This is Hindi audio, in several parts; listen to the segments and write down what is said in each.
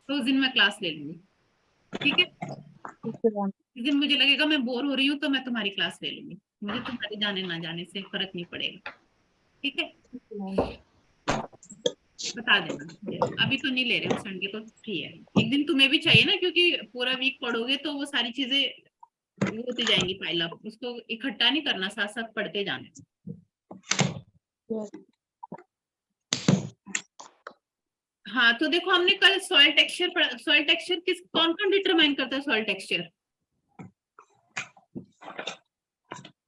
तो उस दिन मैं क्लास ले लूंगी, ठीक है। ठीक है मैम। जिस दिन मुझे लगेगा मैं बोर हो रही हूँ तो मैं तुम्हारी क्लास ले लूंगी, मुझे तुम्हारे जाने ना जाने से फर्क नहीं पड़ेगा, ठीक है। ठीक है मैम। बता देना मुझे। अभी तो नहीं ले रहे, हम संडे को फ्री है। एक दिन तुम्हें भी चाहिए ना, क्योंकि पूरा वीक पढ़ोगे तो वो सारी चीजें वो होती जाएंगी पाइल अप, उसको इकट्ठा नहीं करना, साथ साथ पढ़ते जाने। Yes. हाँ तो देखो, हमने कल सॉइल टेक्सचर पढ़ा। सॉइल टेक्सचर किस कौन कौन डिटरमाइन करता है सॉइल टेक्सचर?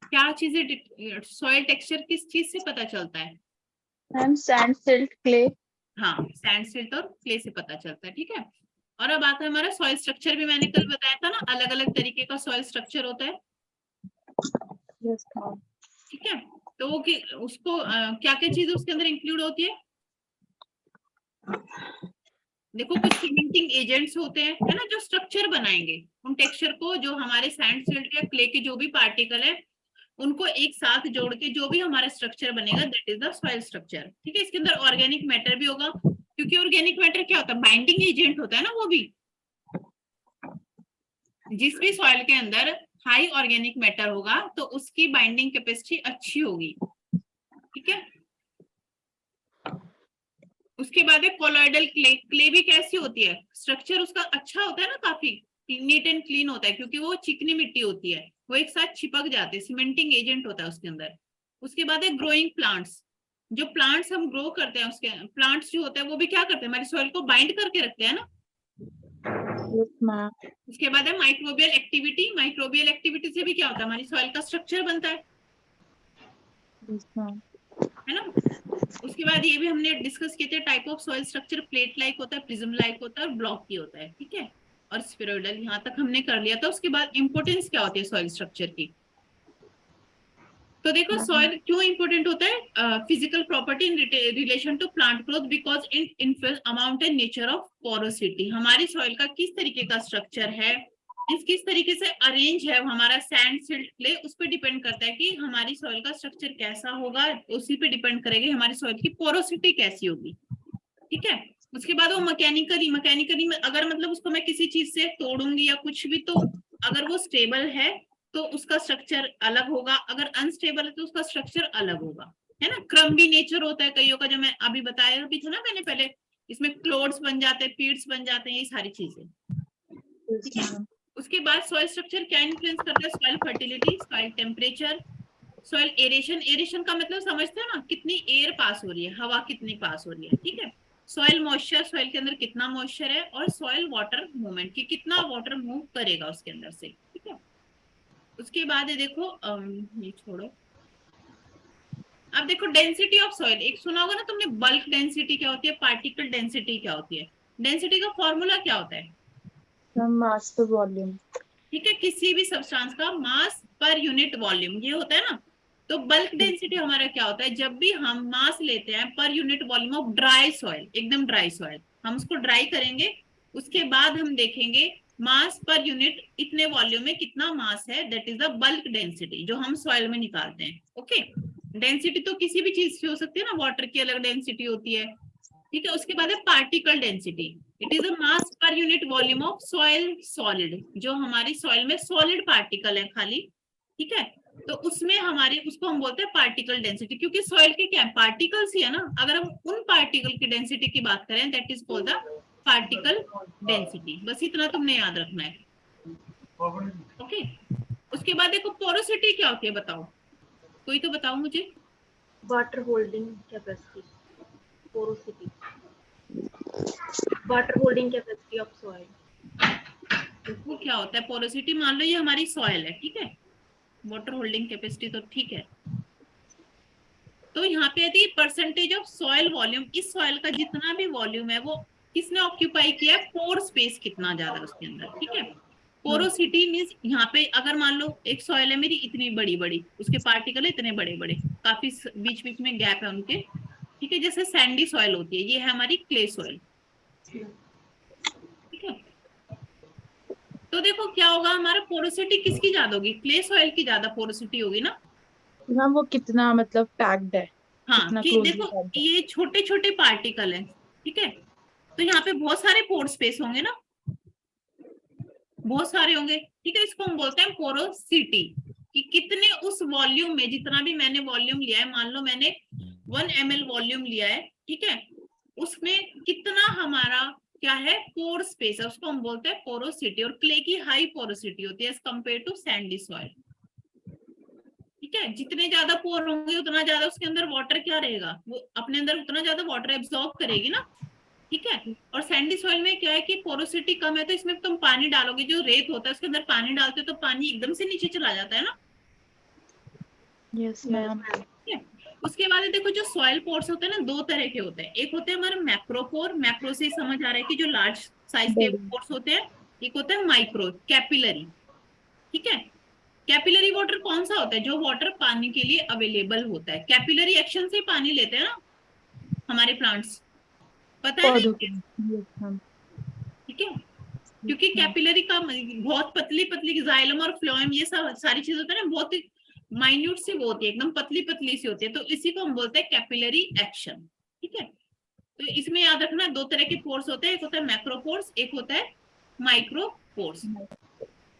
क्या चीजें सॉइल टेक्सचर किस चीज से पता चलता है? Ma'am sand, silt, clay. हाँ, सैंड, सिल्ट और क्ले से पता चलता है, ठीक है। और अब आता है हमारा सॉइल स्ट्रक्चर। भी मैंने कल बताया था ना, अलग अलग तरीके का सॉइल स्ट्रक्चर होता है, यस मैम। ठीक है। तो वो उसको क्या क्या चीज उसके अंदर इंक्लूड होती है? देखो, कुछ सीमेंटिंग एजेंट्स होते हैं, है ना, जो स्ट्रक्चर बनाएंगे उन टेक्सचर को, जो हमारे सैंड, सिल्ट या क्ले के जो भी पार्टिकल है उनको एक साथ जोड़ के जो भी हमारा स्ट्रक्चर बनेगा, that is the soil structure, ठीक है। इसके अंदर ऑर्गेनिक मैटर भी होगा, क्योंकि ऑर्गेनिक मैटर क्या होता है? बाइंडिंग एजेंट होता है ना वो भी। जिस भी सॉइल के अंदर हाई ऑर्गेनिक मैटर होगा तो उसकी बाइंडिंग कैपेसिटी अच्छी होगी, ठीक है। उसके बाद है कोलॉइडल क्ले। क्ले भी कैसी होती है? स्ट्रक्चर उसका अच्छा होता है ना, काफी नीट एंड क्लीन होता है, क्योंकि वो चिकनी मिट्टी होती है, वो एक साथ चिपक जाते हैं, सीमेंटिंग एजेंट होता है उसके अंदर। उसके बाद है ग्रोइंग प्लांट्स। जो प्लांट्स हम ग्रो करते हैं, उसके प्लांट्स जो होते हैं वो भी क्या करते हैं? हमारी सॉइल को बाइंड करके रखते हैं ना। Yes ma'am. उसके बाद है माइक्रोबियल एक्टिविटी। माइक्रोबियल एक्टिविटी से भी क्या होता है? हमारी सॉइल का स्ट्रक्चर बनता यस मैम। है ना। उसके बाद ये भी हमने डिस्कस किए थे, type of soil structure plate like होता है, प्रिज्म लाइक होता है और ब्लॉक की होता है, ठीक है। और स्फेरॉइडल, यहाँ तक हमने कर लिया था। उसके बाद इंपोर्टेंस क्या होती है सॉइल स्ट्रक्चर की? तो देखो, सॉइल क्यों इंपोर्टेंट होता है? Physical property in relation to plant growth, because in amount and nature of porosity. हमारी सॉइल का किस तरीके का स्ट्रक्चर है, किस तरीके से अरेंज है हमारा सैंड, सिल्ट, क्ले, उस पर डिपेंड करता है कि हमारी सॉइल का स्ट्रक्चर कैसा होगा। उसी पे डिपेंड करेगी हमारी सॉइल की पोरोसिटी कैसी होगी, ठीक है। उसके बाद वो मैकेनिकली में अगर मतलब उसको मैं किसी चीज से तोड़ूंगी या कुछ भी, तो अगर वो स्टेबल है तो उसका स्ट्रक्चर अलग होगा, अगर अनस्टेबल है तो उसका स्ट्रक्चर अलग होगा, है ना। क्रम्बी नेचर होता है कईयों का, जो मैं अभी बताया भी था ना मैंने पहले। इसमें क्लोड्स बन जाते हैं, पीड्स बन जाते हैं, ये सारी चीजें, यस ठीक है। मैम। उसके बाद सॉइल स्ट्रक्चर क्या इन्फ्लुएंस करता है? Soil fertility, soil temperature, soil aeration. Aeration का मतलब समझते हैं ना, कितनी एयर पास हो रही है, हवा कितनी पास हो रही है, ठीक है। सॉइल मॉइस्चर, सॉइल के अंदर कितना मॉइस्चर है, और सॉइल वाटर मूवमेंट, कि कितना वाटर मूव करेगा उसके अंदर से, ठीक है। उसके बाद है देखो, ये छोड़ो। अब देखो डेंसिटी ऑफ सॉइल। एक सुना होगा ना तुमने, बल्क डेंसिटी क्या होती है, पार्टिकल डेंसिटी क्या होती है। डेंसिटी का फॉर्मूला क्या होता है? Ma'am mass to volume. ठीक है, किसी भी सब्सटेंस का मास पर यूनिट वॉल्यूम, ये होता है ना। तो बल्क डेंसिटी हमारा क्या होता है? जब भी हम मास लेते हैं per unit volume of dry soil, एकदम ड्राई सॉइल, हम उसको ड्राई करेंगे, उसके बाद हम देखेंगे मास पर यूनिट इतने वॉल्यूम में कितना मास है, that is the bulk density, जो हम सॉइल में निकालते हैं, ओके। डेंसिटी तो किसी भी चीज की हो सकती है ना, वाटर की अलग डेंसिटी होती है, ठीक है। उसके बाद है particle density. It is a mass per unit volume of soil solid, जो हमारी सॉइल में सॉलिड पार्टिकल है खाली, ठीक है। तो उसमें हमारी, उसको हम बोलते हैं पार्टिकल डेंसिटी, क्योंकि सॉइल के क्या पार्टिकल्स ही है ना। अगर हम उन पार्टिकल की डेंसिटी की बात करें, that is called the particle density. बस इतना तुमने याद रखना है, ओके। उसके बाद देखो, पोरोसिटी क्या होती है, बताओ, कोई तो बताओ मुझे। Water holding capacity, porosity, water holding capacity of soil. वो क्या होता है पोरोसिटी? मान लो ये हमारी सॉइल है, ठीक है, वाटर होल्डिंग कैपेसिटी तो ठीक है। तो यहाँ पे यदि परसेंटेज ऑफ सॉइल वॉल्यूम, इस सॉइल का जितना भी वॉल्यूम है वो किसने ऑक्यूपाई किया है, पोर स्पेस कितना ज्यादा है उसके अंदर, ठीक है। पोरोसिटी मींस यहाँ पे अगर मान लो एक सॉइल है मेरी इतनी बड़ी बड़ी, उसके पार्टिकल इतने बड़े बड़े, काफी बीच बीच में गैप है उनके, ठीक है। जैसे सैंडी सॉइल होती है, ये है हमारी क्ले सॉइल, ठीक है। तो देखो क्या होगा, हमारा पोरोसिटी किसकी ज्यादा होगी? क्ले सॉइल की ज्यादा पोरोसिटी होगी ना। मैम वो कितना मतलब पैक्ड है, हाँ, कितना कि क्लोजली देखो पैक्ड है। ये छोटे छोटे पार्टिकल हैं, ठीक है। तो यहाँ पे बहुत सारे पोर स्पेस होंगे ना, बहुत सारे होंगे, ठीक है। इसको हम बोलते हैं पोरोसिटी, कि कितने उस वॉल्यूम में, जितना भी मैंने वॉल्यूम लिया है, मान लो मैंने 1 ml वॉल्यूम लिया है, ठीक है, उसमें कितना हमारा क्या है, पोर स्पेस है, उसको हम बोलते हैं पोरोसिटी। और क्ले की हाई पोरोसिटी होती है as compare to sandy soil, ठीक है। जितने ज्यादा पोर होंगे उतना ज्यादा उसके अंदर वाटर क्या रहेगा, वो अपने अंदर उतना ज्यादा वाटर एब्जॉर्ब करेगी ना, ठीक है। और सैंडी सॉइल में क्या है कि पोरोसिटी कम है, तो इसमें तुम पानी डालोगे, जो रेत होता है उसके अंदर पानी डालते हो तो पानी एकदम से नीचे चला जाता है ना। Yes ma'am. उसके बाद देखो जो सॉइल पोर्स होते हैं ना, दो तरह के होते हैं। एक होते हैं हमारे मैक्रोपोर, मैक्रो से समझ आ रहा है कि जो लार्ज साइज के पोर्स होते हैं। एक होता है माइक्रो, कैपिलरी, ठीक है। कैपिलरी वाटर कौन सा होता है, जो वाटर पानी के लिए अवेलेबल होता है। कैपिलरी एक्शन से पानी लेते हैं ना हमारे प्लांट्स, पता है पौधों ना, के। ठीक है। क्योंकि कैपिलरी का बहुत पतली पतली जाइलम और फ्लोएम, ये सब सारी चीज होता है ना, बहुत माइन्यूट सी वो होती है, एकदम पतली पतली सी होती है, तो इसी को हम बोलते हैं कैपिलरी एक्शन, ठीक है। तो इसमें याद रखना दो तरह के पोर्स होते हैं, एक होता है मैक्रोपोर्स, एक होता है माइक्रोपोर्स,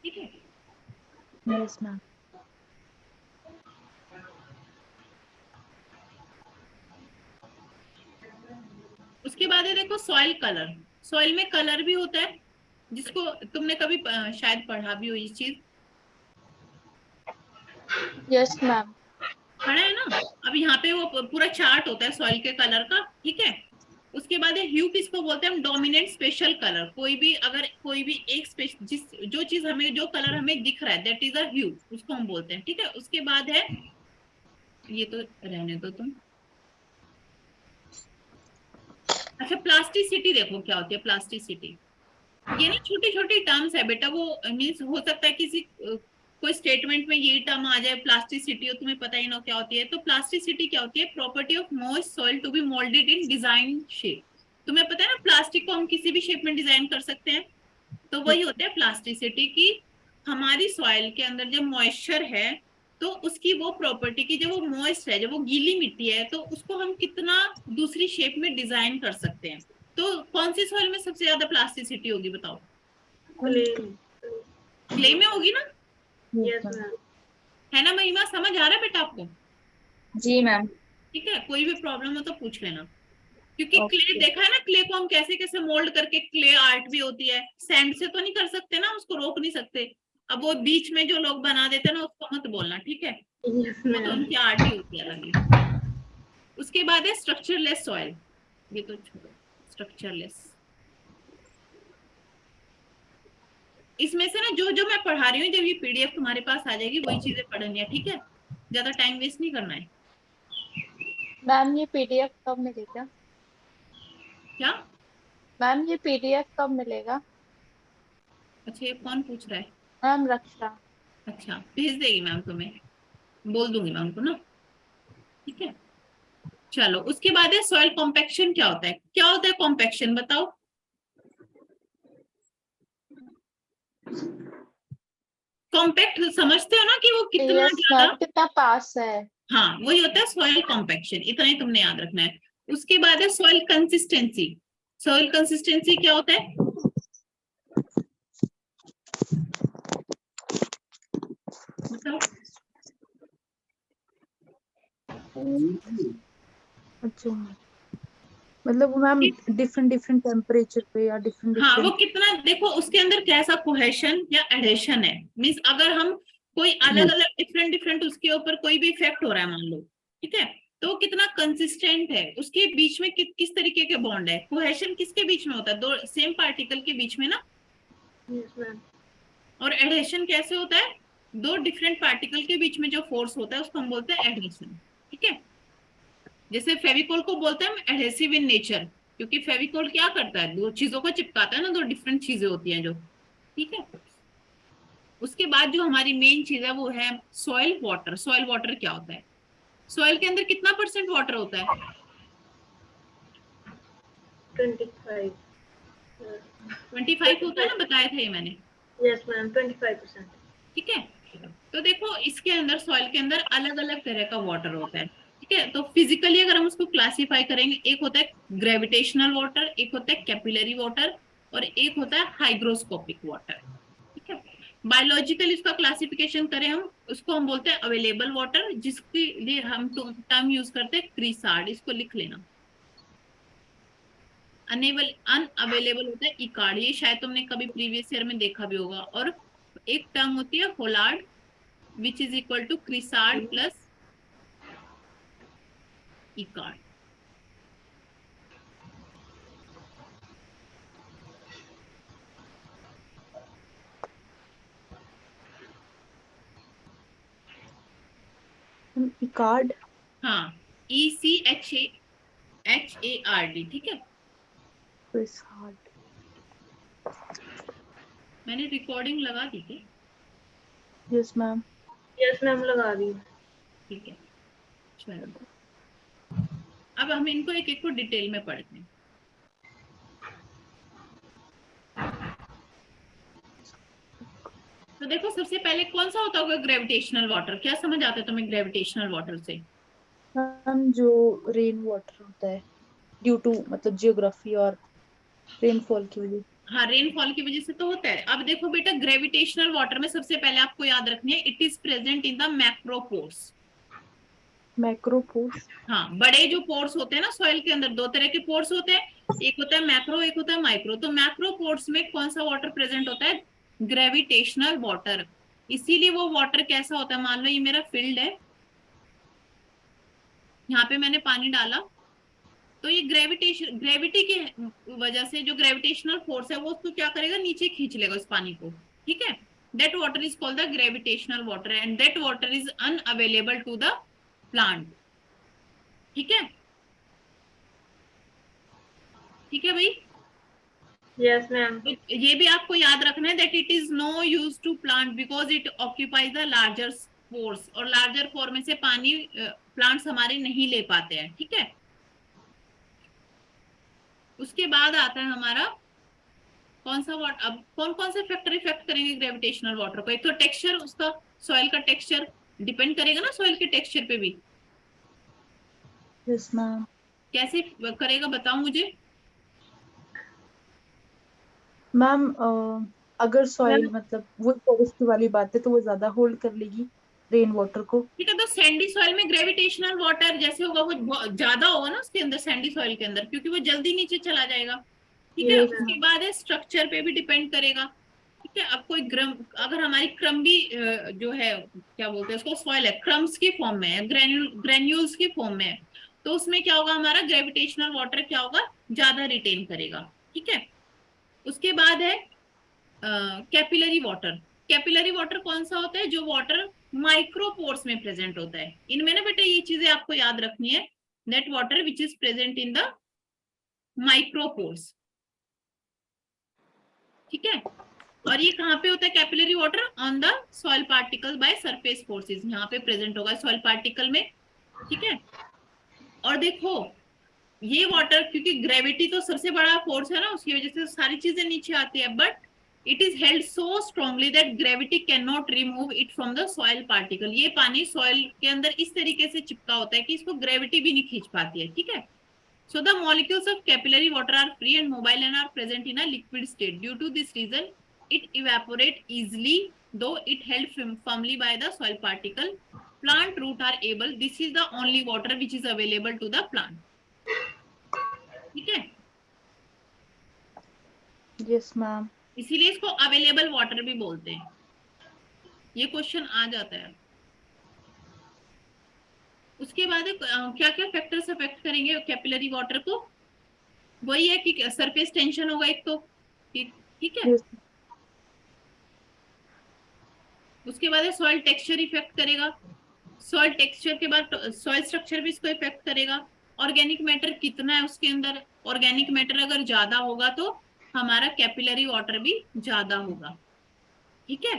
ठीक है। Yes ma'am. उसके बाद है देखो सॉइल कलर। सॉइल में कलर भी होता है, जिसको तुमने कभी शायद पढ़ा भी हो ये चीज, यस मैम। पढ़ा है ना। अब यहाँ पे वो पूरा चार्ट होता है सॉइल के कलर का, ठीक है। उसके बाद ह्यू किसको बोलते हैं हम, डोमिनेंट स्पेशल कलर। कोई भी अगर कोई भी एक जिस जो चीज हमें, जो कलर हमें दिख रहा है, दैट इज अ ह्यू, उसको हम बोलते हैं, ठीक है। उसके बाद है, ये तो रहने दो तुम। अच्छा प्लास्टिसिटी देखो क्या होती है प्लास्टिसिटी। ये ना छोटी छोटी टर्म्स है बेटा, वो मीन्स हो सकता है किसी कोई स्टेटमेंट में ये टर्म आ जाए प्लास्टिसिटी और तुम्हें पता ही ना क्या होती है। तो प्लास्टिसिटी क्या होती है, property of moist soil to be moulded in design shape. तुम्हें पता है ना प्लास्टिक को हम किसी भी शेप में डिजाइन कर सकते हैं, तो वही होता है प्लास्टिसिटी की। हमारी सॉइल के अंदर जब मॉइस्चर है तो उसकी वो प्रॉपर्टी की, जब वो मॉइस्ट है, जब वो गीली मिट्टी है, तो उसको हम कितना दूसरी शेप में डिजाइन कर सकते हैं। तो कौन सी सॉइल में सबसे ज्यादा प्लास्टिसिटी होगी बताओ, क्ले। क्ले में होगी ना, यस मैम। है ना महिमा, समझ आ रहा है बेटा आपको, जी मैम। ठीक है। कोई भी प्रॉब्लम हो तो पूछ लेना। क्योंकि क्ले ओके। देखा है ना, क्ले को हम कैसे कैसे मोल्ड करके, क्ले आर्ट भी होती है, सैंड से तो नहीं कर सकते ना, उसको रोक नहीं सकते। अब वो बीच में जो लोग बना देते हैं ना, उसको मत बोलना, ठीक है, यस वो तो मैम। उनकी आर्ट ही होती है अलग। उसके बाद है स्ट्रक्चरलेस सॉइल, ये तो छोड़ो, स्ट्रक्चरलेस। इसमें से ना जो जो मैं पढ़ा रही हूँ, जब ये पीडीएफ तुम्हारे पास आ जाएगी वही चीजें पढ़नी है, ठीक है। ज्यादा टाइम वेस्ट नहीं करना है। मैम ये पीडीएफ कब मिलेगा? क्या, मैम ये पीडीएफ कब मिलेगा? अच्छा ये कौन पूछ रहा है, मैम रक्षा। अच्छा भेज देगी मैम तुम्हें, बोल दूंगी मैम को ना, ठीक है। चलो उसके बाद है सॉइल कॉम्पैक्शन। क्या होता है, क्या होता है कॉम्पैक्शन बताओ। कॉम्पैक्ट समझते हो ना कि वो कितना यस ज्यादा, मैम, कितना पास है। हाँ वही होता है सॉइल कॉम्पैक्शन, इतना ही तुमने याद रखना है। उसके बाद है सॉइल कंसिस्टेंसी। सॉइल कंसिस्टेंसी क्या होता है, बताओ। अच्छा मतलब मैम डिफरेंट डिफरेंट टेम्परेचर पे या डिफरेंट हाँ वो डिफरेंट। कितना, देखो उसके अंदर कैसा कोहेशन या एडेशन है, मीन्स अगर हम कोई अलग अलग डिफरेंट डिफरेंट उसके ऊपर कोई भी इफेक्ट हो रहा है मान लो, ठीक है, तो वो कितना कंसिस्टेंट है, उसके बीच में किस तरीके के बॉन्ड है। कोहेशन किसके बीच में होता है, दो सेम पार्टिकल के बीच में ना। Yes ma'am. और एडेशन कैसे होता है, दो डिफरेंट पार्टिकल के बीच में जो फोर्स होता है उसको हम बोलते हैं एडेशन, ठीक है। जैसे फेविकोल को बोलते हैं हम एडहेसिव इन नेचर, क्योंकि फेविकोल क्या करता है, दो चीजों को चिपकाता है ना, दो डिफरेंट चीजें होती हैं जो, ठीक है। उसके बाद जो हमारी मेन चीज है वो है सॉइल वाटर। सॉइल वाटर क्या होता है, सॉइल के अंदर कितना % वाटर होता है, 25। 25 होता है ना, बताया था ये मैंने, यस मैम 25%। ठीक है। तो देखो इसके अंदर सॉइल के अंदर अलग अलग तरह का वाटर होता है, ठीक है। तो फिजिकली अगर हम उसको क्लासिफाई करेंगे, एक होता है ग्रेविटेशनल वाटर, एक होता है कैपिलरी वाटर, और एक होता है हाइग्रोस्कोपिक वाटर। ठीक है। बायोलॉजिकली इसका क्लासिफिकेशन करें हम, उसको हम बोलते हैं अवेलेबल वाटर, जिसके लिए हम टर्म यूज करते हैं क्रिसार्ड, इसको लिख लेना। अनेबल अनअवेलेबल होता है इकार्ड, ये शायद तुमने कभी प्रीवियस ईयर में देखा भी होगा। और एक टर्म होती है holard, which is equal to chresard plus echard. Echard. हाँ, ECHARD। ठीक है। क्रिसार्ड। मैंने रिकॉर्डिंग लगा दी थी। Yes ma'am. यस मैम, लगा दी। ठीक है, चलो अब हम इनको एक एक को डिटेल में पढ़ते हैं। तो देखो, सबसे पहले कौन सा होता होगा ग्रेविटेशनल वाटर, क्या समझ आता है तुम्हें ग्रेविटेशनल वाटर से? मैम जो रेन वाटर होता है ड्यू टू मतलब जियोग्राफी और रेनफॉल की वजह। हाँ, रेनफॉल की वजह से तो होता है। अब देखो बेटा, ग्रेविटेशनल वाटर में सबसे पहले आपको याद रखनी है, it is present in the macropores. Macropores. हाँ, बड़े जो पोर्स होते हैं ना सॉइल के अंदर, दो तरह के पोर्स होते हैं, एक होता है मैक्रो, एक होता है माइक्रो। तो मैक्रो पोर्स में कौन सा वाटर प्रेजेंट होता है? Gravitational water. इसीलिए वो वाटर कैसा होता है, मान लो ये मेरा फील्ड है, यहाँ पे मैंने पानी डाला, तो ये ग्रेविटी की वजह से जो ग्रेविटेशनल फोर्स है वो उसको क्या करेगा, नीचे खींच लेगा उस पानी को। ठीक है। That water is called the gravitational water and that water is unavailable to the plant. ठीक है। ठीक है भाई। Yes ma'am. तो ये भी आपको याद रखना है that it is no use to plant because it occupies the larger pores, और लार्जर पोर में से पानी प्लांट्स हमारे नहीं ले पाते हैं। ठीक है। उसके बाद आता है हमारा कौन सा वाटर, अब कौन कौन से फैक्टर इफेक्ट करेंगे ग्रेविटेशनल वाटर को? एक तो टेक्सचर, उसका सॉइल का टेक्सचर डिपेंड करेगा ना सॉइल के टेक्सचर पे भी। Yes ma'am. कैसे करेगा बताओ मुझे। मैम अगर सॉइल मैम मतलब वो पोरोसिटी वाली बात है तो वो ज्यादा होल्ड कर लेगी रेन वाटर को। ठीक है। तो सैंडी सॉइल में ग्रेविटेशनल वाटर जैसे होगा वो ज्यादा होगा ना उसके अंदर, सैंडी सॉइल के अंदर, क्योंकि वो जल्दी नीचे चला जाएगा। ठीक है। यस यस उसके मैम। बाद है स्ट्रक्चर पे भी डिपेंड करेगा। ठीक है। अब कोई अगर हमारी क्रम्बी जो है, क्या बोलते हैं उसको, सॉइल है, क्रम्स की फॉर्म में है, ग्रेन्यूल्स की फॉर्म में है, तो उसमें क्या होगा, हमारा ग्रेविटेशनल वाटर क्या होगा, ज्यादा रिटेन करेगा। ठीक है। उसके बाद है कैपिलरी वाटर। कैपिलरी वाटर कौन सा होता है? जो वाटर माइक्रोपोर्स में प्रेजेंट होता है। इनमें ना बेटा ये चीजें आपको याद रखनी है, net water which is present in the micropores. ठीक है। और ये कहाँ पे होता है capillary water? On the soil particle by surface forces, यहाँ पे प्रेजेंट होगा सॉइल पार्टिकल में। ठीक है। और देखो, ये वाटर क्योंकि ग्रेविटी तो सबसे बड़ा फोर्स है ना, उसकी वजह से सारी चीजें नीचे आती है, but it is held so strongly that gravity can not remove it from the soil particle. ये पानी सॉइल के अंदर इस तरीके से चिपका होता है कि इसको ग्रेविटी भी नहीं खींच पाती है। ठीक है। So the molecules of capillary water are free and mobile and are present in a liquid state. Due to this reason, it evaporates easily, though it held firmly by the soil particle. Plant root are able. This is the only water which is available to the plant. ठीक है। Yes ma'am. इसीलिए इसको अवेलेबल वाटर भी बोलते हैं। ये क्वेश्चन आ जाता है। उसके बाद क्या क्या फैक्टर्स अफेक्ट करेंगे कैपिलरी वाटर को? वही है कि सरफेस टेंशन होगा एक तो। ठीक है। यस। उसके बाद है सॉइल टेक्सचर इफेक्ट करेगा। सॉइल टेक्सचर के बाद सॉइल स्ट्रक्चर भी इसको इफेक्ट करेगा। ऑर्गेनिक मैटर कितना है उसके अंदर, ऑर्गेनिक मैटर अगर ज्यादा होगा तो हमारा कैपिलरी वाटर भी ज्यादा होगा। ठीक है।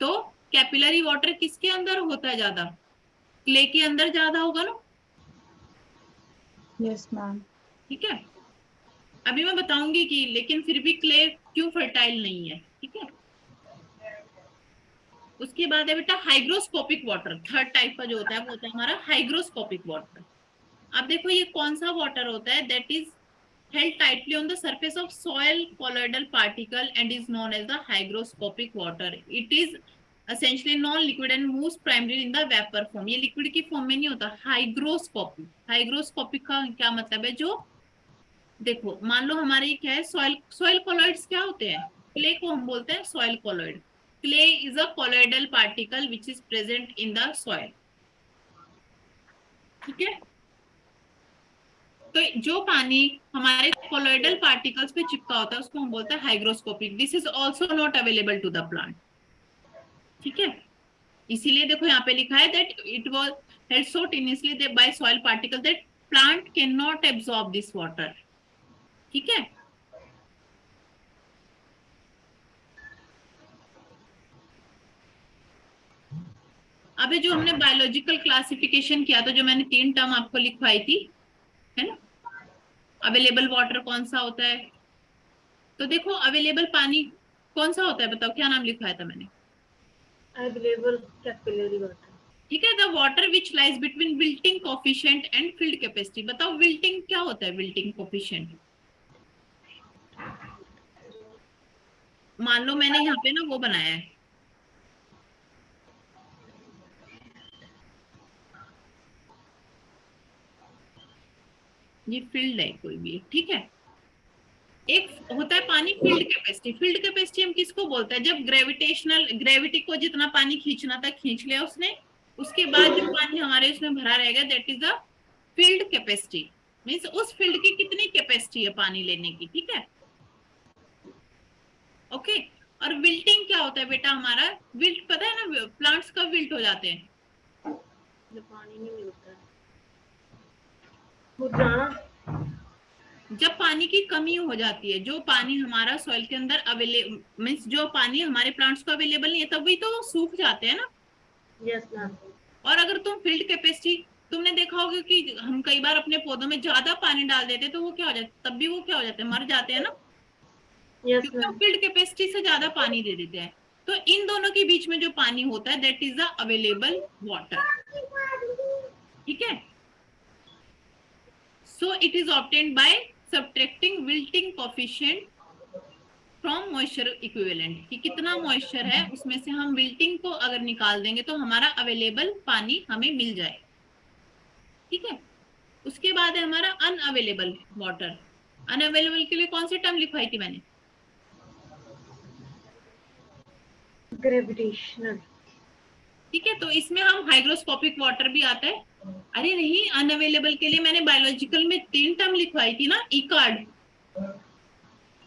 तो कैपिलरी वाटर किसके अंदर होता है ज्यादा? क्ले के अंदर ज्यादा होगा ना। Yes ma'am. ठीक है। अभी मैं बताऊंगी कि लेकिन फिर भी क्ले क्यों फर्टाइल नहीं है। ठीक है। उसके बाद है बेटा हाइग्रोस्कोपिक वाटर, थर्ड टाइप का जो होता है वो होता है हमारा हाइग्रोस्कोपिक वाटर। अब देखो ये कौन सा वाटर होता है, that is held tightly on the surface of soil colloidal particle and is known as the hygroscopic water. It is essentially non-liquid and moves primarily in the vapor form. ये लिक्विड की फॉर्म में नहीं होता। हाइग्रोस्कोपिक, हाइग्रोस्कोपिक का क्या मतलब है, जो देखो मान लो हमारे ये क्या है, सॉइल, सॉइल कॉलॉइड्स क्या होते हैं, क्ले को हम बोलते हैं soil colloid. Clay is a colloidal particle which is present in the soil, ठीक है। तो जो पानी हमारे कोलोइडल पार्टिकल्स पे चिपका होता है उसको हम बोलते हैं hygroscopic. This is also not available to the plant, ठीक है। इसीलिए देखो यहाँ पे लिखा है that it was held so tenaciously by soil particle that plant can not absorb this water, ठीक है। अबे जो हमने बायोलॉजिकल क्लासिफिकेशन किया था, जो मैंने 3 टर्म आपको लिखवाई थी, है ना, अवेलेबल वाटर कौन सा होता है, तो देखो अवेलेबल पानी कौन सा होता है, बताओ क्या नाम लिखवाया था मैंने। Available capillary water. ठीक है, the water which lies between wilting coefficient and field capacity. बताओ विल्टिंग क्या होता है, विल्टिंग कोफिशिएंट। मान लो मैंने यहाँ पे ना वो बनाया है, ये फील्ड है कोई भी, ठीक है। एक होता है पानी फील्ड कैपेसिटी। फील्ड कैपेसिटी हम किसको बोलते हैं, जब ग्रेविटेशनल, ग्रेविटी को जितना पानी खींचना था खींच लिया उसने, उसके बाद जो पानी हमारे उसमें भरा रहेगा that is the field capacity. Means उस फील्ड की कितनी कैपेसिटी है पानी लेने की, ठीक है, ओके। और विल्टिंग क्या होता है बेटा, हमारा विल्ट पता है ना, प्लांट्स कब विल्ट हो जाते हैं, जब पानी नहीं मिलता है, मुरझाना, जब पानी की कमी हो जाती है। जो पानी हमारा सॉइल के अंदर अवेलेबल, मीन्स जो पानी हमारे प्लांट्स को अवेलेबल नहीं है तभी तो सूख जाते हैं ना। Yes ma'am. और अगर तुम फील्ड कैपेसिटी, तुमने देखा होगा कि हम कई बार अपने पौधों में ज्यादा पानी डाल देते तो वो क्या हो जाता है, तब भी वो क्या हो जाते हैं, मर जाते हैं ना, यस क्योंकि हम मैम। फील्ड कैपेसिटी से ज्यादा पानी दे देते हैं। तो इन दोनों के बीच में जो पानी होता है that is the available water, ठीक है। So it is obtained by subtracting wilting coefficient from moisture equivalent, कि कितना मॉइस्चर है उसमें से हम विल्टिंग को अगर निकाल देंगे तो हमारा अवेलेबल पानी हमें मिल जाए, ठीक है। उसके बाद है हमारा अनअवेलेबल वाटर। अनअवेलेबल के लिए कौन सी टर्म लिखवाई थी मैंने, ग्रेविटेशनल। ठीक है। तो इसमें हम हाइग्रोस्कोपिक वाटर भी आता है। अरे नहीं, अनअवेलेबल के लिए मैंने बायोलॉजिकल में 3 टर्म लिखवाई थी ना, ईकार्ड,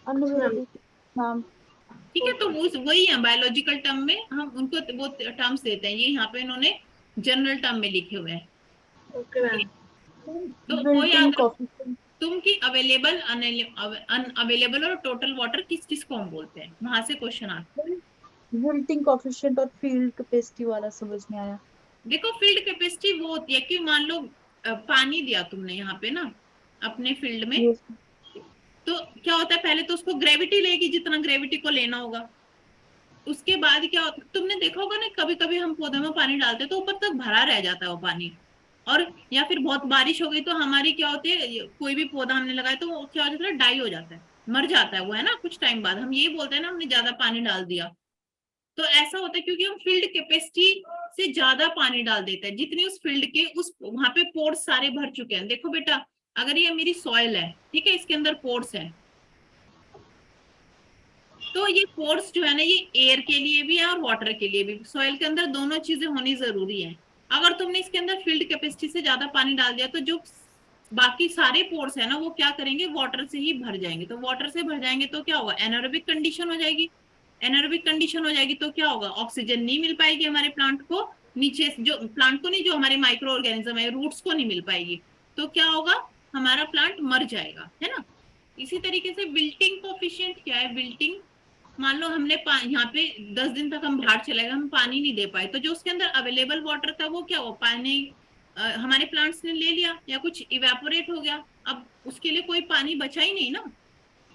अनअवेलेबल नाम। ठीक है। तो वही है बायोलॉजिकल टर्म में हम उनको वो टर्म्स देते हैं, ये यहाँ पे इन्होंने जनरल टर्म में लिखे हुए हैं। Okay ma'am. तो वो याद विल्टिंग रखो कोफिशिएंट। तुम की अवेलेबल, अनअवेलेबल और टोटल वाटर किस किस को हम बोलते हैं, वहां से क्वेश्चन आता है। विल्टिंग कोफिशिएंट और फील्ड कैपेसिटी वाला समझ में आया। देखो फील्ड कैपेसिटी वो होती है कि मान लो पानी दिया तुमने यहाँ पे ना अपने फील्ड में, Yes. तो क्या होता है, पहले तो उसको ग्रेविटी लेगी जितना ग्रेविटी को लेना होगा। उसके बाद क्या होता, तुमने देखा होगा ना कभी कभी हम पौधे में पानी डालते तो ऊपर तक भरा रह जाता है वो पानी, और या फिर बहुत बारिश हो गई तो हमारी क्या होती है, कोई भी पौधा हमने लगाया तो वो क्या हो जाता है, डाई हो जाता है, मर जाता है वो, है ना, कुछ टाइम बाद हम यही बोलते हैं ना हमने ज्यादा पानी डाल दिया। तो ऐसा होता है क्योंकि हम फील्ड कैपेसिटी से ज्यादा पानी डाल देते हैं, जितनी उस फील्ड के उस वहां पे पोर्स सारे भर चुके हैं। देखो बेटा, अगर ये मेरी सॉइल है, ठीक है, इसके अंदर पोर्स है, तो ये पोर्स जो है ना ये एयर के लिए भी है और वाटर के लिए भी, सॉइल के अंदर दोनों चीजें होनी जरूरी है। अगर तुमने इसके अंदर फील्ड कैपेसिटी से ज्यादा पानी डाल दिया तो जो बाकी सारे पोर्स है ना वो क्या करेंगे, वाटर से ही भर जाएंगे। तो वाटर से भर जाएंगे तो क्या होगा, एनारोबिक कंडीशन हो जाएगी। एनारोबिक कंडीशन हो जाएगी तो क्या होगा, ऑक्सीजन नहीं मिल पाएगी हमारे प्लांट को, नीचे जो प्लांट को नहीं, जो हमारे माइक्रो ऑर्गेनिज्म है, रूट्स को नहीं मिल पाएगी, तो क्या होगा, हमारा प्लांट मर जाएगा, है ना। इसी तरीके से विल्टिंग कोफिशिएंट क्या है, विल्टिंग, मान लो हमने यहाँ पे 10 दिन तक हम बाहर चले गए, हम पानी नहीं दे पाए, तो जो उसके अंदर अवेलेबल वाटर था वो क्या हुआ, पानी हमारे प्लांट्स ने ले लिया या कुछ इवेपोरेट हो गया, अब उसके लिए कोई पानी बचा ही नहीं ना,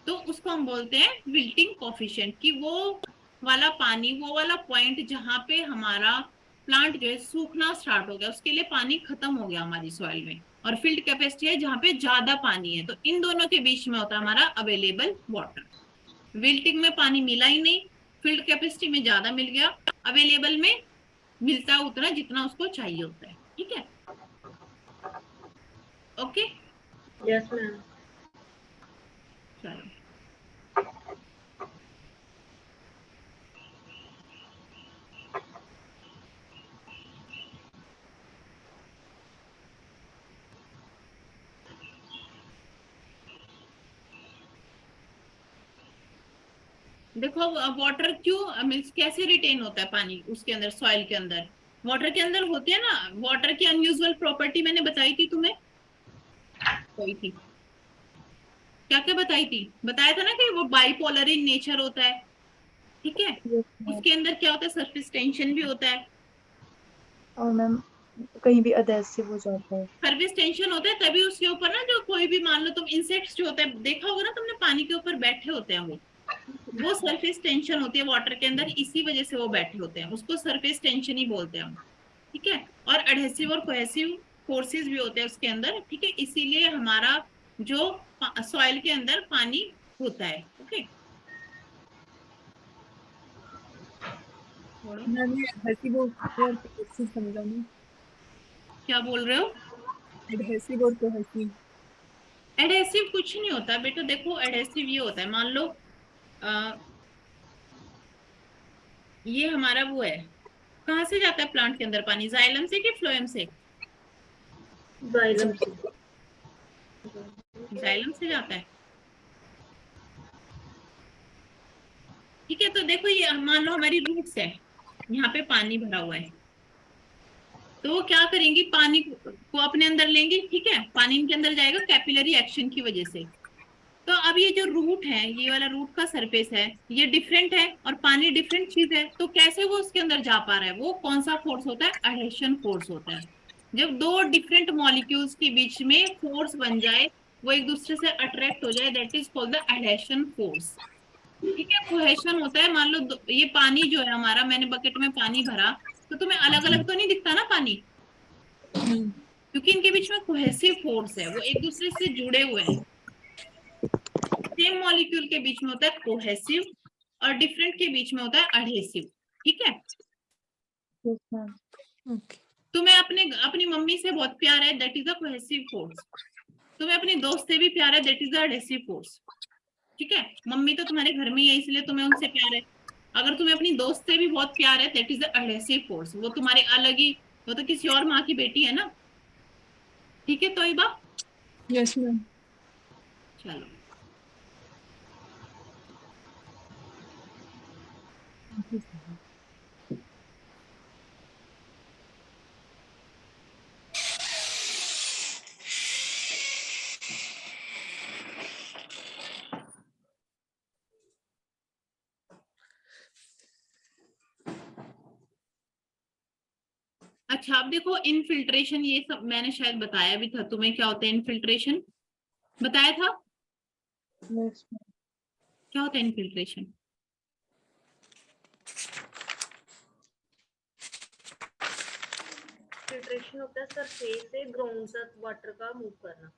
तो उसको हम बोलते हैं विल्टिंग कोफिशिएंट, कि वो वाला पानी, वो वाला पॉइंट जहाँ पे हमारा प्लांट जो है सूखना स्टार्ट हो गया, उसके लिए पानी खत्म हो गया हमारी सॉइल में, और फिल्ड कैपेसिटी है जहाँ पे ज्यादा पानी है, तो इन दोनों के बीच में होता है हमारा अवेलेबल वाटर। विल्टिंग में पानी मिला ही नहीं, फील्ड कैपेसिटी में ज्यादा मिल गया, अवेलेबल में मिलता उतना जितना उसको चाहिए होता है। ठीक है, ओके। Yes ma'am. चलो, देखो वाटर क्यों मीन्स कैसे रिटेन होता है पानी उसके अंदर, सॉइल के अंदर वाटर के अंदर होती है ना। वाटर की अनयूजुअल प्रॉपर्टी मैंने बताई थी तुम्हें, कोई थी क्या क्या बताई थी, बताया था ना कि वो बाइपोलर इन नेचर होता है। ठीक है, Yes, ma'am. उसके अंदर क्या होता है, सरफेस टेंशन भी होता है। और मैम कहीं भी अधेसिव हो जाता है। सर्विस टेंशन होता है, तभी उसके ऊपर ना जो कोई भी मान लो तुम इंसेक्ट्स जो होता है देखा होगा ना तुमने, पानी के ऊपर बैठे होते हैं, वो सरफेस टेंशन होती है वाटर के अंदर, इसी वजह से वो बैठे होते हैं, उसको सरफेस टेंशन ही बोलते हैं हम। ठीक है, और एडहेसिव और कोहेसिव फोर्सेस भी होते हैं उसके अंदर। ठीक है, इसीलिए हमारा जो सॉइल के अंदर पानी होता है। ओके, मैम ये एडहेसिव और कोहेसिव समझा नहीं। क्या बोल रहे हो? एडहेसिव और कोहेसिव। एडहेसिव कुछ नहीं होता बेटा, देखो एडहेसिव ये होता है, मान लो ये हमारा वो है, कहाँ से जाता है प्लांट के अंदर पानी, जाइलम से कि फ्लोएम से? जाइलम से। जाइलम से जाता है। ठीक है, तो देखो ये मान लो हमारी रूट्स है, यहाँ पे पानी भरा हुआ है, तो वो क्या करेंगी, पानी को अपने अंदर लेंगी। ठीक है, पानी इनके अंदर जाएगा कैपिलरी एक्शन की वजह से। तो अब ये जो रूट है, ये वाला रूट का सरफेस है, ये डिफरेंट है और पानी डिफरेंट चीज है, तो कैसे वो उसके अंदर जा पा रहा है, वो कौन सा फोर्स होता है, एडहेशन फोर्स होता है। जब दो डिफरेंट मॉलिक्यूल्स के बीच में फोर्स बन जाए, वो एक दूसरे से अट्रैक्ट हो जाए, that is called the adhesion force. ठीक है, कोहेशन होता है, मान लो ये पानी जो है हमारा, मैंने बकेट में पानी भरा, तो तुम्हें अलग अलग तो नहीं दिखता ना पानी, क्योंकि इनके बीच में कोहेसिव फोर्स है, वो एक दूसरे से जुड़े हुए हैं। सेम मॉलिक्यूल के बीच में होता है कोहेसिव, और डिफरेंट के बीच में होता है एडहेसिव। ठीक है, Yes, ma'am. ओके। तुम्हें अपनी मम्मी से बहुत प्यार है, that is a cohesive force. तुम्हें अपने दोस्त से भी प्यार है, that is the adhesive force. ठीक है, मम्मी तो तुम्हारे घर में ही है इसलिए तुम्हें उनसे प्यार है। अगर तुम्हें अपनी दोस्त से भी बहुत प्यार है, that is the adhesive force, वो तुम्हारे अलग ही, वो तो किसी और माँ की बेटी है ना। ठीक है, तो ये बात, यस मैम। चलो अच्छा, अब देखो इनफिल्ट्रेशन, ये सब मैंने शायद बताया भी था तुम्हें, क्या होता है इनफिल्ट्रेशन, बताया था Yes, ma'am. क्या होता है इनफिल्ट्रेशन? फिल्ट्रेशन होता है सरफेस से ग्राउंड तक वाटर का मूव करना।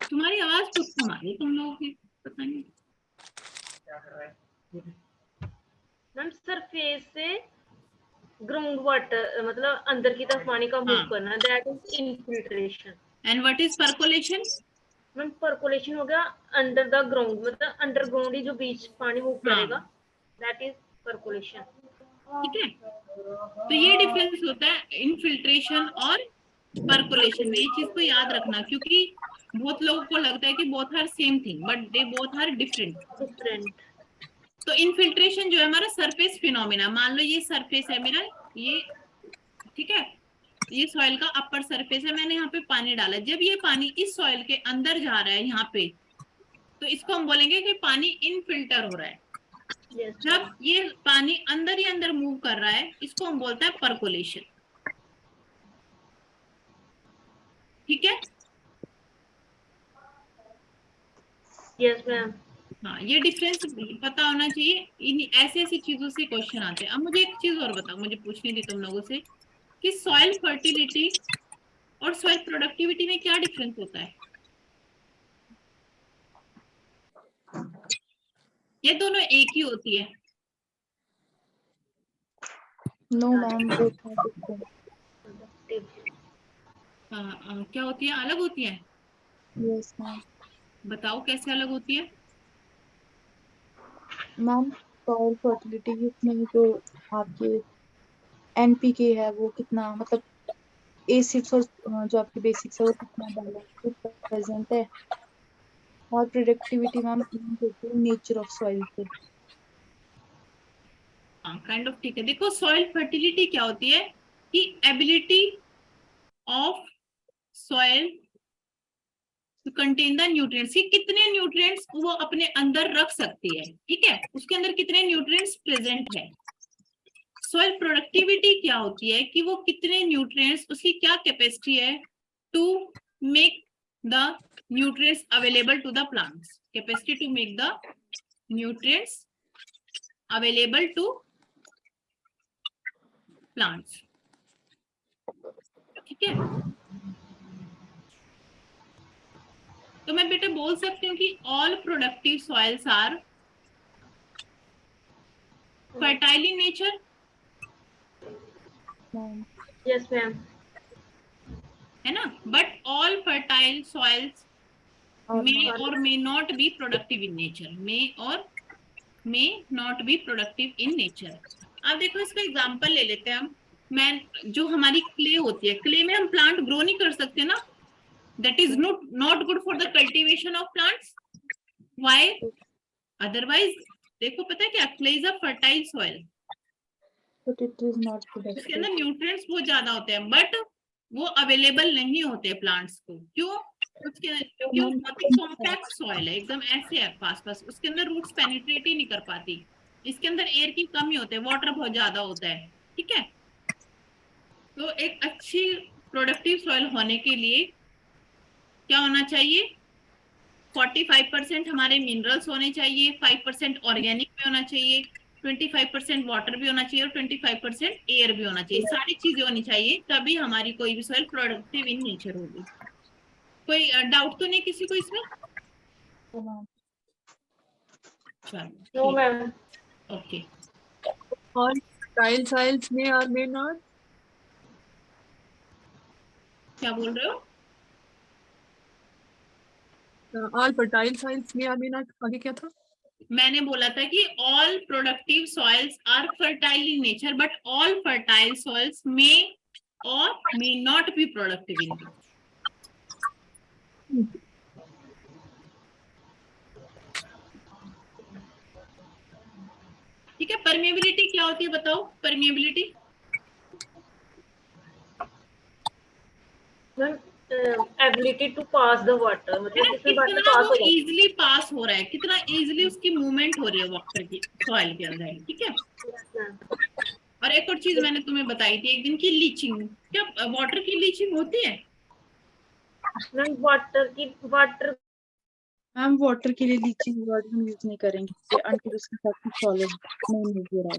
तुम्हारी आवाज कुछ कम आ रही है तुम लोगों की, पता नहीं। मैम सरफेस से ग्राउंड वाटर मतलब अंदर की तरफ पानी का मूव हाँ, करना, that is infiltration. And what is percolation? Ma'am percolation हो गया अंडर द ग्राउंड, मतलब अंडरग्राउंड ही जो बीच पानी मूव करेगा, हाँ, दैट इज परकोलेशन। ठीक है, तो ये डिफरेंस होता है इनफिल्ट्रेशन और परकोलेशन में, ये चीज को याद रखना, क्योंकि बहुत लोगों को लगता है कि both are same thing, but they both are different. Different. तो इनफिल्ट्रेशन जो है हमारा सरफेस फिनोमिना, मान लो ये सरफेस है मेरा, ये, ठीक है, ये सॉइल का अपर सरफेस है, मैंने यहाँ पे पानी डाला, जब ये पानी इस सॉइल के अंदर जा रहा है यहाँ पे, तो इसको हम बोलेंगे कि पानी इनफिल्टर हो रहा है। यस जब ये पानी अंदर ही अंदर मूव कर रहा है, इसको हम बोलते हैं परकोलेशन। ठीक है, यस मैम। हाँ, ये डिफरेंस पता होना चाहिए। इन ऐसी ऐसी चीजों से क्वेश्चन आते हैं। अब मुझे एक चीज और बताओ, मुझे पूछनी थी तुम लोगों से कि सॉइल फर्टिलिटी और सॉइल प्रोडक्टिविटी में क्या डिफरेंस होता है? ये दोनों एक ही होती है? No ma'am, both are different. क्या होती है? अलग होती है? Yes ma'am. बताओ कैसे अलग होती है? मैम, सॉइल फर्टिलिटी में जो आपके एनपीके है वो कितना, मतलब एसिड्स और जो आपके बेसिक्स है वो कितना बैलेंस प्रेजेंट है। और productivity ma'am nature of soil से। हाँ, काइंड ऑफ ठीक है। देखो, सॉइल फर्टिलिटी क्या होती है कि ability of soil to contain the nutrients, कि कितने न्यूट्रिएंट्स वो अपने अंदर रख सकती है, ठीक है, उसके अंदर कितने न्यूट्रिएंट्स प्रेजेंट है। सॉइल प्रोडक्टिविटी क्या होती है कि वो कितने न्यूट्रिएंट्स, उसकी क्या कैपेसिटी है to make the nutrients available to the plants, capacity to make the nutrients available to plants, ठीक है। तो मैं बेटा बोल सकती हूँ कि all productive soils are fertile in nature, ma'am yes ma'am. है ना, but all fertile soils may or may not be productive in nature, may or may not be productive in nature। अब देखो इसका एग्जांपल ले लेते हैं हम। मैं जो हमारी क्ले होती है, क्ले में हम प्लांट ग्रो नहीं कर सकते ना, that is not good for the cultivation of plants। why? otherwise देखो पता है क्या, clay is a fertile soil, but it is not उसके प्रोडक्टिव। अंदर न्यूट्रिएंट्स बहुत ज्यादा होते हैं, बट वो अवेलेबल नहीं होते प्लांट्स को। क्यों? उसके अंदर क्योंकि वो बहुत ही कॉम्पैक्ट सॉइल है, एकदम ऐसे है पास पास, उसके अंदर रूट्स पेनिट्रेट ही नहीं कर पाती। इसके अंदर एयर की कमी होती है, वाटर बहुत ज्यादा होता है, ठीक है। तो एक अच्छी प्रोडक्टिव सॉइल होने के लिए क्या होना चाहिए? 45% हमारे मिनरल्स होने चाहिए, 5% ऑर्गेनिक भी होना चाहिए, 25% वाटर भी होना चाहिए और 25% एयर भी होना चाहिए। सारी चीजें होनी चाहिए, तभी हमारी कोई भी सॉइल प्रोडक्टिव इन नेचर होगी। कोई डाउट तो नहीं किसी को इसमें? नो चलो, ma'am. Okay. All fertile soils may or may not. क्या बोल रहे हो? All fertile soils may or may not. आगे क्या था? मैंने बोला था कि all productive soils are fertile in nature, but all fertile soils may और may not be productive in nature. ठीक है। परमेबिलिटी क्या होती है बताओ? Permeability ma'am, ability to pass the water, मतलब किसमें वाटर कितना पास वो हो जाए। इजिली पास हो रहा है, कितना इजिली उसकी मूवमेंट हो रही है वाटर की सॉइल के अंदर, ठीक है। Yes ma'am. और एक और चीज मैंने तुम्हें बताई थी एक दिन की, लीचिंग। क्या वाटर की लीचिंग होती है? मैम वाटर मैम वाटर के लिए लीचिंग वर्ड हम यूज नहीं करेंगे अंटिल उसके साथ सॉलिड नहीं मिल रहा है।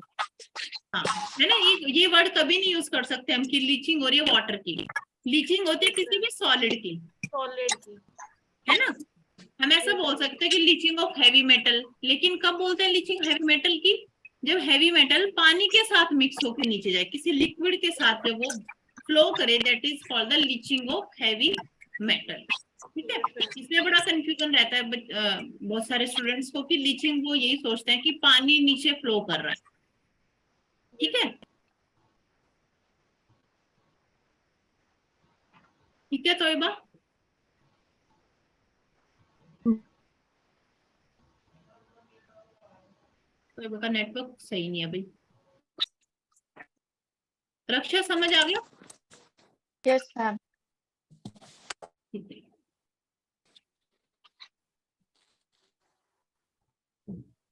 हाँ, है ना, ये वर्ड कभी नहीं यूज कर सकते हम कि लीचिंग हो रही है वाटर की। लीचिंग होती है किसी भी सॉलिड की, सॉलिड की। है ना। हम ऐसा बोल सकते हैं कि लीचिंग ऑफ हैवी मेटल, लेकिन कब बोलते हैं लीचिंग हैवी मेटल की? जब हैवी मेटल पानी के साथ मिक्स होकर नीचे जाए, किसी लिक्विड के साथ जब वो फ्लो करे, that is called the leaching of heavy metal, ठीक है। इसमें बड़ा कंफ्यूजन रहता है बहुत सारे स्टूडेंट्स को कि लीचिंग, वो यही सोचते हैं कि पानी नीचे फ्लो कर रहा है, ठीक है। ठीक है तोयबा? तोयबा का नेटवर्क सही नहीं है भाई। रक्षा समझ आ गया? Yes ma'am. ठीक है।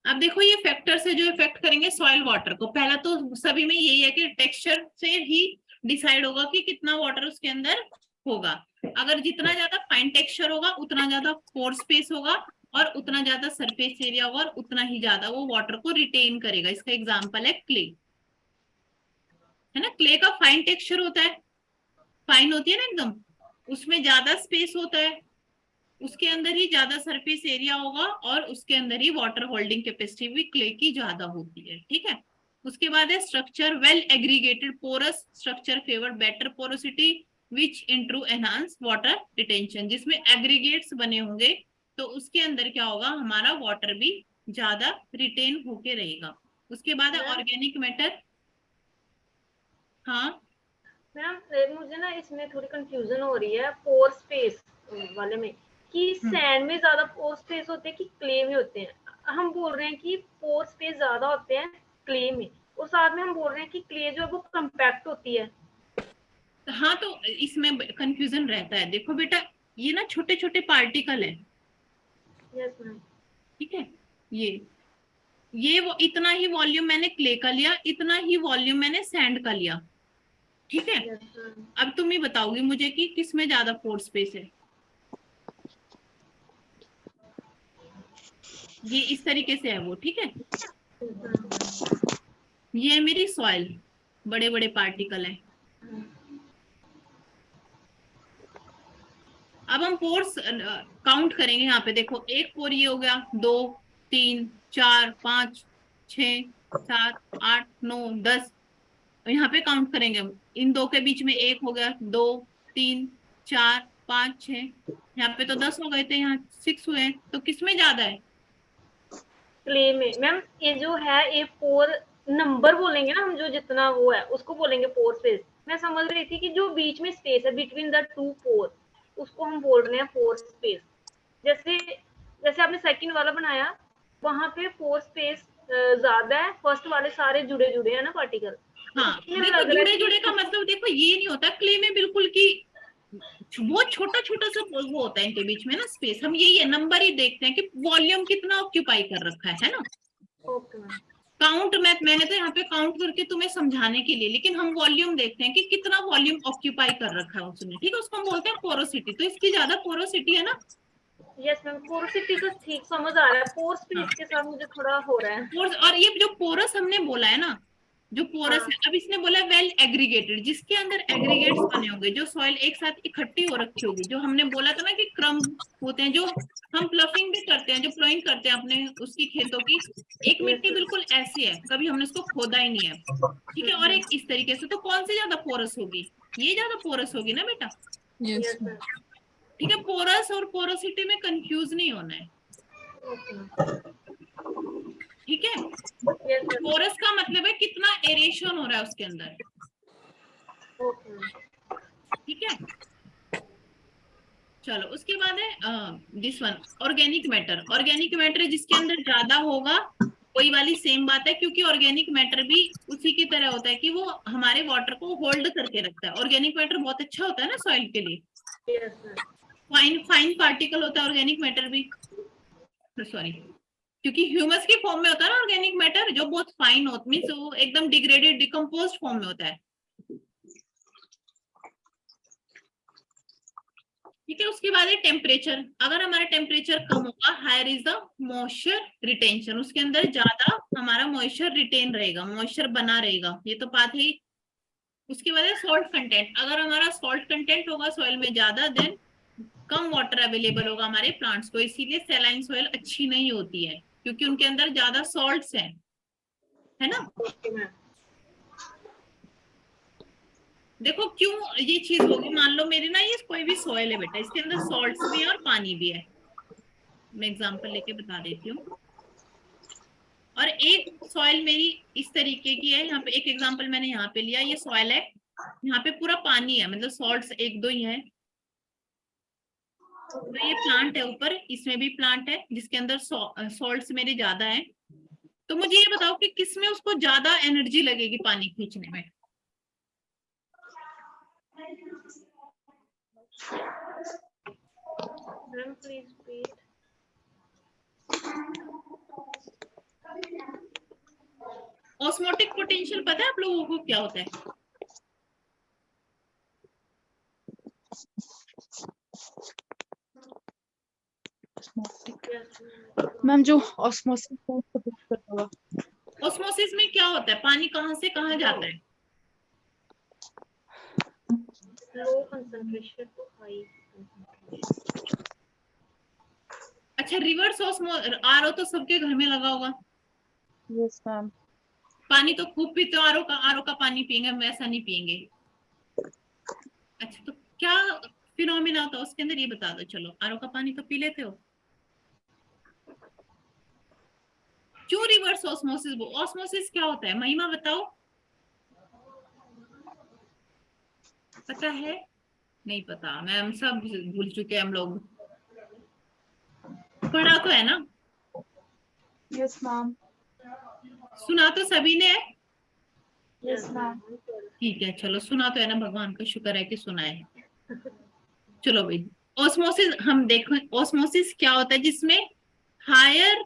अब देखो ये फैक्टर्स है जो इफेक्ट करेंगे सॉइल वाटर को। पहला तो सभी में यही है कि टेक्सचर से ही डिसाइड होगा कि कितना वाटर उसके अंदर होगा। अगर जितना ज्यादा फाइन टेक्सचर होगा उतना ज्यादा पोर स्पेस होगा, और उतना ज्यादा सरफेस एरिया होगा और उतना ही ज्यादा वो वाटर को रिटेन करेगा। इसका एग्जांपल है क्ले, है ना। क्ले का फाइन टेक्सचर होता है, फाइन होती है ना एकदम, उसमें ज्यादा स्पेस होता है, उसके अंदर ही ज्यादा सरफेस एरिया होगा और उसके अंदर ही वाटर होल्डिंग कैपेसिटी भी क्ले की ज्यादा होती है, ठीक है। उसके बाद है structure well aggregated porous structure favour better porosity which in turn enhance water retention. जिसमें एग्रीगेट्स बने होंगे तो उसके अंदर क्या होगा, हमारा वाटर भी ज्यादा रिटेन होके रहेगा। उसके बाद है ऑर्गेनिक मैटर। हाँ मैम मुझे ना इसमें थोड़ी कंफ्यूजन हो रही है पोर स्पेस वाले में, कि सैंड में ज्यादा पोर स्पेस होते हैं कि क्ले में होते हैं। हम बोल रहे हैं कि पोर स्पेस ज्यादा होते हैं क्ले में, और साथ में हम बोल रहे हैं कि क्ले जो है वो कंपैक्ट होती है। हाँ, तो इसमें कंफ्यूजन रहता है। देखो बेटा, ये ना छोटे छोटे पार्टिकल है, यस मैम। ठीक है। ये वो इतना ही वॉल्यूम मैंने क्ले का लिया, इतना ही वॉल्यूम मैंने सैंड का लिया, ठीक है। Yes ma'am. अब तुम ही बताओगी मुझे कि किसमें ज्यादा पोर स्पेस है। ये इस तरीके से है वो, ठीक है। ये है मेरी सॉइल, बड़े बड़े पार्टिकल है। अब हम पोर्स काउंट करेंगे। यहाँ पे देखो, एक पोर ये हो गया, 2 3 4 5 6 7 8 9 10। यहाँ पे काउंट करेंगे हम, इन दो के बीच में एक हो गया, 2 3 4 5 6, यहाँ पे तो 10 हो गए थे, यहाँ 6 हुए, तो किसमें ज्यादा है। क्ले में मैम। ये जो है ये पोर नंबर बोलेंगे ना हम, जो जितना वो है उसको बोलेंगे पोर स्पेस। मैं समझ रही थी कि जो बीच में स्पेस है बिटवीन द टू पोर, उसको हम बोल रहे हैं पोर स्पेस। जैसे जैसे आपने सेकंड वाला बनाया, वहां पे पोर स्पेस ज्यादा है, फर्स्ट वाले सारे जुड़े जुड़े हैं ना पार्टिकल। हाँ इसमें देखो, लग रहा जुड़े है जुड़े का कि मतलब देखो ये नहीं होता क्ले में बिल्कुल की बहुत छोटा छोटा सा वो होता है इनके बीच में ना स्पेस। हम यही है, नंबर ही देखते हैं कि वॉल्यूम कितना ऑक्यूपाई कर रखा है ना। Okay ma'am. काउंट मैंने तो यहाँ पे काउंट करके तुम्हें समझाने के लिए, लेकिन हम वॉल्यूम देखते हैं कि कितना वॉल्यूम ऑक्यूपाई कर रखा है उसने, ठीक है। उसको हम बोलते हैं पोरोसिटी, तो इसकी ज्यादा पोरोसिटी है ना। Yes ma'am. पोरोसिटी तो ठीक समझ आ रहा है, पोर हाँ, स्पेस के साथ मुझे थोड़ा हो रहा है। और ये जो पोरस हमने बोला है ना, जो पोरस हाँ। है, अब इसने बोला वेल एग्रीगेटेड, जिसके अंदर एग्रीगेट्स बने होंगे, जो सॉइल एक साथ इकट्ठी हो रखी होगी, जो हमने बोला था ना कि क्रम होते हैं, जो हम प्लफिंग भी करते हैं, जो प्लोइंग करते हैं अपने उसकी खेतों की। एक यस मिट्टी बिल्कुल ऐसी है, कभी हमने उसको खोदा ही नहीं है, ठीक है। और एक इस तरीके से, तो कौन सी ज्यादा पोरस होगी, ये ज्यादा पोरस होगी ना बेटा, Yes. Yes ma'am. ठीक है। पोरस और पोरोसिटी में कंफ्यूज नहीं होना है, ओके मैम। ठीक है। Yes ma'am. पोरस का मतलब है कितना एरेशन हो रहा है उसके अंदर, ओके मैम। ठीक है। चलो उसके बाद है this one organic matter. Organic matter जिसके अंदर ज्यादा होगा, वही वाली सेम बात है, क्योंकि ऑर्गेनिक मैटर भी उसी की तरह होता है कि वो हमारे वाटर को होल्ड करके रखता है। ऑर्गेनिक मैटर बहुत अच्छा होता है ना सॉइल के लिए। Yes ma'am. Fine fine particle होता है ऑर्गेनिक मैटर भी, सॉरी, क्योंकि ह्यूमस की फॉर्म में होता है ना ऑर्गेनिक मैटर, जो बहुत फाइन होता, मीन्स वो एकदम डिग्रेडेड डिकम्पोज्ड फॉर्म में होता है, ठीक है। उसके बाद है टेम्परेचर। अगर हमारा टेम्परेचर कम होगा, higher is the moisture retention, उसके अंदर ज्यादा हमारा मॉइस्चर रिटेन रहेगा, मॉइस्चर बना रहेगा, ये तो बात है। उसके बाद है सॉल्ट कंटेंट। अगर हमारा सॉल्ट कंटेंट होगा सॉइल में ज्यादा, देन कम वाटर अवेलेबल होगा हमारे प्लांट्स को, इसीलिए सैलाइन सॉइल अच्छी नहीं होती है, क्योंकि उनके अंदर ज्यादा सॉल्ट्स हैं, है ना। Okay ma'am. देखो क्यों ये चीज होगी, मान लो मेरी ना ये कोई भी सॉइल है बेटा, इसके अंदर सॉल्ट्स भी है और पानी भी है, मैं एग्जांपल लेके बता देती हूँ। और एक सॉइल मेरी इस तरीके की है, यहाँ पे एक एग्जांपल मैंने यहाँ पे लिया, ये सॉइल है, यहाँ पे पूरा पानी है, मतलब सॉल्ट्स एक दो ही है। तो ये प्लांट है ऊपर, इसमें भी प्लांट है जिसके अंदर सॉल्ट्स मेरे ज्यादा है। तो मुझे ये बताओ कि किसमें उसको ज्यादा एनर्जी लगेगी पानी खींचने में। Ma'am please repeat. Osmotic potential पता है आप लोगों को क्या होता है। यस मैम जो ऑस्मोसिस है उसको डिस्कस करता हुआ। ऑस्मोसिस में क्या होता है, पानी कहाँ से कहाँ जाता है? Low concentration to high concentration. अच्छा, रिवर्स ऑस्मो आरओ तो सबके घर में लगा होगा। Yes ma'am. पानी तो खूब पीते हो, आरओ का पानी पियेंगे हम, ऐसा नहीं पियेंगे। अच्छा, तो क्या फिनोमिना होता है उसके अंदर, ये बता दो। चलो, आरओ का पानी तो पी लेते हो, क्यों रिवर्स ऑस्मोसिस? ऑस्मोसिस क्या होता है, महिमा बताओ, पता है? नहीं पता, मैम सब भूल चुके हैं हम लोग। पढ़ा तो है ना? Yes ma'am. सुना तो सभी ने है? Yes ma'am. ठीक है, चलो, सुना तो है ना, भगवान का शुक्र है कि सुना है। चलो भाई, ऑस्मोसिस हम देखो, ऑस्मोसिस क्या होता है, जिसमें हायर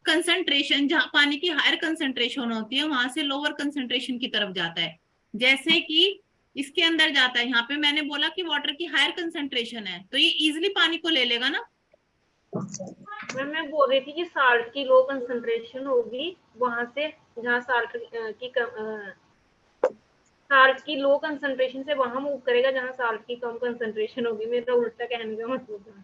कंसंट्रेशन, जहां पानी की हायर कंसंट्रेशन होती है वहां से लोअर कंसंट्रेशन की तरफ जाता है। जैसे कि इसके अंदर जाता है, यहाँ पे मैंने बोला कि वाटर की हायर कंसंट्रेशन है, तो ये इजिली पानी को ले लेगा ना। मैम मैं बोल रही थी कि साल्ट की लो कंसंट्रेशन होगी वहां से, जहाँ साल्ट की साल्ट की लो कंसंट्रेशन से वहां मूव करेगा जहाँ साल्ट की कम कंसंट्रेशन होगी। मेरा उल्टा कहने का मतलब है।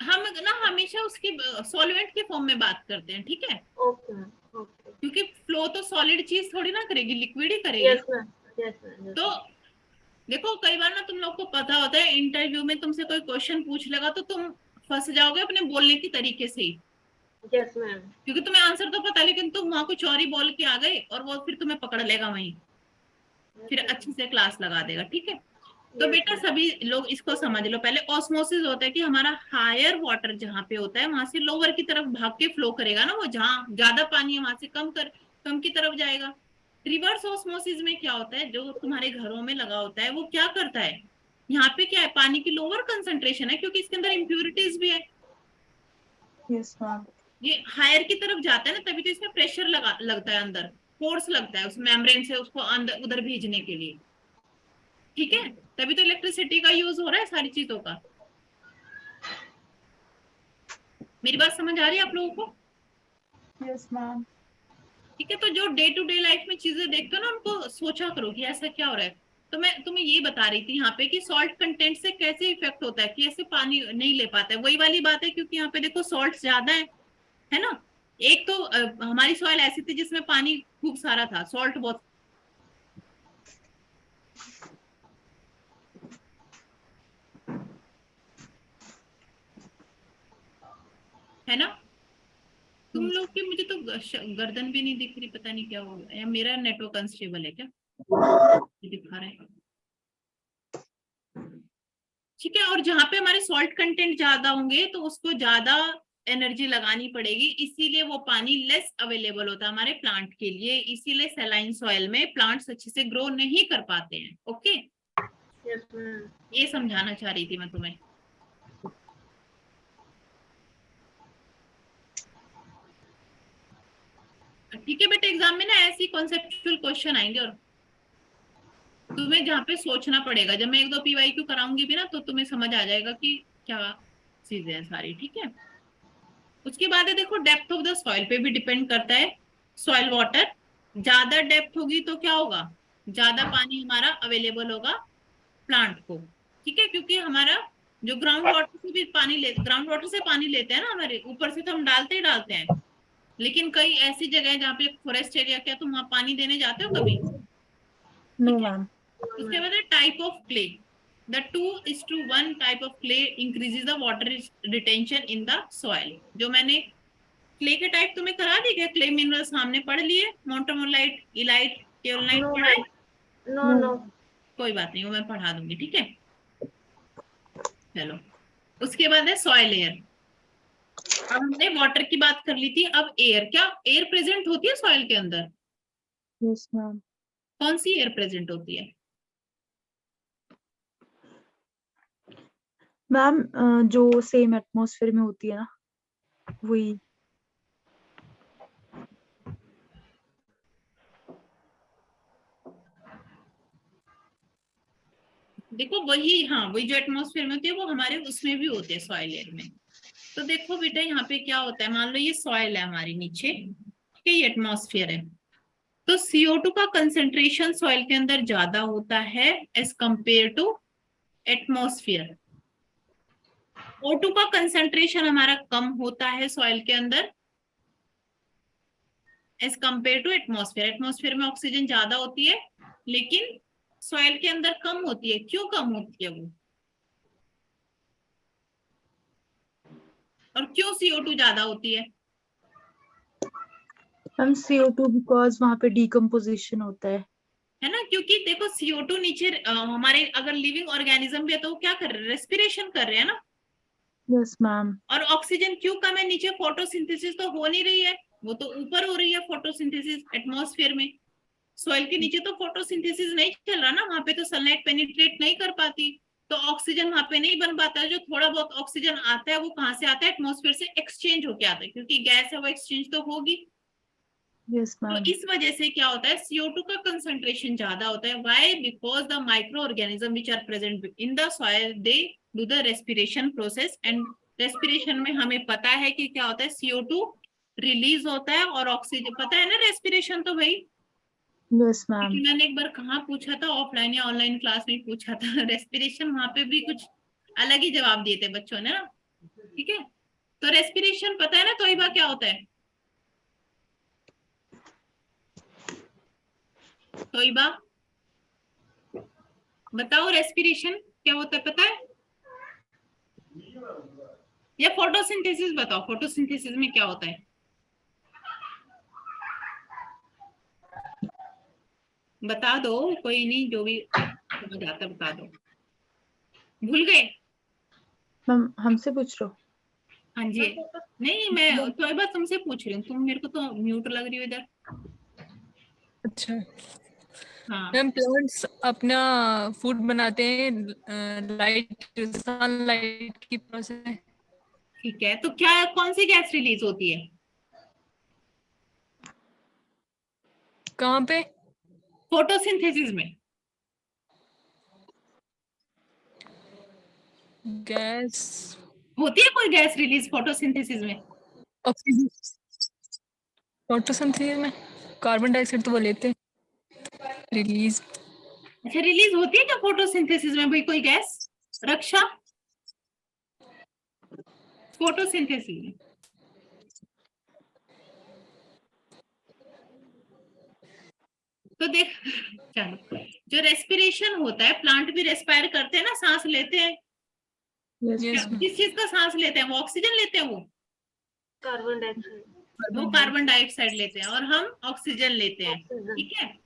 हम ना हमेशा उसके सॉल्वेंट के फॉर्म में बात करते हैं, ठीक है? Okay ma'am, okay. क्योंकि फ्लो तो सॉलिड चीज थोड़ी ना करेगी, लिक्विड ही करेगी। Yes ma'am, yes ma'am. तो देखो, कई बार ना तुम लोग को पता होता है, इंटरव्यू में तुमसे कोई क्वेश्चन पूछ लेगा तो तुम फंस जाओगे अपने बोलने की तरीके से ही, यस मैम। क्योंकि तुम्हें आंसर तो पता है लेकिन तुम वहां कुछ और ही बोल के आ गए और वो फिर तुम्हें पकड़ लेगा वहीं, फिर अच्छे से क्लास लगा देगा, ठीक है? तो बेटा सभी लोग इसको समझ लो। पहले ऑस्मोसिस होता है कि हमारा हायर वाटर जहाँ पे होता है वहां से लोअर की तरफ भाग के फ्लो करेगा ना, वो जहाँ ज्यादा पानी है वहां से कम की तरफ जाएगा। रिवर्स ऑस्मोसिस में क्या होता है, जो तुम्हारे घरों में लगा होता है वो क्या करता है, यहाँ पे क्या है, पानी की लोअर कंसंट्रेशन है क्योंकि इसके अंदर इम्प्यूरिटीज भी है। Yes ma'am. ये हायर की तरफ जाता है ना, तभी तो इसमें प्रेशर लगता है अंदर, फोर्स लगता है उस मेम्ब्रेन से उसको अंदर उधर भेजने के लिए, ठीक है? तभी तो इलेक्ट्रिसिटी का यूज हो रहा है सारी चीजों का। मेरी बात समझ आ रही है आप लोगों को? Yes ma'am. ठीक है, तो जो डे टू डे लाइफ में चीजें देखते हो ना, उनको सोचा करो कि ऐसा क्या हो रहा है। तो मैं तुम्हें ये बता रही थी यहाँ पे कि सॉल्ट कंटेंट से कैसे इफेक्ट होता है, कि ऐसे पानी नहीं ले पाता है, वही वाली बात है, क्योंकि यहाँ पे देखो सॉल्ट ज्यादा है ना? एक तो हमारी सॉइल ऐसी थी जिसमें पानी खूब सारा था, सॉल्ट बहुत है ना। तुम लोग की मुझे तो गर्दन भी नहीं दिख रही, पता नहीं क्या होगा, या मेरा नेटवर्क अनस्टेबल है क्या, ये दिखा रहा है। ठीक है, और जहां पे हमारे सॉल्ट कंटेंट ज्यादा होंगे तो उसको ज्यादा एनर्जी लगानी पड़ेगी, इसीलिए वो पानी लेस अवेलेबल होता है हमारे प्लांट के लिए, इसीलिए सैलाइन सॉइल में प्लांट्स अच्छे से ग्रो नहीं कर पाते हैं। Okay, yes ma'am. ये समझाना चाह रही थी मैं तुम्हें। ठीक है बेटा, एग्जाम में ना ऐसी कॉन्सेप्चुअल क्वेश्चन आएंगे और तुम्हें जहाँ पे सोचना पड़ेगा, जब मैं एक दो पीवाईक्यू कराऊंगी भी ना तो तुम्हें समझ आ जाएगा कि क्या चीजें हैं सारी, ठीक है? उसके बाद है देखो, डेप्थ ऑफ द सॉइल पे भी डिपेंड करता है सॉइल वाटर। ज्यादा डेप्थ होगी तो क्या होगा, ज्यादा पानी हमारा अवेलेबल होगा प्लांट को, ठीक है? क्योंकि हमारा जो ग्राउंड वाटर से पानी लेते हैं ना, हमारे ऊपर से तो हम डालते ही डालते हैं, लेकिन कई ऐसी जगह है जहाँ पे फॉरेस्ट एरिया, क्या तुम वहां पानी देने जाते हो कभी? नो ठीक है। मैम। उसके बाद है type of clay, the 2:1 type of clay increases the water retention in the soil. जो मैंने क्ले के टाइप तुम्हें करा दी क्या, क्ले मिनरल्स हमने पढ़ लिए, मोंटोमोलाइट, इलाइट, केओलाइट नो पढ़ा है? Ma'am, no no. कोई बात नहीं, वो मैं पढ़ा दूंगी, ठीक है? चलो, उसके बाद है सॉइल लेयर। अब हमने वाटर की बात कर ली थी, अब एयर, क्या एयर प्रेजेंट होती है सॉइल के अंदर? Yes ma'am. कौन सी एयर प्रेजेंट होती है? मैम जो सेम एटमॉस्फेयर में होती है ना, वही। देखो वही, हाँ, वही जो एटमॉस्फेयर में होती है वो हमारे उसमें भी होते हैं, सॉइल एयर में। तो देखो बेटा यहाँ पे क्या होता है, मान लो ये सॉइल है हमारी नीचे, ठीक है, ये एटमॉस्फेयर है, तो CO2 का कंसेंट्रेशन सॉइल के अंदर ज्यादा होता है as compare to atmosphere. O2 का कंसेंट्रेशन हमारा कम होता है सॉइल के अंदर as compare to atmosphere. Atmosphere में ऑक्सीजन ज्यादा होती है लेकिन सॉइल के अंदर कम होती है। क्यों कम होती है वो, और क्यों CO2 ज्यादा होती है? हम CO2 बिकॉज वहां पे डिकम्पोजिशन होता है ना, क्योंकि देखो CO2 नीचे हमारे अगर लिविंग ऑर्गेनिज्म भी है तो वो क्या कर रहे हैं, रेस्पिरेशन कर रहे हैं ना। Yes ma'am. और ऑक्सीजन क्यों कम है नीचे, फोटोसिंथेसिस तो हो नहीं रही है, वो तो ऊपर हो रही है फोटोसिंथेसिस एटमॉस्फेयर में। सॉइल के नीचे तो फोटोसिंथेसिस नहीं चल रहा ना, वहां पे तो सनलाइट पेनिट्रेट नहीं कर पाती, तो ऑक्सीजन वहां पे नहीं बन पाता। जो थोड़ा बहुत ऑक्सीजन आता है वो कहाँ से आता है, एटमॉस्फेयर से एक्सचेंज होके आता है, क्योंकि गैस है वो एक्सचेंज तो होगी। यस तो मैम। इस वजह से क्या होता है, CO2 का कंसंट्रेशन ज्यादा होता है। Why? Because the micro organism which are present in the soil they do the respiration process, and respiration में हमें पता है कि क्या होता है, CO2 रिलीज होता है और ऑक्सीजन, पता है ना रेस्पिरेशन तो भाई। Yes ma'am. क्योंकि मैंने एक बार कहाँ पूछा था, ऑफलाइन या ऑनलाइन क्लास में पूछा था रेस्पिरेशन, वहां पे भी कुछ अलग ही जवाब दिए थे बच्चों ने ना। ठीक है, तो रेस्पिरेशन पता है ना, तो बार क्या होता है तोइबा, बताओ रेस्पिरेशन क्या होता है, पता है? या फोटोसिंथेसिस बताओ, फोटोसिंथेसिस में क्या होता है? बता दो, कोई नहीं, जो भी समझ आता है बता दो। भूल गए? मैम हमसे पूछ रहे हो? हाँ जी, नहीं मैं तोइबा तुमसे पूछ रही हूँ, तुम मेरे को तो म्यूट लग रही हो इधर। अच्छा हाँ मैम, प्लांट्स अपना फूड बनाते हैं लाइट सनलाइट की प्रोसेस। ठीक है, तो क्या कौन सी गैस रिलीज होती है कहाँ पे? फोटोसिंथेसिस में? गैस, होती है कोई गैस रिलीज फोटोसिंथेसिस में? ऑक्सीजन। फोटोसिंथेसिस में कार्बन डाइऑक्साइड तो वो लेते हैं रिलीज। अच्छा, रिलीज होती है क्या फोटोसिंथेसिस में भाई कोई गैस, रक्षा, फोटोसिंथेसिस में? तो देख, चलो, जो रेस्पिरेशन होता है, प्लांट भी रेस्पायर करते हैं ना, सांस लेते हैं। Yes yes ma'am. किस चीज का सांस लेते हैं, वो ऑक्सीजन लेते हैं, कार्बन डाइऑक्साइड। वो कार्बन डाइऑक्साइड लेते हैं, और हम ऑक्सीजन लेते हैं। ऑक्सीजन। ठीक है,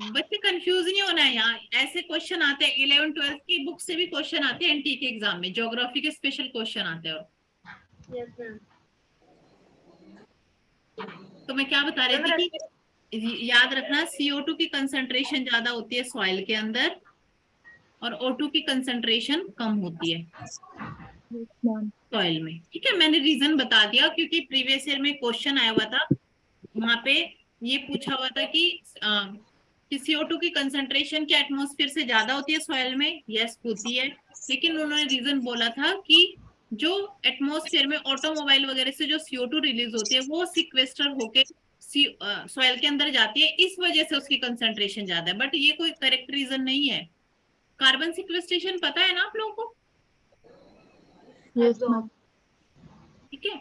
बच्चे कंफ्यूज नहीं होना है, यहाँ ऐसे क्वेश्चन आते हैं 11th-12th की बुक से भी क्वेश्चन आते हैं, एनटी के एग्जाम में ज्योग्राफी के स्पेशल क्वेश्चन आते हैं। और यस मैम। तो मैं क्या बता रही थी कि याद रखना, CO2 की कंसंट्रेशन ज्यादा होती है सॉइल के अंदर और O2 की कंसंट्रेशन कम होती है यस मैम। सॉइल में। ठीक है, मैंने रीजन बता दिया, क्योंकि प्रीवियस ईयर में क्वेश्चन आया हुआ था, वहां पे ये पूछा हुआ था कि CO2 की कंसंट्रेशन क्या एटमॉस्फेयर से ज्यादा होती है सॉइल में? यस होती है, लेकिन उन्होंने रीजन बोला था कि जो एटमॉस्फेयर में ऑटोमोबाइल वगैरह से जो CO2 रिलीज होती है वो सिक्वेस्टर होके सॉइल के अंदर जाती है, इस वजह से उसकी कंसंट्रेशन ज्यादा है। बट ये कोई करेक्ट रीजन नहीं है। कार्बन सिक्वेस्ट्रेशन पता है ना आप लोगों को? Yes ma'am. ठीक है,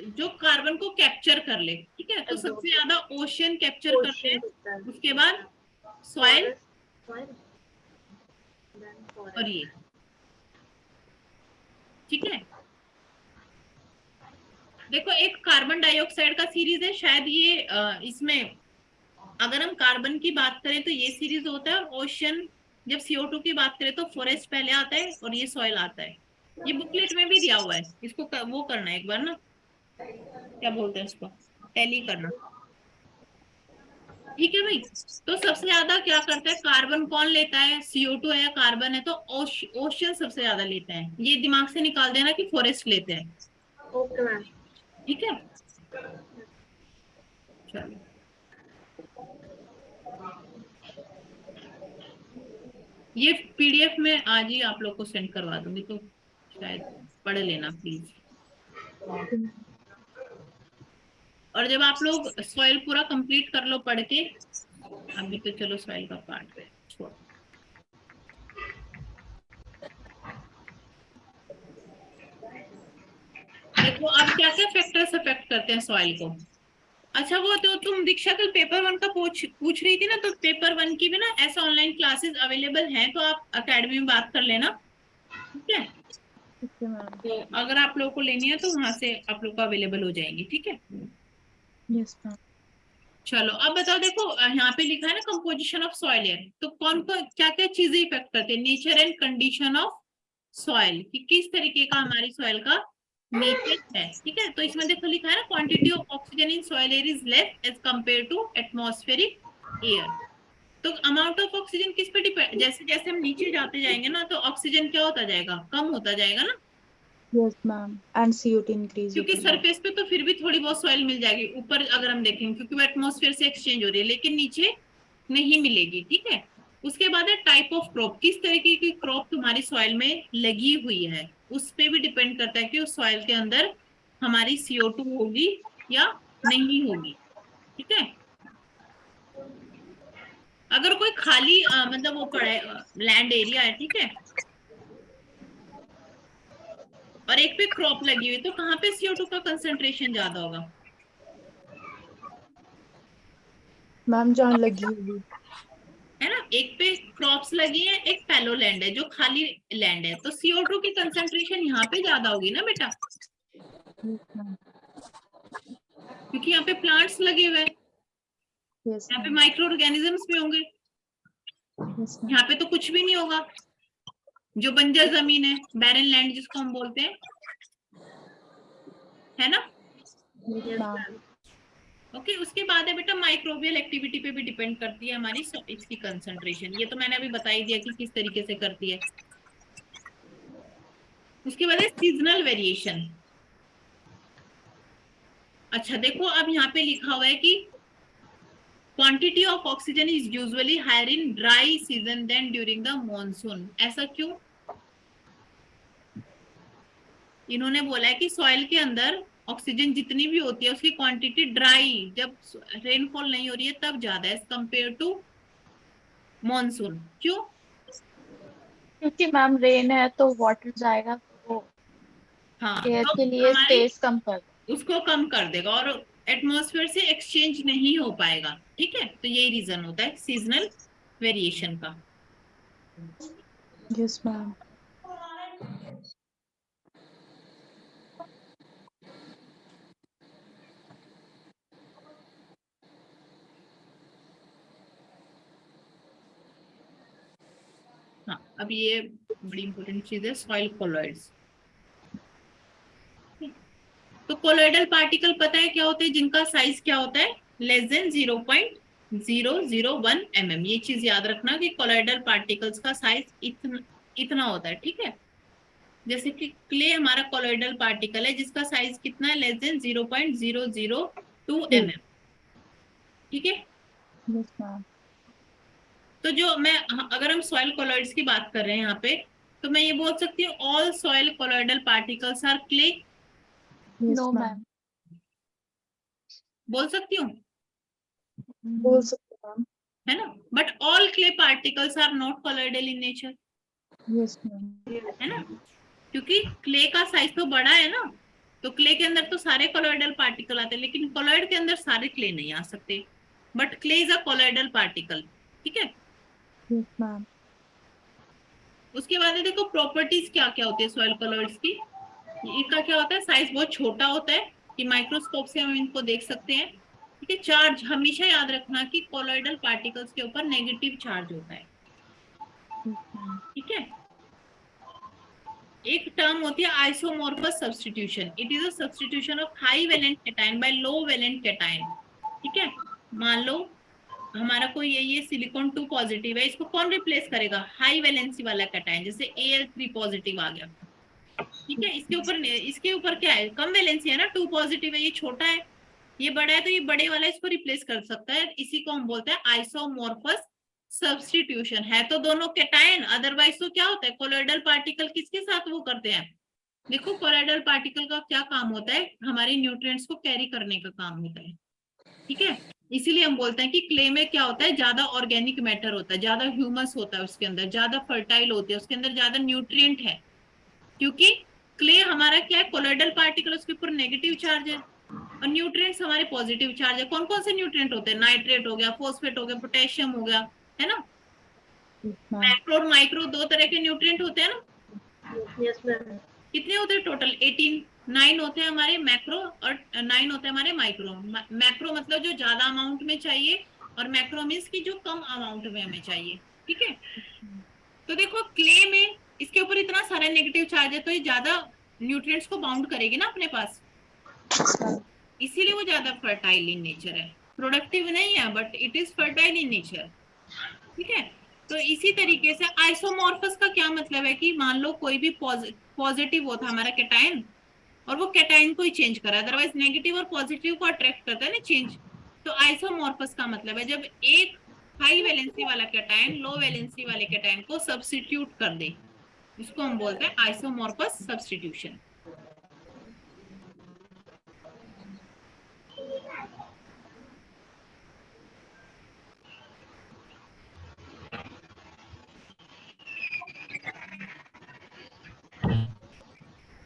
जो कार्बन को कैप्चर कर ले। ठीक है, तो सबसे ज्यादा ओशियन कैप्चर करते हैं, उसके बाद सॉइल और ये। ठीक है, देखो एक कार्बन डाइऑक्साइड का सीरीज है, शायद ये इसमें अगर हम कार्बन की बात करें तो ये सीरीज होता है, और ओशन जब CO2 की बात करें तो फॉरेस्ट पहले आता है और ये सॉइल आता है। ये बुकलेट में भी दिया हुआ है, इसको वो करना है एक बार ना, क्या बोलते हैं इसको, टैली करना। ठीक है भाई, तो सबसे ज्यादा क्या करता है, कार्बन कौन लेता है, CO2 है या कार्बन है? तो ओशन सबसे ज्यादा लेते हैं, ये दिमाग से निकाल देना कि फॉरेस्ट लेते हैं। Okay ma'am. ठीक है, चलो ये PDF में आज ही आप लोग को सेंड करवा दूंगी, तो शायद पढ़ लेना प्लीज। और जब आप लोग सॉइल पूरा कंप्लीट कर लो पढ़ के, अभी तो चलो सॉइल का पार्ट है छोड़। देखो अब क्या क्या फैक्टर्स अफेक्ट करते हैं सॉइल को। अच्छा वो तो तुम दीक्षा कल पेपर 1 का पूछ रही थी ना, तो पेपर 1 की भी ना ऐसा ऑनलाइन क्लासेस अवेलेबल हैं, तो आप अकेडमी में बात कर लेना, ठीक है। ठीक है मैम। तो अगर आप लोगों को लेनी है तो वहां से आप लोग को अवेलेबल हो जाएंगी, ठीक है। Yes ma'am. चलो अब बताओ, देखो यहाँ पे लिखा है ना कंपोजिशन ऑफ सॉइल एयर, तो कौन कौन क्या क्या चीजें इफेक्ट करते हैं, nature and condition of soil, कि किस तरीके का हमारी सॉइल का नेचर है, ठीक है। तो इसमें देखो लिखा है ना, quantity of oxygen in soil air is less as compare to atmospheric air. तो अमाउंट ऑफ ऑक्सीजन किस पे डिपेंड, जैसे जैसे हम नीचे जाते जाएंगे ना तो ऑक्सीजन क्या होता जाएगा, कम होता जाएगा ना, yes ma'am, and CO2 increase क्योंकि होता है। सरफेस पे तो फिर भी थोड़ी बहुत सॉइल मिल जाएगी ऊपर अगर हम देखेंगे, क्योंकि वो एटमॉस्फेयर से एक्सचेंज हो रही है, लेकिन नीचे नहीं मिलेगी, ठीक है। उसके बाद है टाइप ऑफ क्रॉप, किस तरीके की क्रॉप तुम्हारी सॉइल में लगी हुई है, उस पे भी डिपेंड करता है कि उस सॉइल के अंदर हमारी CO2 होगी या नहीं होगी, ठीक है। अगर कोई खाली मतलब वो पड़ा है लैंड एरिया है, ठीक है, और एक पे क्रॉप लगी हुई, तो कहाँ पे CO2 का कंसंट्रेशन ज्यादा होगा, मैम जहाँ लगी हुई। है ना। एक पे क्रॉप्स लगी है, एक फैलो लैंड है जो खाली लैंड है, तो CO2 की कंसंट्रेशन यहाँ पे ज्यादा होगी ना बेटा, यस मैम। क्योंकि यहाँ पे प्लांट्स लगे हुए हैं, यस यहाँ पे मैम। माइक्रो ऑर्गेनिजम्स भी होंगे, यस मैम। यहाँ पे तो कुछ भी नहीं होगा, जो बंजर जमीन है, बैरन लैंड जिसको हम बोलते हैं, है ना। Yes ma'am. ओके उसके बाद है बेटा माइक्रोबियल एक्टिविटी पे भी डिपेंड करती है हमारी इसकी कंसंट्रेशन, ये तो मैंने अभी बता ही दिया कि किस तरीके से करती है। उसके बाद है सीजनल वेरिएशन। अच्छा देखो अब यहाँ पे लिखा हुआ है कि quantity of oxygen is usually higher in dry season than during the monsoon, ऐसा क्यों। इन्होंने बोला है कि सॉइल के अंदर ऑक्सीजन जितनी भी होती है उसकी क्वांटिटी ड्राई, जब रेनफॉल नहीं हो रही है तब ज्यादा है कंपेयर टू मॉनसून, क्यों। क्योंकि मैम रेन है तो वाटर जाएगा, तो हाँ एयर तो के लिए हमारी स्पेस कम कर। उसको कम कर देगा और एटमॉस्फेयर से एक्सचेंज नहीं हो पाएगा, ठीक है। तो यही रीजन होता है सीजनल वेरिएशन का। Yes ma'am. हाँ अब ये बड़ी इंपॉर्टेंट चीज है सॉइल कोलॉइड्स। तो कोलॉइडल पार्टिकल पता है क्या होते हैं, जिनका साइज क्या होता है, लेस देन 0.001 mm। ये चीज याद रखना कि कोलॉइडल पार्टिकल्स का साइज इतना होता है, ठीक है। जैसे कि क्ले हमारा कोलॉइडल पार्टिकल है जिसका साइज कितना है, लेस देन 0.002 mm, ठीक है। Yes ma'am. तो जो मैं अगर हम सॉइल कोलॉइड्स की बात कर रहे हैं यहाँ पे, तो मैं ये बोल सकती हूँ all soil colloidal particles are clay, no ma'am. बोल सकती हूँ, बोल सकते हैं मैम। है ना। But all clay particles are not colloidal in nature, yes ma'am. है ना, क्योंकि क्ले का साइज तो बड़ा है ना, तो क्ले के अंदर तो सारे कोलॉइडल पार्टिकल आते हैं, लेकिन कोलॉइड के अंदर सारे क्ले नहीं आ सकते, but clay is a colloidal particle, ठीक है। Yes ma'am. उसके बाद देखो प्रॉपर्टीज क्या क्या होती है सॉइल कोलॉइड्स की। इनका क्या होता है, साइज बहुत छोटा होता है कि माइक्रोस्कोप से हम इनको देख सकते हैं, ठीक है। चार्ज हमेशा याद रखना कि कोलॉइडल पार्टिकल्स के ऊपर नेगेटिव चार्ज होता है, ठीक है। एक टर्म होती है isomorphous substitution, it is a substitution of high valent cation by low valent cation, ठीक है। मान लो हमारा कोई ये सिलिकॉन 2 पॉजिटिव है, इसको कौन रिप्लेस करेगा, हाई वैलेंसी वाला कैटायन, जैसे Al3 पॉजिटिव आ गया, ठीक है। इसके ऊपर क्या है, कम वैलेंसी है ना, 2 पॉजिटिव है, ये छोटा है, ये बड़ा है, तो ये बड़े वाला इसको रिप्लेस कर सकता है, इसी को हम बोलते हैं आइसोमॉर्फस सब्स्टिट्यूशन। है तो दोनों कैटायन, अदरवाइज तो क्या होता है, कोलॉइडल पार्टिकल किसके साथ वो करते हैं, देखो कोलाइडल पार्टिकल का क्या काम होता है, हमारे न्यूट्रिएंट्स को कैरी करने का काम होता है, ठीक है। इसीलिए हम बोलते हैं कि क्ले में क्या होता है, ज्यादा ऑर्गेनिक मैटर होता है, ज्यादा ह्यूमस होता है उसके अंदर, ज्यादा फर्टाइल होते हैं, उसके अंदर ज्यादा न्यूट्रिएंट है, क्योंकि क्ले हमारा क्या है, कोलाइडल पार्टिकल, उसके ऊपर नेगेटिव चार्ज है और न्यूट्रिएंट्स हमारे पॉजिटिव चार्ज है। कौन कौन से न्यूट्रिएंट होते हैं, नाइट्रेट हो गया, फोस्फेट हो गया, पोटेशियम हो गया, है ना। मैक्रो और माइक्रो दो तरह के न्यूट्रिएंट होते हैं ना। Yes ma'am. कितने होते हैं टोटल, 18, 9 होते हैं हमारे मैक्रो और 9 होते हैं हमारे माइक्रो। मैक्रो मतलब जो ज्यादा अमाउंट में चाहिए और मैक्रो मीन्स की जो कम अमाउंट में हमें चाहिए, ठीक है। तो देखो क्ले में इसके ऊपर इतना सारा नेगेटिव चार्ज है, तो ये ज्यादा न्यूट्रिएंट्स को बाउंड करेगी ना अपने पास, इसीलिए वो ज्यादा फर्टाइल इन नेचर है। प्रोडक्टिव नहीं है but it is fertile in nature, ठीक है। तो इसी तरीके से आइसोमॉर्फस का क्या मतलब है कि मान लो कोई भी पॉजिटिव होता है हमारा कैटायन और वो कैटायन को ही चेंज करा, अदरवाइज नेगेटिव और पॉजिटिव को अट्रैक्ट करता है ना चेंज। तो आइसोमॉर्फस का मतलब है जब एक हाई वैलेंसी वाला कैटायन लो वैलेंसी वाले कैटायन को सब्स्टिट्यूट कर दे, इसको हम बोलते हैं आइसोमॉर्फस सब्स्टिट्यूशन।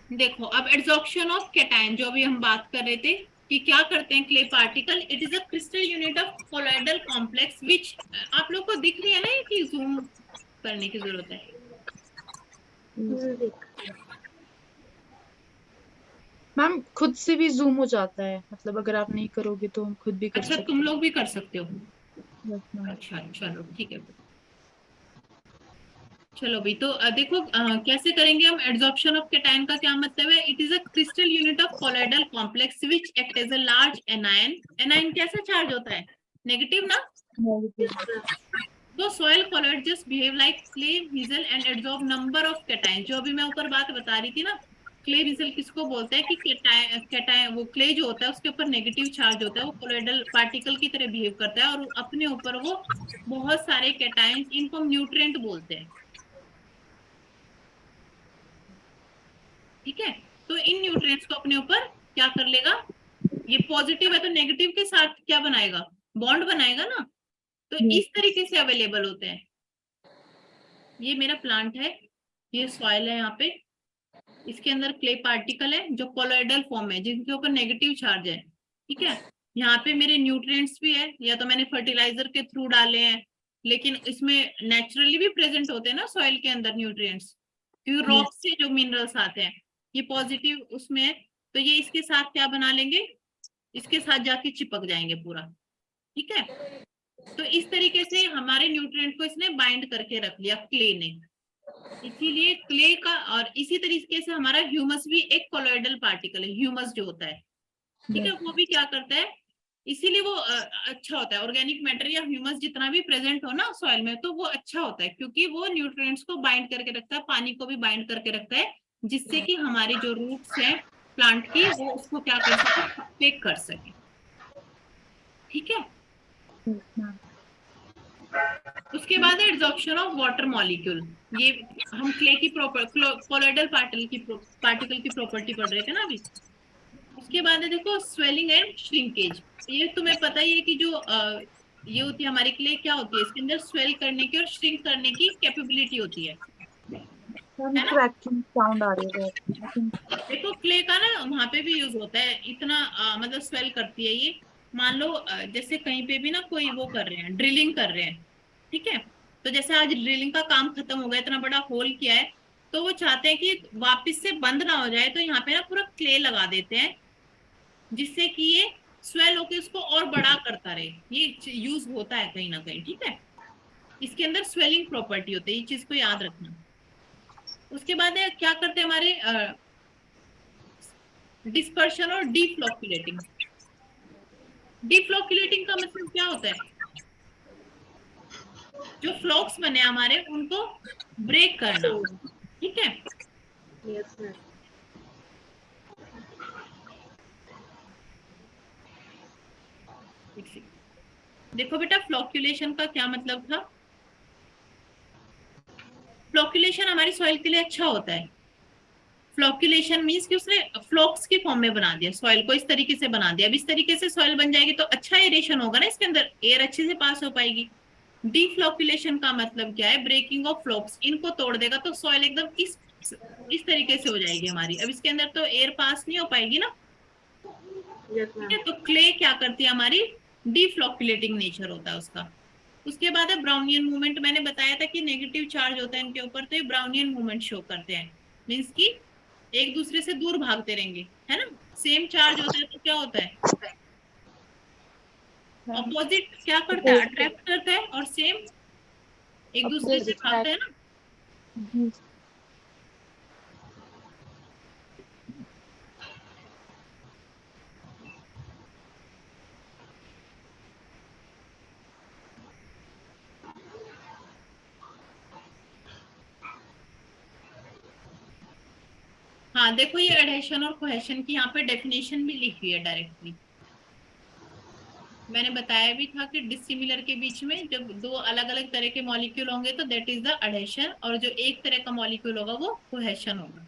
देखो अब एड्सॉर्प्शन ऑफ कैटायन जो अभी हम बात कर रहे थे कि क्या करते हैं clay particle, it is a crystal unit of colloidal complex which, आप लोग को दिख रही है ना कि जूम करने की जरूरत है। मैम खुद से भी जूम हो जाता है, मतलब अगर आप नहीं करोगे तो हम खुद भी कर अच्छा सकते तुम लोग भी कर सकते हो, हैं। अच्छा चलो ठीक है। चलो भाई, तो देखो कैसे करेंगे हम। एड्सॉर्प्शन ऑफ कैटायन का क्या मतलब है, it is a crystal unit of colloidal complex which act as a large anion. Anion कैसा चार्ज होता है, नेगेटिव ना। तो सॉइल colloid just behave like clay vessel and absorb number of cation। जो अभी मैं ऊपर बात बता रही थी ना, क्ले विजल किसको बोलते हैं कि कैटायन वो क्ले जो होता है उसके ऊपर नेगेटिव चार्ज होता है, वो कोलोइडल पार्टिकल की तरह बिहेव करता है और अपने ऊपर वो बहुत सारे कैटायन, इनको हम न्यूट्रिएंट बोलते हैं, ठीक है। तो इन न्यूट्रिएंट्स को अपने ऊपर क्या कर लेगा, ये पॉजिटिव है तो नेगेटिव के साथ क्या बनाएगा, बॉन्ड बनाएगा ना। तो इस तरीके से अवेलेबल होते हैं। ये मेरा प्लांट है, ये सॉइल है, यहाँ पे इसके अंदर क्ले पार्टिकल है जो कोलोइडल फॉर्म है, जिनके ऊपर नेगेटिव चार्ज है, ठीक है। यहाँ पे मेरे न्यूट्रिएंट्स भी है, या तो मैंने फर्टिलाइजर के थ्रू डाले हैं, लेकिन इसमें नेचुरली भी प्रेजेंट होते हैं ना सॉइल के अंदर न्यूट्रिएंट्स, क्योंकि रॉक से जो मिनरल्स आते हैं ये पॉजिटिव उसमें है, तो ये इसके साथ क्या बना लेंगे, इसके साथ जाके चिपक जाएंगे पूरा, ठीक है। तो इस तरीके से हमारे न्यूट्रिएंट को इसने बाइंड करके रख लिया क्ले ने, इसीलिए क्ले का। और इसी तरीके से हमारा ह्यूमस भी एक कोलॉइडल पार्टिकल है, ह्यूमस जो होता है, ठीक है। वो भी क्या करता है, इसीलिए वो अच्छा होता है, ऑर्गेनिक मैटर या ह्यूमस जितना भी प्रेजेंट हो ना सॉइल में, तो वो अच्छा होता है क्योंकि वो न्यूट्रिएंट्स को बाइंड करके रखता है, पानी को भी बाइंड करके रखता है, जिससे कि हमारी जो रूट्स हैं प्लांट की वो उसको क्या कर सके, टेक कर सके, ठीक है। उसके बाद है एड्सॉर्प्शन ऑफ वाटर मॉलिक्यूल। ये हम क्ले की कोलॉइडल पार्टिकल की प्रॉपर्टी पढ़ रहे थे ना अभी। उसके बाद है देखो स्वेलिंग एंड श्रिंकेज। ये तुम्हें पता ही है कि जो ये होती है हमारी क्ले, क्या होती है इसके अंदर स्वेल करने की और श्रिंक करने की कैपेबिलिटी होती है क्रैकिंग साउंड आ रही है। देखो क्ले का ना वहां पे भी यूज होता है, इतना मतलब स्वेल करती है ये। मान लो जैसे कहीं पे भी ना कोई वो कर रहे हैं, ड्रिलिंग कर रहे हैं, ठीक है। तो जैसे आज ड्रिलिंग का काम खत्म हो गया, इतना बड़ा होल किया है, तो वो चाहते हैं कि वापस से बंद ना हो जाए, तो यहाँ पे ना पूरा क्ले लगा देते हैं, जिससे कि ये स्वेल होकर उसको और बड़ा करता रहे। ये यूज होता है कहीं ना कहीं, ठीक है। इसके अंदर स्वेलिंग प्रॉपर्टी होती है, ये चीज को याद रखना। उसके बाद क्या करते हैं हमारे डिस्पर्शन और डीफ्लोक्युलेटिंग। डीफ्लोक्युलेटिंग का मतलब क्या होता है, जो फ्लॉक्स बने हमारे उनको ब्रेक करना, ठीक है। Yes ma'am. देखो बेटा फ्लॉक्युलेशन का क्या मतलब था। फ्लॉक्युलेशन हमारी सॉइल के लिए अच्छा होता है, फ्लोक्यूलेशन मीन्स कि उसने फ्लोक्स के फॉर्म में बना दिया सॉइल को, इस तरीके से बना दिया। अब इस तरीके से सॉइल बन जाएगी तो अच्छा एरेशन होगा ना, इसके अंदर एयर अच्छे से पास हो पाएगी। डीफ्लोक्यूलेशन का मतलब क्या है? ब्रेकिंग ऑफ फ्लोक्स, इनको तोड़ देगा तो सॉइल एकदम इस तरीके से हो जाएगी हमारी। अब इसके अंदर तो एयर पास नहीं हो पाएगी ना, यस ठीक मैम। है। तो क्ले क्या करती है हमारी? डीफ्लोक्यूलेटिंग नेचर होता है उसका। उसके बाद है ब्राउनियन मूवमेंट। मैंने बताया था कि नेगेटिव चार्ज होता है इनके ऊपर, तो ये ब्राउनियन मूवमेंट शो करते हैं। मीन्स की एक दूसरे से दूर भागते रहेंगे, है ना। सेम चार्ज होता है तो क्या होता है? मैम ऑपोजिट क्या करता है? अट्रैक्ट करता है, और सेम एक दूसरे से अपोजिट भागता है ना। हाँ देखो, ये एडहेशन और कोहेशन की यहाँ पे डेफिनेशन भी लिखी है डायरेक्टली। मैंने बताया भी था कि डिसिमिलर के बीच में जब दो अलग अलग तरह के मॉलिक्यूल होंगे तो दैट इज द एडहेशन, और जो एक तरह का मॉलिक्यूल होगा वो कोहेशन होगा।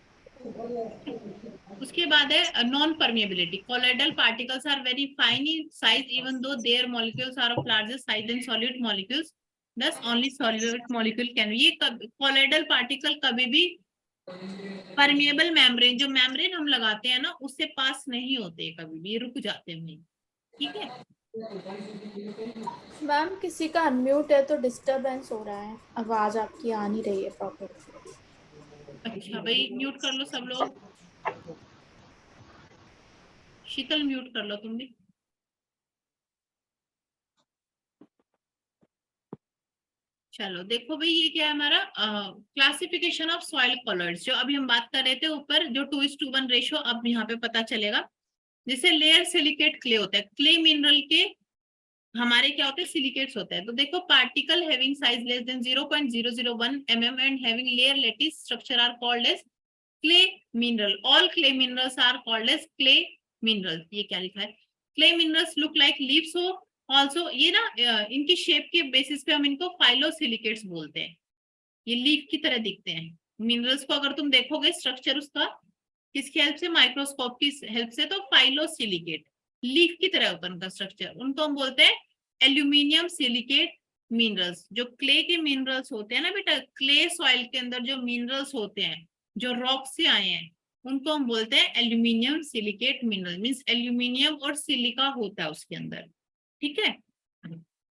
उसके बाद है non permeability. Colloidal particles are very fine in size even though their molecules are of larger size than solid molecules, thus only solid molecule can। ये कोलोइडल पार्टिकल कभी भी परमिएबल मेम्ब्रेन, जो मेम्ब्रेन हम लगाते हैं ना, उससे पास नहीं होते, कभी भी रुक जाते हैं, ठीक है। मैम किसी का अनम्यूट है तो डिस्टरबेंस हो रहा है, आवाज आपकी आ नहीं रही है प्रॉपर। अच्छा भाई, म्यूट कर लो सब लोग। शीतल म्यूट कर लो तुम भी। चलो देखो भाई, ये क्या है हमारा क्लासिफिकेशन ऑफ सॉइल कलर्स, जो अभी हम बात कर रहे थे ऊपर, जो 2:1 रेशो अब यहाँ पे पता चलेगा। जैसे लेयर सिलिकेट क्ले होता है, क्ले मिनरल के हमारे क्या होते हैं? सिलिकेट्स होते हैं। तो देखो, particle having size less than 0.001 mm and having layer lattice structure are called as clay mineral. All clay minerals are called as clay mineral. ये क्या लिखा है? Clay minerals look like leaves हो ऑल्सो। ये ना इनकी शेप के बेसिस पे हम इनको फाइलोसिलिकेट्स बोलते हैं। ये लीफ की तरह दिखते हैं। मिनरल्स को अगर तुम देखोगे स्ट्रक्चर उसका किसकी हेल्प से? माइक्रोस्कोप की हेल्प से। तो फाइलोसिलिकेट लीफ की तरह होता है उनका स्ट्रक्चर, उनको हम बोलते हैं एल्यूमिनियम सिलिकेट मिनरल्स। जो क्ले के मिनरल्स होते हैं ना बेटा, क्ले सॉइल के अंदर जो मिनरल्स होते हैं जो रॉक से आए हैं, उनको हम बोलते हैं aluminium silicate mineral. Means aluminium और सिलिका होता है उसके अंदर, ठीक है।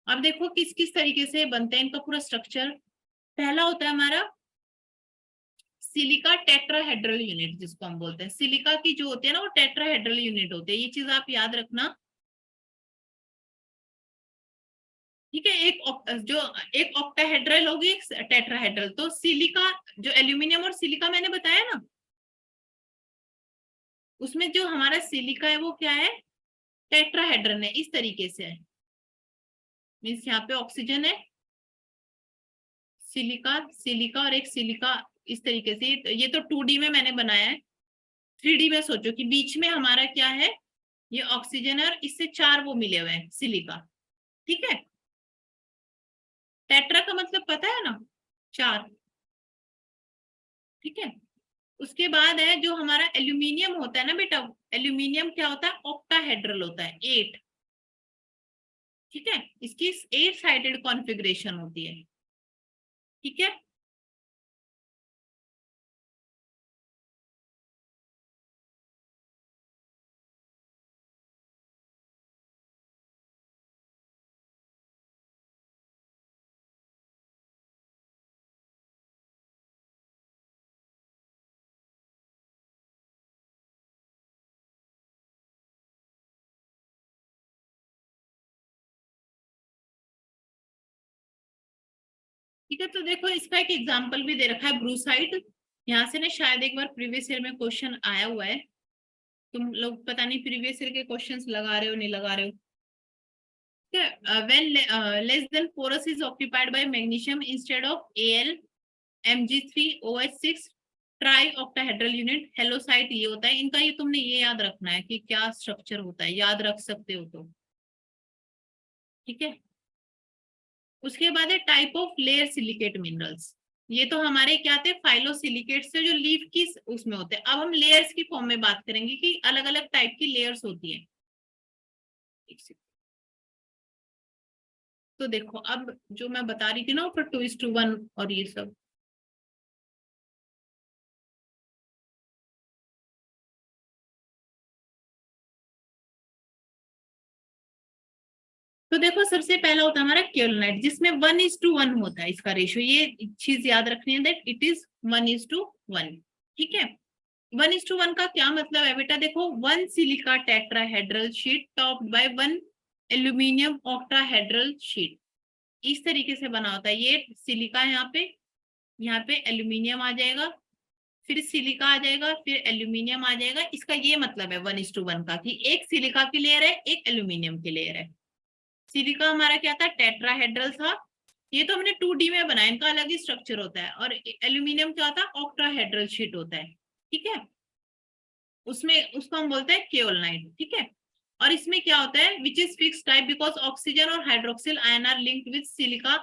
अब देखो किस किस तरीके से बनते हैं इनका पूरा स्ट्रक्चर। पहला होता है हमारा सिलिका टेट्राहेड्रल यूनिट, जिसको हम बोलते हैं। सिलिका की जो होती है ना, वो टेट्राहेड्रल यूनिट होते हैं। ये चीज आप याद रखना, ठीक है। एक ऑक्टाहेड्रल होगी, एक टेट्राहेड्रल। तो सिलिका, जो एल्यूमिनियम और सिलिका मैंने बताया ना, उसमें जो हमारा सिलिका है वो क्या है? टेट्राहेड्रल है, इस तरीके से है। मीन्स यहाँ पे ऑक्सीजन है, सिलिका सिलिका और एक सिलिका, इस तरीके से। ये तो 2D में मैंने बनाया है। 3D में सोचो कि बीच में हमारा क्या है? ये ऑक्सीजन है और इससे 4 वो मिले हुए हैं सिलिका, ठीक है। टेट्रा का मतलब पता है ना? 4, ठीक है। उसके बाद है जो हमारा एल्यूमिनियम होता है ना बेटा, एल्यूमिनियम क्या होता है? ऑक्टाहेड्रल होता है, 8, ठीक है। इसकी 8 साइडेड कॉन्फ़िगरेशन होती है, ठीक है। ठीक है, तो देखो इसका एक एग्जांपल भी दे रखा है, ब्रूसाइट। यहाँ से ना शायद एक बार प्रीवियस ईयर में क्वेश्चन आया हुआ है। तुम लोग पता नहीं प्रीवियस ईयर के क्वेश्चंस लगा रहे हो नहीं लगा रहे हो। When less than porous is occupied by magnesium instead of Al Mg3OH6 trioctahedral unit halloysite, ये होता है इनका। ये तुमने ये याद रखना है कि क्या स्ट्रक्चर होता है, याद रख सकते हो तो, ठीक है। उसके बाद है type of layer silicate minerals. ये तो हमारे क्या थे, फाइलोसिलिकेट से जो लीफ की उसमें होते हैं। अब हम लेयर्स की फॉर्म में बात करेंगे कि अलग अलग टाइप की लेयर्स होती है। तो देखो अब जो मैं बता रही थी ना ऊपर 2:1 और ये सब, तो देखो सबसे पहला होता है हमारा केओलिनाइट, जिसमें 1:1 होता है इसका रेशियो। ये चीज याद रखनी है दैट इट इज 1:1। ठीक है, 1:1 का क्या मतलब है बेटा, देखो 1 silica tetrahedral sheet topped by 1 aluminium octahedral sheet. इस तरीके से बना होता है। ये सिलिका है यहाँ पे एल्यूमिनियम आ जाएगा, फिर सिलिका आ जाएगा, फिर एल्यूमिनियम आ जाएगा। इसका ये मतलब है 1:1 का कि एक सिलिका की लेयर है, एक एल्यूमिनियम की लेयर है। सिलिका हमारा क्या था, टेट्राहेड्रल था। ये तो हमने 2D में बनाया, इनका अलग ही स्ट्रक्चर होता है। और एल्यूमिनियम क्या होता है, ऑक्टाहेड्रल शीट होता है। ठीक है, उसमें उसको हम बोलते हैं केओलिनाइट। ठीक है, और इसमें क्या होता है, which is fix type because oxygen और hydroxyl ion are linked with silica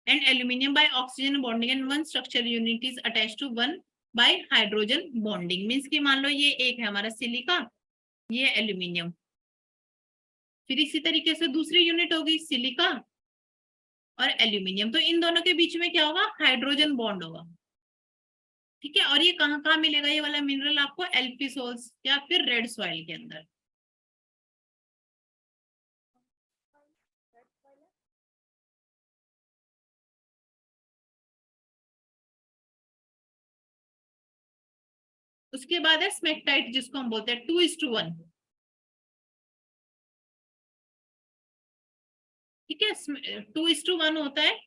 and aluminium by oxygen bonding and one structure unit is attached to one by hydrogen bonding. Means की मान लो ये एक है हमारा सिलिका, ये एल्यूमिनियम, फिर इसी तरीके से दूसरी यूनिट होगी सिलिका और एल्यूमिनियम। तो इन दोनों के बीच में क्या होगा, हाइड्रोजन बॉन्ड होगा। ठीक है, और ये कहाँ मिलेगा ये वाला मिनरल आपको, एल्फी सोल्स या फिर रेड सॉइल के अंदर। उसके बाद है स्मेक्टाइट, जिसको हम बोलते हैं 2:1। ठीक है, 2:1 होता है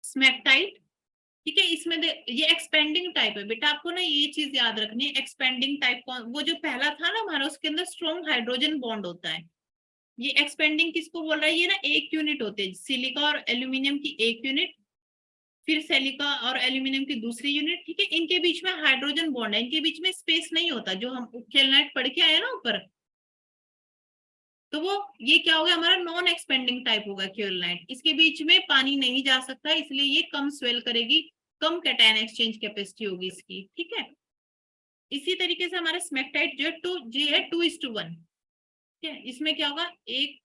स्मेक्टाइट। ठीक है, इसमें ये एक्सपेंडिंग टाइप है बेटा, आपको ना ये चीज याद रखनी है। एक्सपेंडिंग टाइप वो जो पहला था ना हमारा, उसके अंदर स्ट्रॉन्ग हाइड्रोजन बॉन्ड होता है। ये एक्सपेंडिंग किसको बोल रहा है, ये ना एक यूनिट होते हैं, सिलिका और एल्यूमिनियम की एक यूनिट, फिर सिलिका और एल्यूमिनियम की दूसरी यूनिट। ठीक है, इनके बीच में हाइड्रोजन बॉन्ड है, इनके बीच में स्पेस नहीं होता, जो हम केल्नाइट पढ़ के आए ना ऊपर। तो वो ये क्या हो गया हमारा, नॉन एक्सपेंडिंग टाइप होगा केल्नाइट। इसके बीच में पानी नहीं जा सकता, इसलिए ये कम स्वेल करेगी, कम कैटायन एक्सचेंज कैपेसिटी होगी इसकी। ठीक है, इसी तरीके से हमारा स्मेक्टाइट जो है 2:1। ठीक है, इसमें क्या होगा,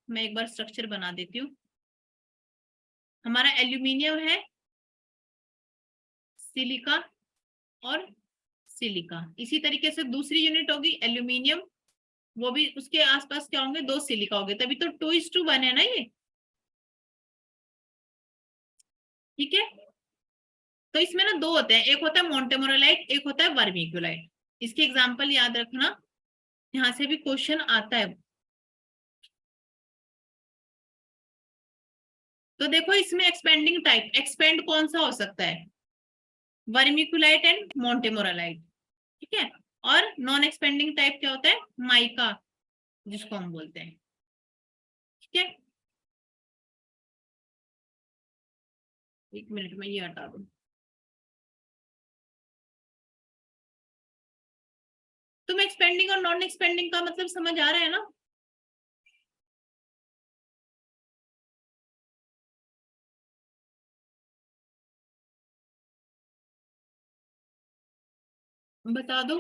मैं एक बार स्ट्रक्चर बना देती हूँ। हमारा एल्यूमिनियम है, सिलिका और सिलिका। इसी तरीके से दूसरी यूनिट होगी एल्यूमिनियम, वो भी उसके आसपास क्या होंगे, 2 सिलिका होंगे, तभी तो 2:1 है ना ये। ठीक है, तो इसमें ना 2 होते हैं, एक होता है मोंटेमोरलाइट, एक होता है वर्मिक्यूलाइट। इसके एग्जाम्पल याद रखना, यहाँ से भी क्वेश्चन आता है। तो देखो इसमें एक्सपेंडिंग टाइप, एक्सपेंड कौन सा हो सकता है, वर्मिक्यूलाइट एंड मोंटेमोरलाइट। ठीक है, और नॉन एक्सपेंडिंग टाइप क्या होता है, माइका जिसको हम बोलते हैं। ठीक है, एक मिनट में ये हटा दूं। तुम एक्सपेंडिंग और नॉन एक्सपेंडिंग का मतलब समझ आ रहा है ना। बता दो,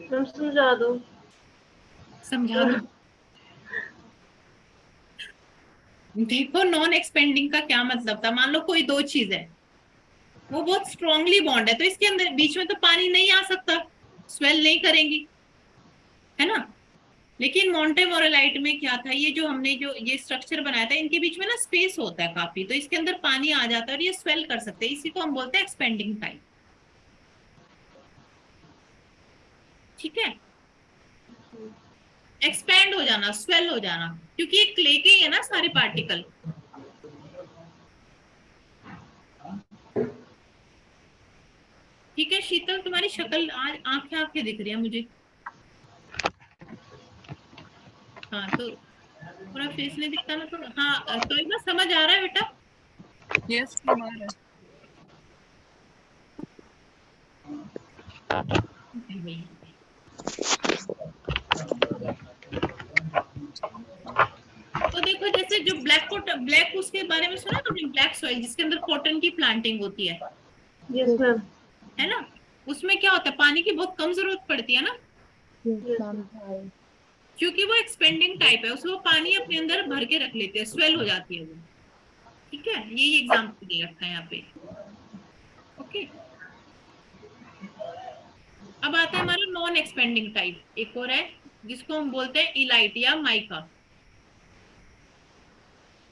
तुम समझा दो। समझा दो। देखो नॉन एक्सपेंडिंग का क्या मतलब था, मान लो कोई 2 चीज है, वो बहुत स्ट्रांगली बॉन्ड है, तो इसके अंदर बीच में तो पानी नहीं आ सकता, स्वेल नहीं करेंगी, है ना। लेकिन मोंटेमोरलाइट में क्या था, ये जो हमने जो ये स्ट्रक्चर बनाया था, इनके बीच में ना स्पेस होता है काफी, तो इसके अंदर पानी आ जाता है और ये स्वेल कर सकते हैं। इसी को हम बोलते हैं एक्सपेंडिंग टाइप। ठीक है, एक्सपेंड हो जाना, स्वेल हो जाना, क्योंकि ये क्ले के ही है ना सारे पार्टिकल। ठीक है शीतल, तुम्हारी शक्ल आज आंखें दिख रही है मुझे। हाँ, तो पूरा फेस नहीं दिखता ना, तो हाँ, तो एक बार समझ आ रहा है बेटा। यस, तो देखो जैसे जो ब्लैक उसके बारे में सुना तुमने, ब्लैक सॉइल जिसके अंदर कॉटन की प्लांटिंग होती है यस मैम। है ना, उसमें क्या होता है, पानी की बहुत कम जरूरत पड़ती है ना, यस मैम हाँ। क्योंकि वो एक्सपेंडिंग टाइप है, उसमें वो पानी अपने अंदर भर के रख लेते हैं, स्वेल हो जाती है वो। ठीक है, यही एग्जाम्पल दे रखा है यहाँ पे। ओके, अब आता है हमारा नॉन एक्सपेंडिंग टाइप, एक और है जिसको हम बोलते हैं इलाइट या माइका।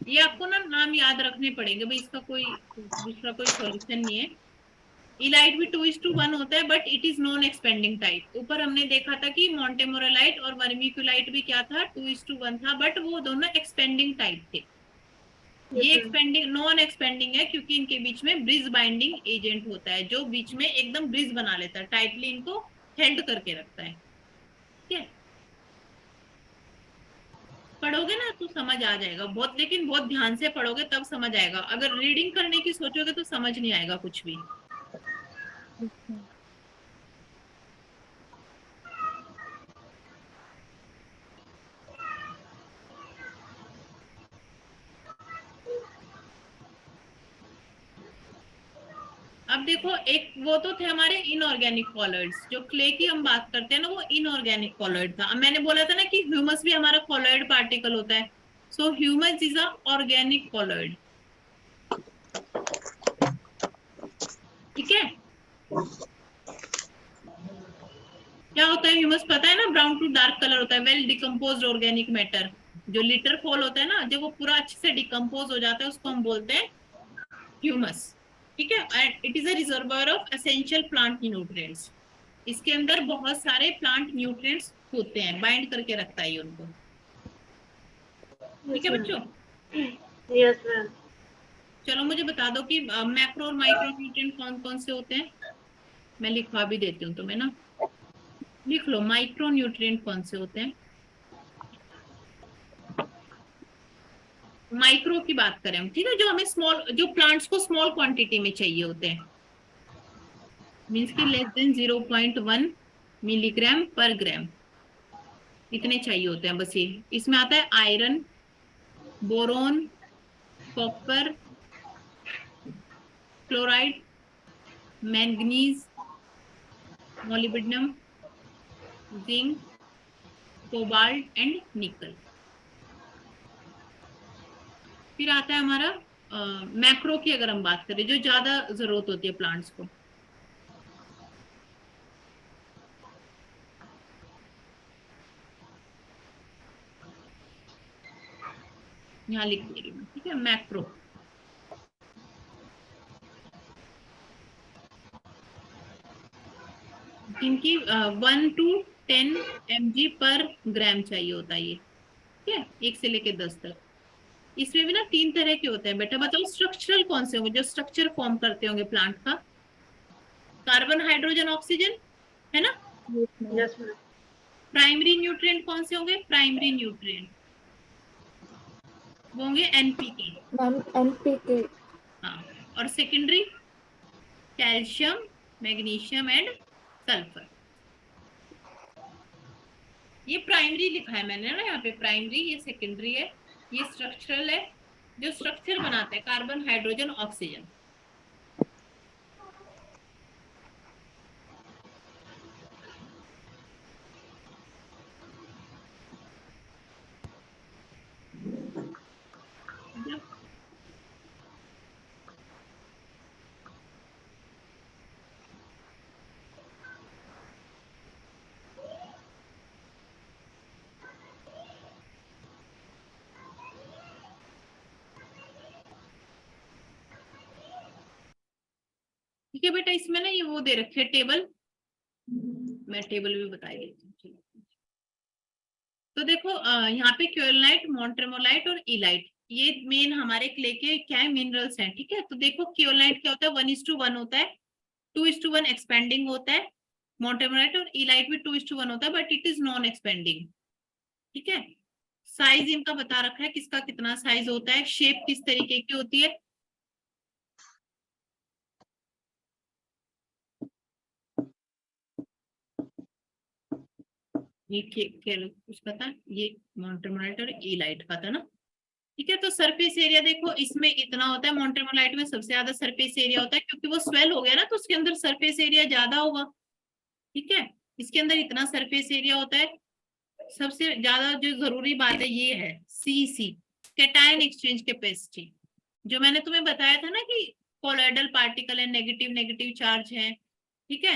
ये आपको ना नाम याद रखने पड़ेंगे भाई, इसका कोई दूसरा कोई सॉल्यूशन नहीं है। इलाइट भी 2:1 होता है, but it is non expanding type. ऊपर हमने देखा था कि मोंटेमोरलाइट और वर्मिकुलाइट भी क्या था, 2:1 था, बट वो दोनों एक्सपेंडिंग टाइप थे। ये एक्सपेंडिंग नॉन एक्सपेंडिंग है क्योंकि इनके बीच में ब्रिज बाइंडिंग एजेंट होता है, जो बीच में एकदम ब्रिज बना लेता है, टाइटली इनको हेल्ड करके रखता है। ठीक है, पढ़ोगे ना तो समझ आ जाएगा बहुत, लेकिन बहुत ध्यान से पढ़ोगे तब समझ आएगा, अगर रीडिंग करने की सोचोगे तो समझ नहीं आएगा कुछ भी। अब देखो, एक वो तो थे हमारे इनऑर्गेनिक कॉलॉइड्स, जो क्ले की हम बात करते हैं ना, वो इनऑर्गेनिक कॉलॉइड था। अब मैंने बोला था ना कि ह्यूमस भी हमारा कॉलॉइड पार्टिकल होता है, so humus is a organic colloid. ठीक है, क्या होता है ह्यूमस पता है ना, ब्राउन टू डार्क कलर होता है, वेल डिकम्पोज्ड ऑर्गेनिक मैटर। जो लिटर फॉल होता है ना, जब वो पूरा अच्छे से डिकम्पोज हो जाता है, उसको हम बोलते हैं ह्यूमस। ठीक है, and it is a reservoir of essential plant nutrients. इसके अंदर बहुत सारे प्लांट न्यूट्रिएंट्स होते हैं, बाइंड करके रखता है ये उनको। ठीक है बच्चों, यस मैम। चलो मुझे बता दो कि मैक्रो और माइक्रो न्यूट्रिएंट कौन कौन से होते हैं। मैं लिखवा भी देती हूँ तुम्हें ना, लिख लो माइक्रो न्यूट्रिएंट कौन से होते हैं। माइक्रो की बात करें हम, ठीक है, जो हमें स्मॉल, जो प्लांट्स को स्मॉल क्वांटिटी में चाहिए होते हैं, मीन्स की लेस देन 0.1 मिलीग्राम पर ग्राम, इतने चाहिए होते हैं बस। ये इसमें आता है iron, boron, copper, chloride, manganese, molybdenum, zinc, cobalt and निकल। फिर आता है हमारा मैक्रो की अगर हम बात करें, जो ज्यादा जरूरत होती है प्लांट्स को, यहाँ लिख दे रही हूँ। ठीक है, मैक्रो जिनकी 1 to 10 mg पर ग्राम चाहिए होता है ये। ठीक है, 1 से लेके 10 तक। इसमें भी ना 3 तरह के होते हैं बेटा, बताओ स्ट्रक्चरल कौन से होंगे, जो स्ट्रक्चर फॉर्म करते होंगे प्लांट का। कार्बन, हाइड्रोजन, ऑक्सीजन, है ना। Yes ma'am. Yes ma'am. Primary nutrient कौन से होंगे, प्राइमरी न्यूट्रिएंट वो होंगे एनपीके। Ma'am NPK. हाँ, और secondary calcium, magnesium and sulphur. ये प्राइमरी लिखा है मैंने ना यहाँ पे, प्राइमरी, ये सेकेंडरी है, ये स्ट्रक्चरल है, जो स्ट्रक्चर बनाते हैं कार्बन, हाइड्रोजन, ऑक्सीजन। ठीक है बेटा, इसमें ना ये वो दे रखे है टेबल, मैं टेबल भी बता देती हूँ। तो देखो यहाँ पे क्योलाइट, मोंट्रेमोलाइट और इलाइट, ये मेन हमारे क्ले के क्या है, मिनरल्स हैं। ठीक है, तो देखो क्योलाइट क्या होता है, 1:1 होता है, 2:1 एक्सपेंडिंग होता है। मोंट्रेमोलाइट और इलाइट भी 2:1 होता है, but it is non expanding. ठीक है, साइज इनका बता रखा है, किसका कितना साइज होता है, शेप किस तरीके की होती है। ये कुछ पता, ये मोंट्रेमोलाइट और इलाइट का था ना। ठीक है। तो सरफेस एरिया देखो इसमें इतना होता है, मोंटेमोलाइट में सबसे ज्यादा सरफेस एरिया होता है क्योंकि वो स्वेल हो गया ना, तो उसके अंदर सरफेस एरिया ज्यादा होगा। ठीक है, इसके अंदर इतना सरफेस एरिया होता है। सबसे ज्यादा जो जरूरी बात है ये है सीसी, कैटायन एक्सचेंज कैपेसिटी, जो मैंने तुम्हें बताया था ना कि कोलॉइडल पार्टिकल है, नेगेटिव नेगेटिव चार्ज है। ठीक है,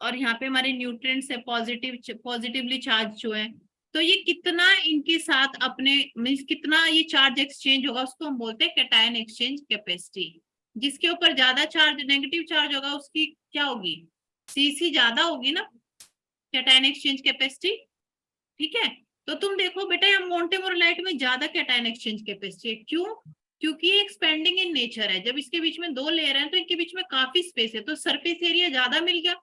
और यहाँ पे हमारे न्यूट्रिएंट्स है पॉजिटिवली चार्ज जो है, तो ये कितना इनके साथ अपने मीन्स कितना ये चार्ज एक्सचेंज होगा उसको हम बोलते हैं कैटायन एक्सचेंज कैपेसिटी। जिसके ऊपर ज्यादा चार्ज नेगेटिव चार्ज होगा उसकी क्या होगी, सीसी ज्यादा होगी ना, कैटायन एक्सचेंज कैपेसिटी। ठीक है, तो तुम देखो बेटा यहाँ मोंटेमोरलाइट में ज्यादा कैटायन एक्सचेंज कैपेसिटी है। क्यों? क्योंकि ये एक्सपेंडिंग इन नेचर है। जब इसके बीच में दो लेयर हैं तो इनके बीच में काफी स्पेस है, तो सरफेस एरिया ज्यादा मिल गया,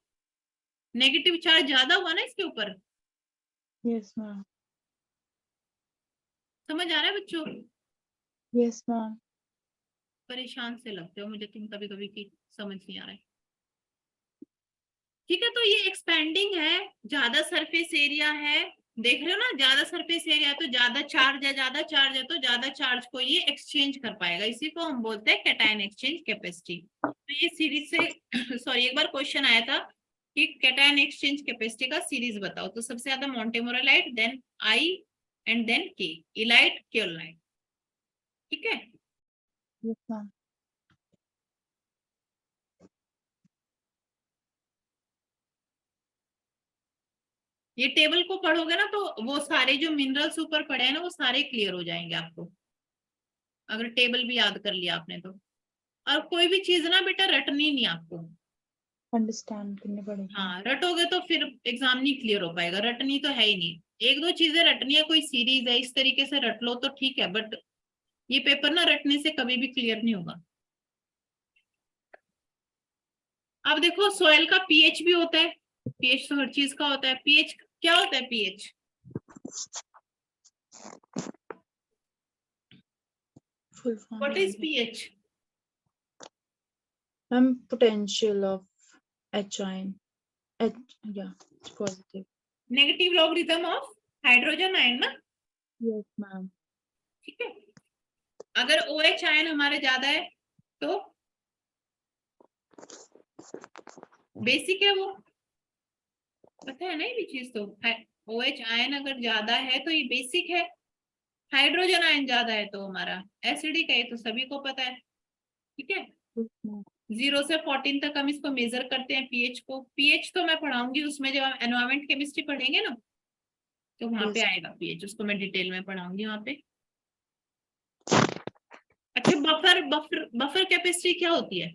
नेगेटिव चार्ज ज्यादा हुआ ना इसके ऊपर। Yes ma'am. समझ आ रहा है बच्चों? Yes ma'am. परेशान से लगते हो मुझे तुम कभी कभी की समझ नहीं आ रहा है। ठीक है, तो ये एक्सपेंडिंग है, ज्यादा सरफेस एरिया है, देख रहे हो ना, ज्यादा सरफेस एरिया है तो ज्यादा चार्ज है, ज्यादा चार्ज है तो ज्यादा चार्ज को ये एक्सचेंज कर पाएगा, इसी को हम बोलते हैं कैटायन एक्सचेंज कैपेसिटी। तो ये सीरीज से सॉरी एक बार क्वेश्चन आया था कि कैटायन एक्सचेंज कैपेसिटी का सीरीज बताओ, तो सबसे ज्यादा मोंटेमोरलाइट, देन आई एंड देन के, इलाइट केओलाइट। ठीक है, यस मैम। ये टेबल को पढ़ोगे ना तो वो सारे जो मिनरल्स ऊपर पड़े हैं ना वो सारे क्लियर हो जाएंगे आपको, अगर टेबल भी याद कर लिया आपने तो। और कोई भी चीज ना बेटा रटनी नहीं आपको। अंडरस्टैंड करनी पड़ेगी। हाँ, रटोगे तो फिर एग्जाम नहीं क्लियर हो पाएगा, रटनी तो है ही नहीं। एक दो चीजें रटनी है, कोई सीरीज है इस तरीके से रट लो तो ठीक है, बट ये पेपर ना रटने से कभी भी क्लियर नहीं होगा। अब देखो सॉइल का पीएच भी होता है, पीएच तो हर चीज का होता है। पीएच क्या होता है? PH full form what is pH? Ma'am potential of H ion. Yeah, it's positive. Negative logarithm of hydrogen ion ना। Yes, ma'am. ठीक है, अगर OH आयन हमारे ज्यादा है तो बेसिक है वो, पता है ना ये भी चीज तो। OH आयन अगर ज्यादा है तो ये बेसिक है, हाइड्रोजन आयन ज्यादा है तो हमारा एसिडिक है, ये तो सभी को पता है। ठीक है, Yes, ma'am. 0 से 14 तक हम इसको मेजर करते हैं पीएच को। पीएच तो मैं पढ़ाऊंगी उसमें, जब हम एनवायरमेंट केमिस्ट्री पढ़ेंगे ना तो वहां पे Yes. आएगा पीएच, उसको मैं डिटेल में पढ़ाऊंगी वहां पे। अच्छा, बफर बफर बफर कैपेसिटी क्या होती है?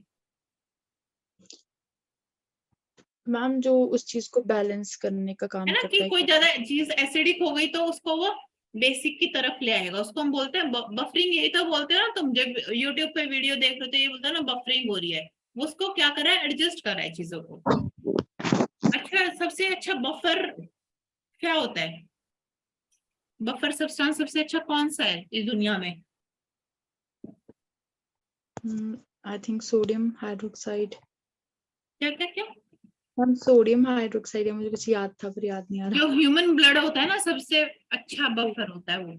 मैम जो उस चीज को बैलेंस करने का काम है ना, करता कि है। कोई ज्यादा चीज एसिडिक हो गई तो उसको वो बेसिक की तरफ ले आएगा, उसको हम बोलते हैं बफरिंग। यही तो बोलते हैं ना, तुम जब यूट्यूब पे वीडियो देख रहे हो तो ये बोलते हैं ना बफरिंग हो रही है, वो उसको क्या कर रहा है, एडजस्ट कर रहा है चीजों को। अच्छा, सबसे अच्छा बफर क्या होता है? बफर सब्सटेंस सबसे अच्छा कौन सा है इस दुनिया में? I think sodium hydroxide. क्या क्या क्या? मैम सोडियम हाइड्रोक्साइड है, मुझे कुछ याद था पर याद नहीं आ जो रहा। ह्यूमन ब्लड होता है ना सबसे अच्छा बफर होता है वो,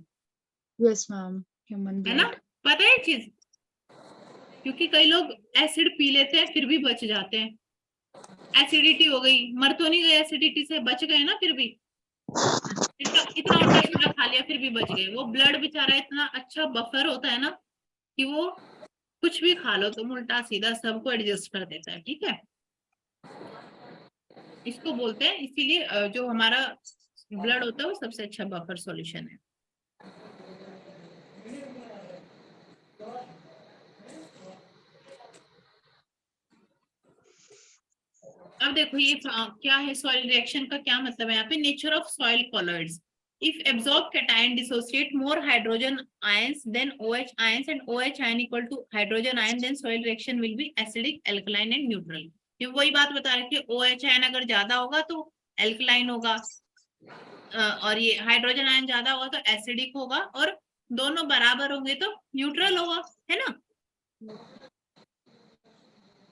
यस मैम, ह्यूमन है ना, ब्लड। पता है चीज? क्योंकि कई लोग एसिड पी लेते हैं फिर भी बच जाते हैं, एसिडिटी हो गई, मर तो नहीं गए एसिडिटी से, बच गए ना फिर भी, इतना उल्टा सीधा खा लिया फिर भी बच गए। वो ब्लड बेचारा इतना अच्छा बफर होता है ना कि वो कुछ भी खा लो तुम उल्टा सीधा सबको एडजस्ट कर देता है। ठीक है, इसको बोलते हैं, इसीलिए जो हमारा ब्लड होता है वो सबसे अच्छा बफर सॉल्यूशन है। अब देखो ये क्या है, सॉइल रिएक्शन का क्या मतलब है यहाँ पे? Nature of soil colloids, if absorb cation dissociate more hydrogen ions than OH ions and OH ion equal to hydrogen ion, then soil reaction will be acidic, alkaline and neutral। ये वही बात बता रहे कि OH ion अगर ज्यादा होगा तो alkaline होगा, और ये हाइड्रोजन आयन ज्यादा होगा तो एसिडिक होगा, और दोनों बराबर होंगे तो न्यूट्रल होगा, है ना।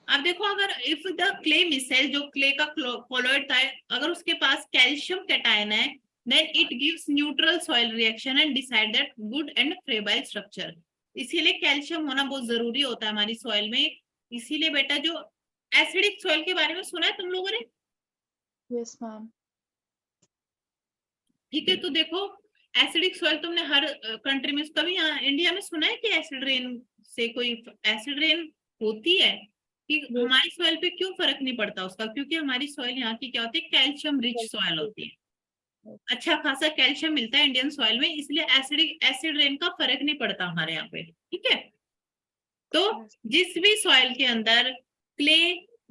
अब देखो अगर इफ द क्ले मिसेल, जो क्ले का कोलॉइड था, अगर उसके पास कैल्शियम कैटायन है then it gives neutral soil reaction and decide that good and fragile structure. इसीलिए कैल्शियम होना बहुत जरूरी होता है हमारी सॉइल में। इसीलिए बेटा जो एसिडिक सॉइल के बारे में सुना है तुम लोगों ने? Yes ma'am. ठीक है, तो देखो एसिडिक सॉइल तुमने हर कंट्री में, कभी यहाँ इंडिया में सुना है कि एसिड रेन से कोई एसिड रेन होती है? कि हमारी सॉइल पे क्यों फर्क नहीं पड़ता उसका? क्योंकि हमारी सॉइल यहाँ की क्या होती है, कैल्शियम रिच सॉइल होती है, अच्छा खासा कैल्शियम मिलता है इंडियन सॉइल में, इसलिए एसिड रेन का फर्क नहीं पड़ता हमारे यहाँ पे। ठीक है, तो जिस भी सॉइल के अंदर क्ले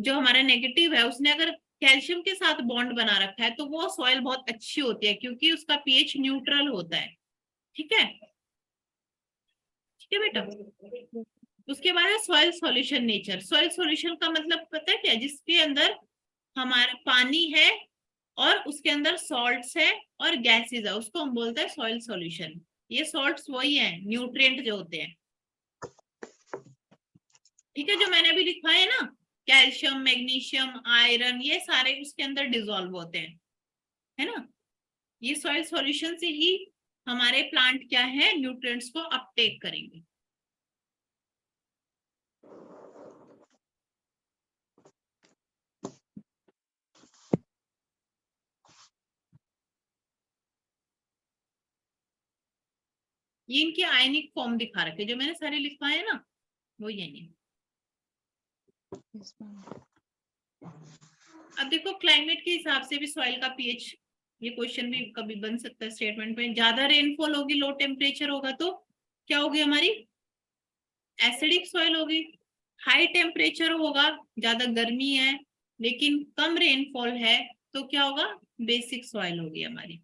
जो हमारा नेगेटिव है उसने अगर कैल्शियम के साथ बॉन्ड बना रखा है तो वो सॉइल बहुत अच्छी होती है क्योंकि उसका पीएच न्यूट्रल होता है। ठीक है, ठीक है बेटा। उसके बाद है soil solution nature. Soil solution का मतलब पता है क्या? जिसके अंदर हमारा पानी है और उसके अंदर सॉल्ट्स है और गैसेस है, उसको हम बोलते हैं सॉइल सॉल्यूशन। ये सॉल्ट्स वही है न्यूट्रिएंट जो होते हैं। ठीक है, जो मैंने अभी लिखा है ना, कैल्शियम, मैग्नीशियम, आयरन, ये सारे उसके अंदर डिसॉल्व होते हैं, है ना। ये सॉइल सॉल्यूशन से ही हमारे प्लांट क्या है, न्यूट्रिएंट्स को अपटेक करेंगे। ये इनकी आयनिक फॉर्म दिखा रखे जो मैंने सारे लिखवाए है ना, वो यही है। Yes ma'am. अब देखो क्लाइमेट के हिसाब से भी सॉइल का पीएच, ये क्वेश्चन भी कभी बन सकता है स्टेटमेंट में। ज्यादा रेनफॉल होगी, लो टेम्परेचर होगा तो क्या होगी हमारी, एसिडिक सॉइल होगी। हाई टेम्परेचर होगा, ज्यादा गर्मी है लेकिन कम रेनफॉल है तो क्या होगा, बेसिक सॉइल होगी हमारी।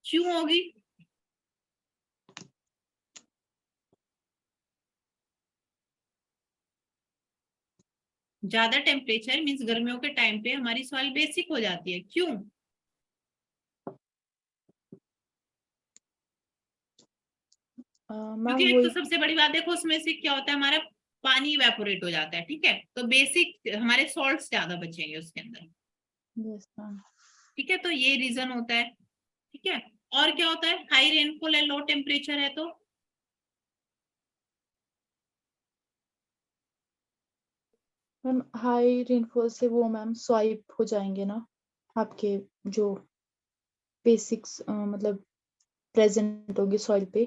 क्यों होगी? ज्यादा टेम्परेचर मींस गर्मियों के टाइम पे हमारी सॉइल बेसिक हो जाती है। क्यों? क्योंकि एक तो सबसे बड़ी बात देखो उसमें से क्या होता है, हमारा पानी इवेपोरेट हो जाता है। ठीक है, तो बेसिक हमारे सॉल्ट्स ज्यादा बचेंगे उसके अंदर। Yes ma'am. ठीक है, तो ये रीजन होता है। ठीक है, और क्या होता है, हाई रेनफॉल है, लो टेम्परेचर है तो मैम हाई रेनफॉल से वो मैम स्वाइप हो जाएंगे ना आपके जो बेसिक्स मतलब प्रेजेंट होंगे सॉइल पे।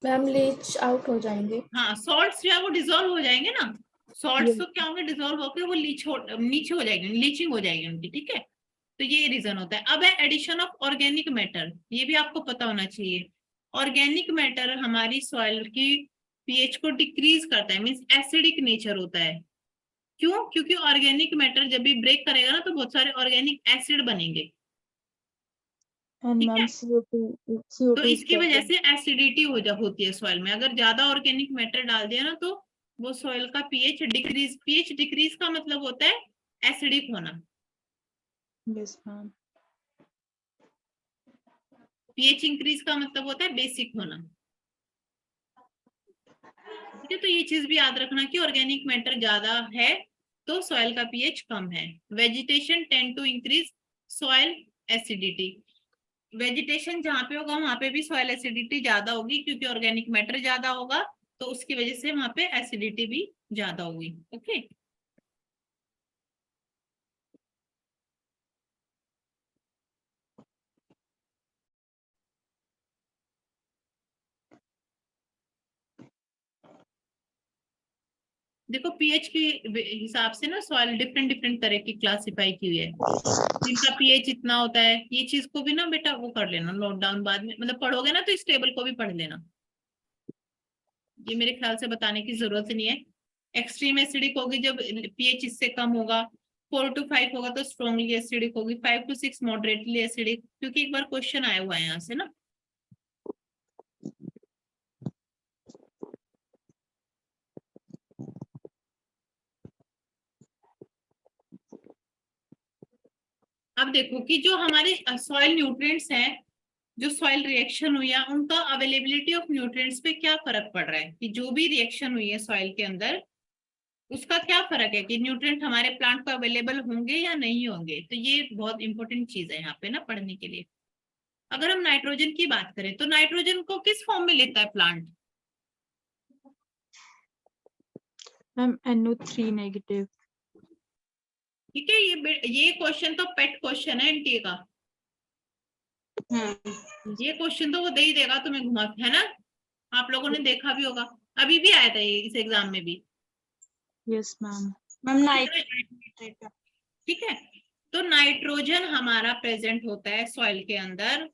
मैम लीच आउट हो जाएंगे। हाँ, सॉल्ट्स जो है वो डिजोल्व हो जाएंगे ना। सॉल्ट्स तो क्या होंगे, डिजोल्व होकर वो नीचे हो जाएंगे, लीचिंग हो जाएगी उनकी। ठीक है, तो ये रीजन होता है। अब है एडिशन ऑफ ऑर्गेनिक मैटर, ये भी आपको पता होना चाहिए। ऑर्गेनिक मैटर हमारी सॉइल की पीएच को डिक्रीज करता है, मींस एसिडिक नेचर होता है। क्यों? क्योंकि ऑर्गेनिक मैटर जब भी ब्रेक करेगा ना तो बहुत सारे ऑर्गेनिक एसिड बनेंगे। एंड ठीक मैम है, CO2 तो इज इसकी वजह से एसिडिटी होती है सॉइल में। अगर ज्यादा ऑर्गेनिक मैटर डाल दिया ना तो वो सॉइल का पीएच डिक्रीज, पीएच डिक्रीज का मतलब होता है एसिडिक होना। Yes ma'am. पीएच इंक्रीज का मतलब होता है बेसिक होना। ठीक है, तो ये चीज भी याद रखना कि ऑर्गेनिक मैटर ज्यादा है तो सॉइल का पीएच कम है। Vegetation tend to increase soil acidity. Vegetation जहाँ पे होगा वहां पे भी सॉइल एसिडिटी ज्यादा होगी क्योंकि ऑर्गेनिक मैटर ज्यादा होगा, तो उसकी वजह से वहां पे एसिडिटी भी ज्यादा होगी। ओके, देखो पीएच के हिसाब से ना सॉइल डिफरेंट डिफरेंट तरह की क्लासिफाई की हुई है, जिनका पीएच इतना होता है। ये चीज को भी ना बेटा वो कर लेना, नोट डाउन, बाद में मतलब पढ़ोगे ना तो इस टेबल को भी पढ़ लेना। ये मेरे ख्याल से बताने की जरूरत नहीं है। एक्सट्रीम एसिडिक होगी जब पीएच इससे कम होगा, 4 to 5 होगा तो स्ट्रॉन्गली एसिडिक होगी, 5 to 6 मॉडरेटली एसिडिक, क्योंकि एक बार क्वेश्चन आया हुआ है यहाँ से ना। अब देखो कि जो हमारे सॉइल न्यूट्रिएंट्स हैं, जो सॉइल रिएक्शन हुई है उनका अवेलेबिलिटी ऑफ न्यूट्रिएंट्स पे क्या फर्क पड़ रहा है, कि जो भी रिएक्शन हुई है सॉइल के अंदर उसका क्या फर्क है कि न्यूट्रिएंट हमारे प्लांट को अवेलेबल होंगे या नहीं होंगे। तो ये बहुत इंपॉर्टेंट चीज है यहाँ पे ना पढ़ने के लिए। अगर हम नाइट्रोजन की बात करें तो नाइट्रोजन को किस फॉर्म में लेता है प्लांट? Ma'am NO3 negative. ठीक है, ये क्वेश्चन तो पेट क्वेश्चन है एनटीए का। ये क्वेश्चन तो वो दे ही देगा तुम्हें घुमा के, है ना? आप लोगों ने देखा भी होगा, अभी भी आया था ये इस एग्जाम में भी। Yes ma'am. ठीक है, तो नाइट्रोजन हमारा प्रेजेंट होता है सॉइल के अंदर,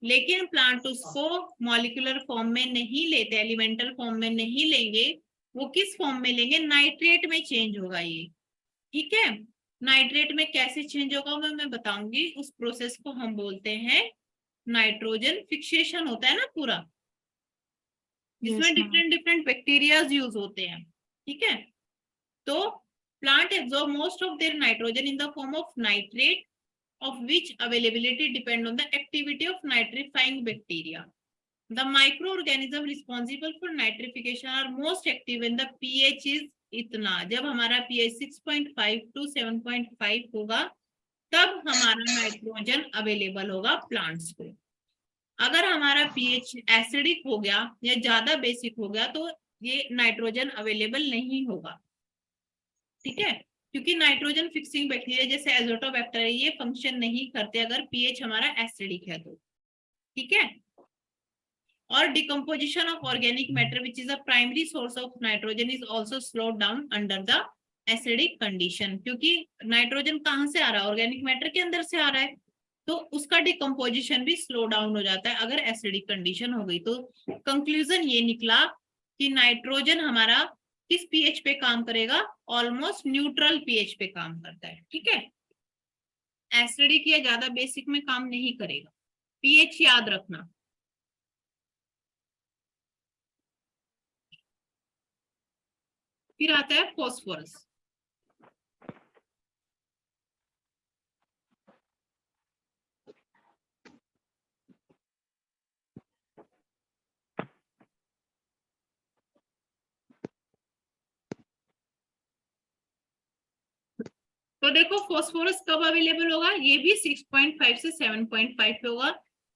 लेकिन प्लांट उसको मॉलिक्यूलर फॉर्म में नहीं लेते, एलिमेंटल फॉर्म में नहीं लेंगे। वो किस फॉर्म में लेंगे? नाइट्रेट में चेंज होगा ये। ठीक है, नाइट्रेट में कैसे चेंज होगा मैं बताऊंगी। उस प्रोसेस को हम बोलते हैं नाइट्रोजन फिक्सेशन होता है ना पूरा, जिसमें डिफरेंट डिफरेंट बैक्टीरियाज यूज होते हैं। ठीक है, तो plant absorb most of their nitrogen in the form of nitrate, of which availability depend on the activity of nitrifying bacteria. The microorganism responsible for nitrification are most active when the pH is इतना, जब हमारा pH 6.5 to 7.5 होगा तब हमारा नाइट्रोजन अवेलेबल होगा प्लांट्स को। अगर हमारा pH एसिडिक हो गया या ज्यादा बेसिक हो गया तो ये नाइट्रोजन अवेलेबल नहीं होगा। ठीक है, क्योंकि नाइट्रोजन फिक्सिंग बैक्टीरिया जैसे एजोटोबैक्टर है ये फंक्शन नहीं करते अगर पीएच हमारा एसिडिक है तो। ठीक है, और decomposition of organic matter which is a primary source of nitrogen is also slowed down under the acidic condition, क्योंकि नाइट्रोजन कहाँ से आ रहा है? ऑर्गेनिक मैटर के अंदर से आ रहा है, तो उसका डिकम्पोजिशन भी स्लो डाउन हो जाता है अगर एसिडिक कंडीशन हो गई। तो कंक्लूजन ये निकला कि नाइट्रोजन हमारा किस पीएच पे काम करेगा? ऑलमोस्ट न्यूट्रल पीएच पे काम करता है। ठीक है, एसिडिक या ज्यादा बेसिक में काम नहीं करेगा। पीएच याद रखना। फिर आता है फॉस्फोरस। तो देखो फॉस्फोरस कब अवेलेबल होगा? ये भी 6.5 से 7.5 पे होगा।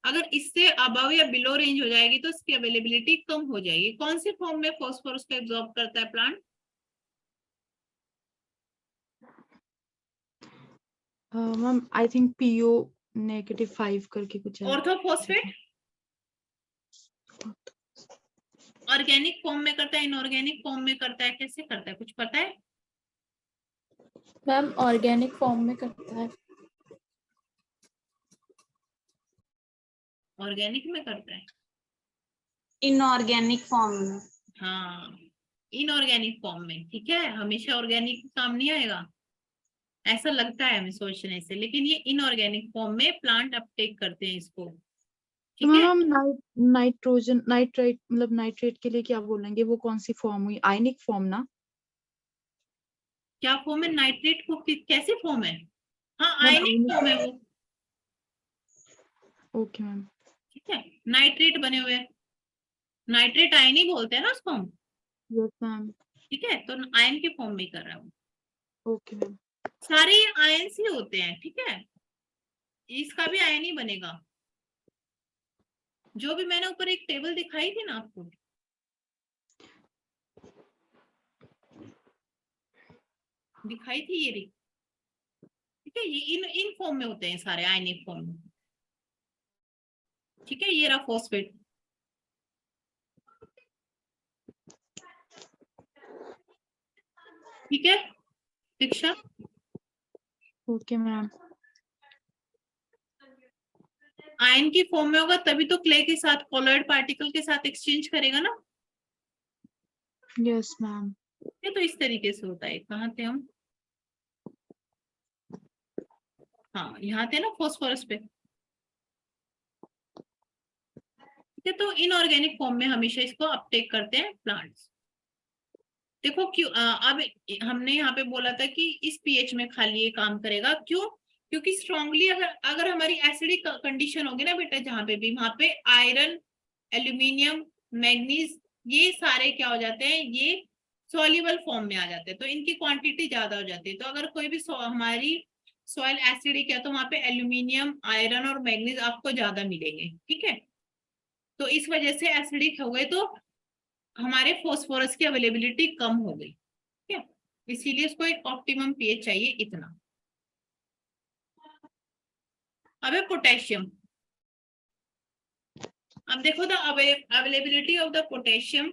अगर इससे अबव या बिलो रेंज हो जाएगी तो इसकी अवेलेबिलिटी कम हो जाएगी। कौन सी फॉर्म में फॉस्फोरस को एब्जॉर्ब करता है plant? Ma'am I think PO -5 करके कुछ है। ऑर्थोफॉस्फेट ऑर्गेनिक फॉर्म में करता है, इनऑर्गेनिक फॉर्म में करता है, कैसे करता है कुछ पता है? मैम ऑर्गेनिक फॉर्म में करता है। ऑर्गेनिक में करता है, इनऑर्गेनिक फॉर्म में। हाँ इनऑर्गेनिक फॉर्म में। ठीक है, हमेशा ऑर्गेनिक काम नहीं आएगा ऐसा लगता है हमें सोचने से, लेकिन ये इनऑर्गेनिक फॉर्म में प्लांट अपटेक करते हैं इसको। तो ठीक है, मैम हम नाइट्रोजन नाइट्रेट मतलब नाइट्रेट के लिए क्या बोलेंगे? वो कौन सी फॉर्म हुई? आयनिक फॉर्म ना? क्या फॉर्म है नाइट्रेट को? कैसे फॉर्म है? हाँ मैम आयनिक फॉर्म है वो। Okay ma'am. ठीक है, नाइट्रेट बने हुए हैं, नाइट्रेट आयन ही बोलते हैं ना उसको हम। Yes ma'am. ठीक है, तो आयन के फॉर्म में कर रहा हूँ। Okay ma'am. सारे आयन ही होते हैं। ठीक है, इसका भी आयन ही बनेगा। जो भी मैंने ऊपर एक टेबल दिखाई थी ना आपको, दिखाई थी ये। ठीक है, ये इन फॉर्म में होते हैं सारे, आयनिक फॉर्म में। ठीक है, ये रहा फॉस्फेट। ठीक है दीक्षा, ओके मैम। आयन की फॉर्म में होगा तभी तो क्ले के साथ, कॉलॉइड पार्टिकल के साथ एक्सचेंज करेगा ना। Yes ma'am. ये तो इस तरीके से होता है। कहाँ थे हम? हाँ यहाँ थे ना फॉस्फोरस पे। ठीक है, तो इनऑर्गेनिक फॉर्म में हमेशा इसको अपटेक करते हैं प्लांट्स। देखो क्यों अब हमने यहाँ पे बोला था कि इस पीएच में खाली ये काम करेगा। क्यों? क्योंकि स्ट्रांगली अगर हमारी एसिडिक कंडीशन होगी ना बेटा, जहाँ पे भी, वहां पे आयरन, एल्यूमिनियम, मैग्नीज, ये सारे क्या हो जाते हैं? ये सॉल्युबल फॉर्म में आ जाते हैं, तो इनकी क्वांटिटी ज्यादा हो जाती है। तो अगर कोई भी हमारी सॉइल एसिडिक है तो वहां पे एल्यूमिनियम, आयरन और मैग्नीज आपको ज्यादा मिलेंगे, ठीक है। तो इस वजह से एसिडिक हो गए तो हमारे फॉस्फोरस की अवेलेबिलिटी कम हो गई, ठीक है। इसीलिए इसको एक ऑप्टिमम पीएच चाहिए इतना। अब है पोटेशियम। अब देखो the availability of the potassium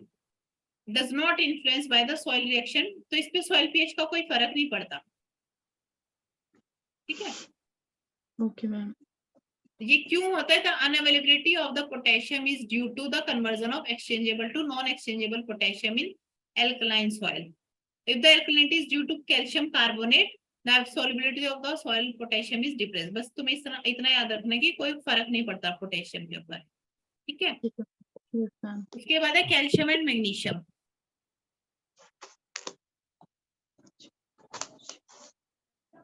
does not influence by the soil reaction, तो इस पे सॉइल पीएच का कोई फर्क नहीं पड़ता, ठीक है। Okay ma'am. ये क्यों होता है? The unavailability of the potassium is due to the conversion of exchangeable to non exchangeable potassium in alkaline soil. If the alkalinity is due to calcium carbonate, the solubility of the soil potassium is depressed. बस तुम्हें इतना याद रखना कि कोई फर्क नहीं पड़ता पोटेशियम के ऊपर, ठीक है। ठीक है। Yes, ma'am. उसके बाद है कैल्शियम एंड मैग्नीशियम।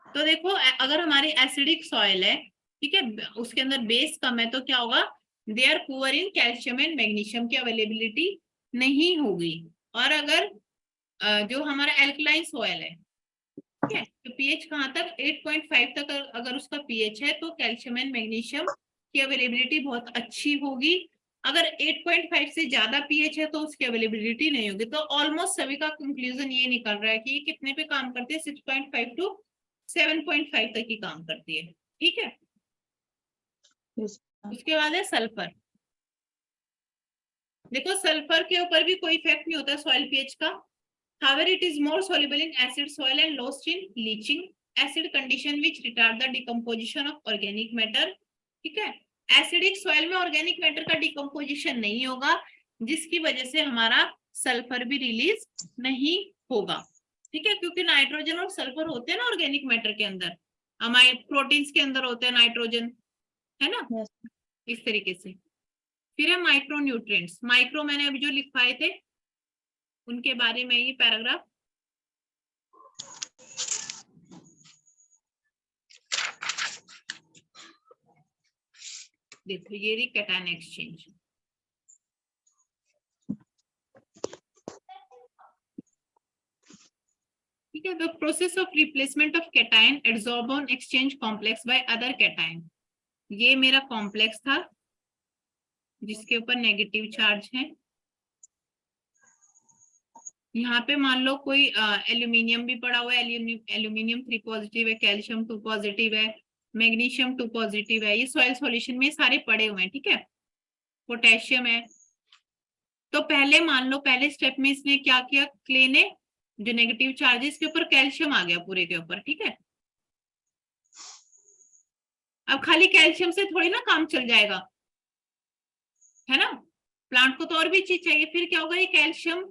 तो देखो अगर हमारी एसिडिक सॉइल है, ठीक है, उसके अंदर बेस कम है, तो क्या होगा? They are poor in calcium and magnesium की अवेलेबिलिटी नहीं होगी। और अगर जो हमारा एल्कलाइन सॉइल है, ठीक है, तो पीएच कहाँ तक? 8.5 तक अगर उसका पीएच है तो कैल्शियम एंड मैग्नीशियम की अवेलेबिलिटी बहुत अच्छी होगी। अगर 8.5 से ज्यादा पीएच है तो उसकी अवेलेबिलिटी नहीं होगी। तो ऑलमोस्ट सभी का कंक्लूजन ये निकल रहा है कि ये कितने पे काम करती है? 6.5 टू 7.5 तक ही काम करती है, ठीक है। Yes, ma'am. उसके बाद है सल्फर। देखो सल्फर के ऊपर भी कोई इफेक्ट नहीं होता सॉइल पीएच का। However, it is more soluble in acid soil and lost in leaching acid condition which retard the decomposition of organic matter, ठीक है। एसिडिक सॉइल में ऑर्गेनिक मैटर का डिकम्पोजिशन नहीं होगा, जिसकी वजह से हमारा सल्फर भी रिलीज नहीं होगा, ठीक है। क्योंकि नाइट्रोजन और सल्फर होते हैं ना ऑर्गेनिक मैटर के अंदर, हमारे प्रोटीन्स के अंदर होते हैं नाइट्रोजन, है ना। Yes. इस तरीके से। फिर है माइक्रो न्यूट्रिएंट्स। माइक्रो मैंने अभी जो लिखवाए थे उनके बारे में ये पैराग्राफ। देखो ये रही कैटायन एक्सचेंज। ठीक है, the process of replacement of cation adsorb on exchange complex by other cation. ये मेरा कॉम्प्लेक्स था जिसके ऊपर नेगेटिव चार्ज है। यहाँ पे मान लो कोई एल्यूमिनियम भी पड़ा हुआ है, एल्यूमिनियम 3 पॉजिटिव है, कैल्शियम 2 पॉजिटिव है, मैग्नीशियम 2 पॉजिटिव है। ये सॉइल सॉल्यूशन में सारे पड़े हुए हैं, ठीक है। पोटेशियम है। तो पहले मान लो पहले स्टेप में इसने क्या किया, क्ले ने जो नेगेटिव चार्जेस के ऊपर कैल्शियम आ गया पूरे के ऊपर, ठीक है। अब खाली कैल्शियम से थोड़ी ना काम चल जाएगा, है ना। प्लांट को तो और भी चीज चाहिए। फिर क्या होगा, ये कैल्शियम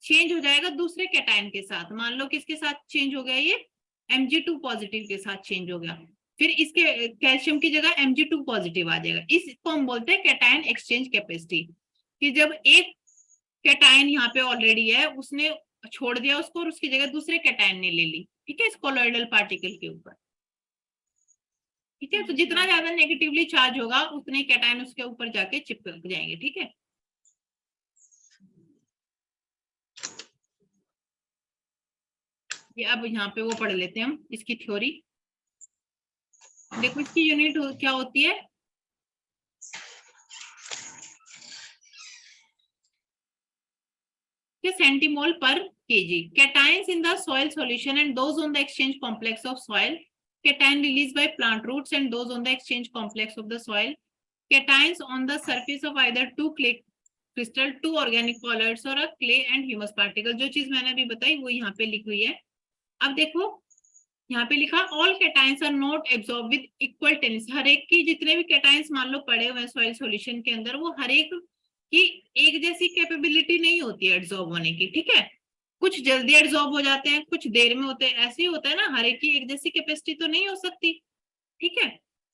चेंज हो जाएगा दूसरे कैटायन के साथ। मान लो किसके साथ चेंज हो गया, ये Mg2 पॉजिटिव के साथ चेंज हो गया। फिर इसके कैल्शियम की जगह Mg2 पॉजिटिव आ जाएगा। इसको हम बोलते हैं कैटायन एक्सचेंज कैपेसिटी। कि जब एक कैटायन यहाँ पे ऑलरेडी है, उसने छोड़ दिया उसको और उसकी जगह दूसरे कैटायन ने ले ली, ठीक है, इस कोलॉइडल पार्टिकल के ऊपर, ठीक है। तो जितना ज्यादा नेगेटिवली चार्ज होगा उतने कैटायन उसके ऊपर जाके चिपक जाएंगे, ठीक है। ये अब यहाँ पे वो पढ़ लेते हैं हम इसकी थ्योरी। देखो इसकी यूनिट क्या होती है, centimole per kg. Cations in the soil solution and those on the exchange complex of soil. Cation release by plant roots and those on the exchange complex of the soil. Cations on the surface of either 2 clay crystal, 2 organic colloids और a clay and humus particle. जो चीज मैंने अभी बताई वो यहाँ पे लिखी हुई है। अब देखो यहाँ पे लिखा all cations are not absorb with equal tendency. हर एक की जितने भी कैटायंस मान लो पड़े हुए हैं सॉइल सॉल्यूशन के अंदर, वो हर एक की एक जैसी कैपेबिलिटी नहीं होती है एब्सॉर्ब होने की, ठीक है। कुछ जल्दी एब्सॉर्ब हो जाते हैं, कुछ देर में होते हैं, ऐसे ही होता है ना। हर एक की एक जैसी कैपेसिटी तो नहीं हो सकती, ठीक है।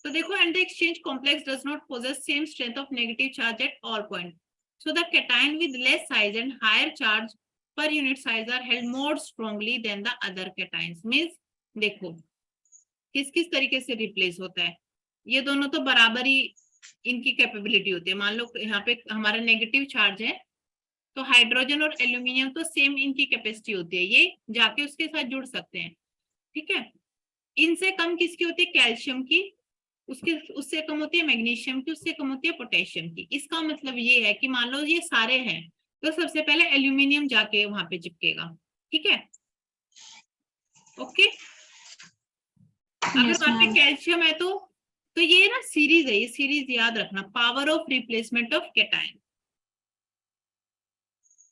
तो देखो and the exchange complex does not possess same strength of negative charge at all point, so the cation with less size and higher charge per unit size are held more strongly than the other cations। Means देखो किस किस तरीके से रिप्लेस होता है। ये दोनों तो बराबर ही इनकी कैपेबिलिटी होती है। मान लो यहाँ पे हमारा नेगेटिव चार्ज है, तो हाइड्रोजन और एल्यूमिनियम तो सेम इनकी कैपेसिटी होती है, ये जाके उसके साथ जुड़ सकते हैं, ठीक है। इनसे कम किसकी होती है? कैल्शियम की, उससे कम होती है मैग्नीशियम की, उससे कम होती है पोटेशियम की। इसका मतलब ये है कि मान लो ये सारे हैं तो सबसे पहले एल्यूमिनियम जाके वहां पे चिपकेगा, ठीक है, ओके। अगर वहां पे कैल्शियम है तो ये ना सीरीज है, ये सीरीज याद रखना, power of replacement of cation.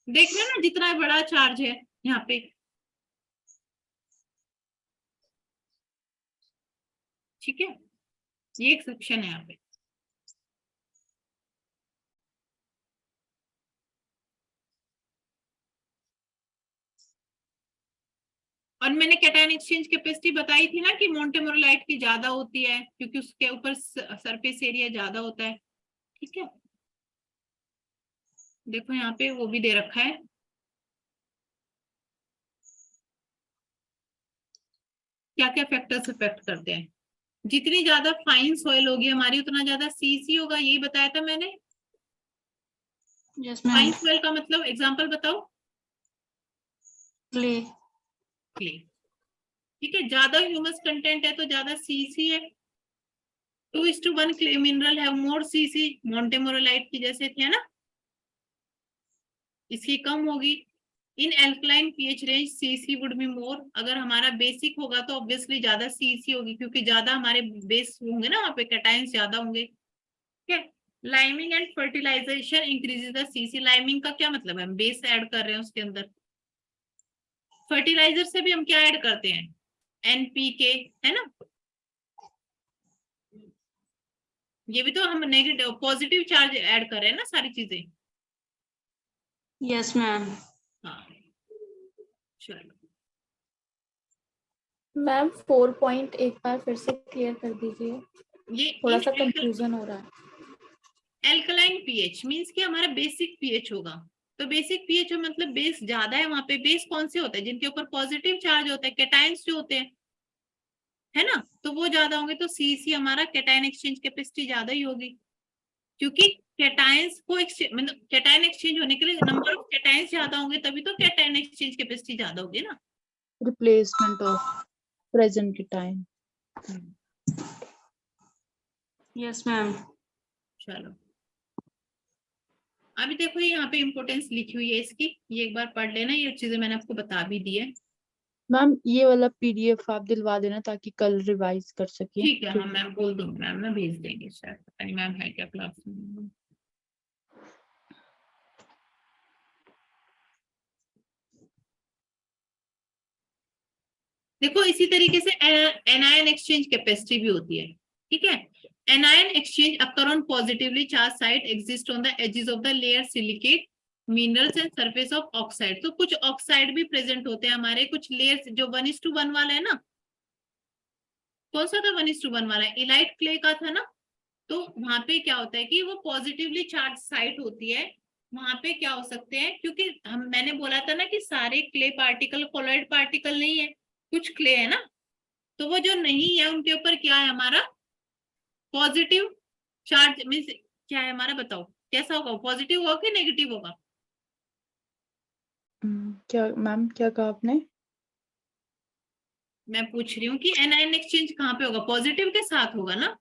देख रहे हैं ना जितना बड़ा चार्ज है यहाँ पे, ठीक है, ये एक सेक्शन है यहाँ पे। और मैंने कैटायन एक्सचेंज कैपेसिटी बताई थी ना कि मोंटेमोरलाइट की ज्यादा होती है क्योंकि उसके ऊपर सरफेस एरिया ज्यादा होता है, ठीक है। देखो यहाँ पे वो भी दे रखा है, क्या क्या फैक्टर्स इफेक्ट करते हैं। जितनी ज्यादा फाइन सॉइल होगी हमारी उतना ज्यादा सीसी होगा, यही बताया था मैंने। Yes ma'am. फाइन सॉइल का मतलब एग्जांपल बताओ। क्ले। क्ले, ठीक है, ज्यादा ह्यूमस कंटेंट है तो ज्यादा सीसी है। 2:1 क्ले मिनरल है, मोर सीसी, मोंटेमोरलाइट की जैसे थे ना, इसकी कम होगी। In alkaline pH range CC would be more. अगर हमारा बेसिक होगा तो ऑब्वियसली ज्यादा सीसी होगी क्योंकि ज्यादा हमारे बेस होंगे ना, वहां पे कैटायंस ज्यादा होंगे, ठीक है। Liming and fertilization increases the CC. Liming का क्या मतलब है? हम बेस ऐड कर रहे हैं उसके अंदर। फर्टिलाइजर से भी हम क्या ऐड करते हैं? एनपीके, है ना। ये भी तो हम नेगेटिव पॉजिटिव चार्ज ऐड कर रहे हैं ना सारी चीजें। Yes ma'am. हाँ, चलो। मैम 4 पॉइंट एक बार फिर से क्लियर कर दीजिए, ये थोड़ा सा कंफ्यूजन हो रहा है। एल्कलाइन पीएच मींस कि हमारा बेसिक पीएच होगा। तो बेसिक पीएच मतलब बेस ज्यादा है वहां पे। बेस कौन से होते हैं? जिनके ऊपर पॉजिटिव चार्ज होता है, कैटायंस जो होते हैं, है ना, तो वो ज्यादा होंगे तो सीसी हमारा कैटायन एक्सचेंज कैपेसिटी ज्यादा ही होगी क्योंकि कैटायंस को मतलब कैटायन एक्सचेंज होने के लिए नंबर ऑफ कैटायंस ज्यादा होंगे तभी तो कैटायन एक्सचेंज कैपेसिटी ज्यादा होगी ना। Replacement of present cation. Yes ma'am. चलो, अभी देखो यहाँ पे इंपोर्टेंस लिखी हुई है इसकी, ये एक बार पढ़ लेना, ये चीजें मैंने आपको बता भी दी है। मैम ये वाला पीडीएफ आप दिलवा देना ताकि कल रिवाइज कर सके। ठीक है, हाँ मैं बोल दूंगी मैम, मैं भेज देंगे शायद, पता नहीं मैम है क्या क्लास में। देखो इसी तरीके से एनायन एक्सचेंज कैपेसिटी भी होती है, ठीक है। Anion exchange occur on positively charged site exist on the edges of the layer silicate minerals and surface of oxide। तो कुछ ऑक्साइड भी प्रेजेंट होते हैं हमारे कुछ लेयर्स। जो 1:1 वाला है ना, कौन सा था 1:1 वाला? इलाइट क्ले का था ना। तो वहां पे क्या होता है कि वो पॉजिटिवली चार्ज साइट होती है, वहां पे क्या हो सकते हैं, क्योंकि मैंने बोला था ना कि सारे क्ले पार्टिकल कोलॉइड पार्टिकल नहीं है, कुछ क्ले है ना, तो वो जो नहीं है उनके ऊपर क्या है हमारा? Positive charge. मीन्स क्या है हमारा? बताओ कैसा होगा? पॉजिटिव होगा कि नेगेटिव होगा? क्या मैम, क्या कहा आपने? मैं पूछ रही हूँ कि एनायन एक्सचेंज कहाँ पे होगा? पॉजिटिव के साथ होगा ना।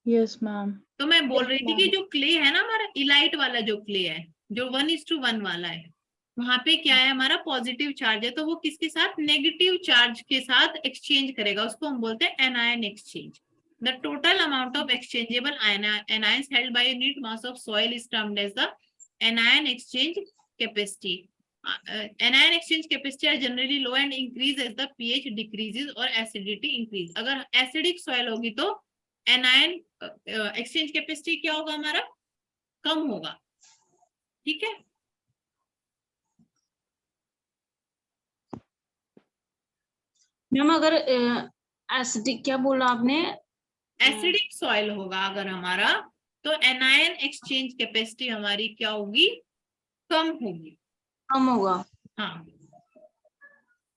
Yes ma'am. तो मैं बोल रही थी कि जो क्ले है ना हमारा इलाइट वाला, जो क्ले है जो 1:1 वाला है, वहां पे क्या है हमारा? पॉजिटिव चार्ज है, तो वो किसके साथ? नेगेटिव चार्ज के साथ एक्सचेंज करेगा, उसको हम बोलते हैं anion exchange. The total amount of exchangeable anions held by a unit mass of soil is termed as the anion exchange capacity. Anion exchange capacity are generally low and increase as the pH decreases or acidity increase। अगर एसिडिक सॉइल होगी तो एनायन एक्सचेंज कैपेसिटी क्या होगा हमारा? कम होगा, ठीक है। मैम अगर एसिडिक, क्या बोला आपने? एसिडिक सॉइल होगा अगर हमारा, तो एनायन एक्सचेंज कैपेसिटी हमारी क्या होगी? कम होगी, कम होगा। हाँ,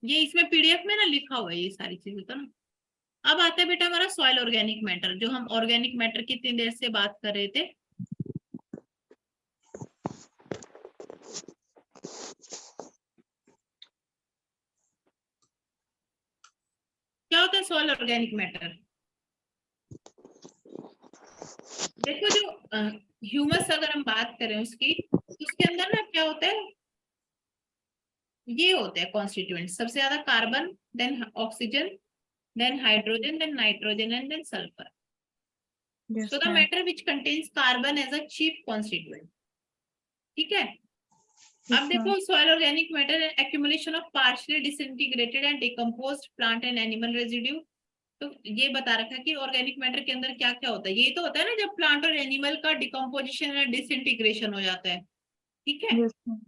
ये इसमें पीडीएफ में ना लिखा हुआ है ये सारी चीजें तो ना। अब आता है बेटा हमारा सॉइल ऑर्गेनिक मैटर, जो हम ऑर्गेनिक मैटर की इतनी देर से बात कर रहे थे। सॉइल ऑर्गेनिक मैटर, देखो जो ह्यूमस अगर हम बात करें उसकी, उसके अंदर ना क्या होता है, ये होते हैं कॉन्स्टिट्यूएंट, सबसे ज्यादा carbon, then oxygen, then hydrogen, then nitrogen and then sulphur. Yes, So the ma'am. matter which contains carbon as a chief constituent. ठीक है. Yes, अब देखो soil organic matter accumulation of partially disintegrated and decomposed plant and animal residue. तो ये बता रखा है कि ऑर्गेनिक मैटर के अंदर क्या क्या होता है. ये तो होता है ना जब प्लांट और एनिमल का डिकम्पोजिशन या डिसइंटीग्रेशन हो जाता है. ठीक है. Yes, ma'am.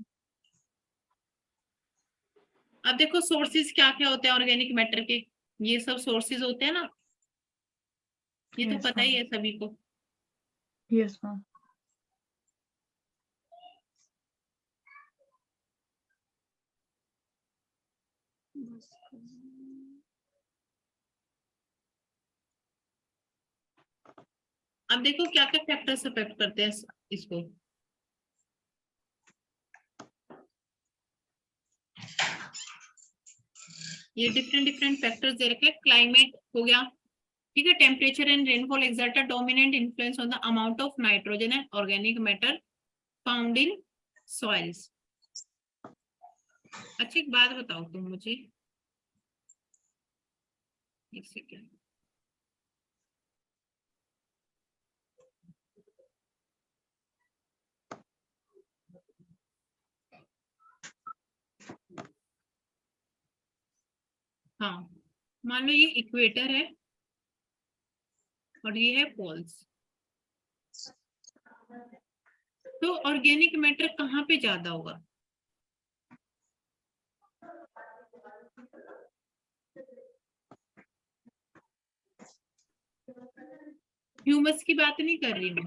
अब देखो सोर्सेज क्या क्या होते हैं ऑर्गेनिक मैटर के, ये सब सोर्सेज होते हैं ना, ये तो Yes, पता ही है सभी को. Yes, ma'am. अब देखो क्या क्या फैक्टर्स अफेक्ट करते हैं इसको. ये डिफरेंट डिफरेंट फैक्टर्स दे रखे. क्लाइमेट हो गया, ठीक है. Temperature and rainfall exert a dominant influence on the amount of nitrogen and organic matter found in soils. अच्छा एक बात बताओ तुम मुझे, एक सेकेंड. हाँ, मान लो ये इक्वेटर है और ये है पोल्स, तो ऑर्गेनिक मैटर कहाँ पे ज्यादा होगा? ह्यूमस की बात नहीं कर रही मैं,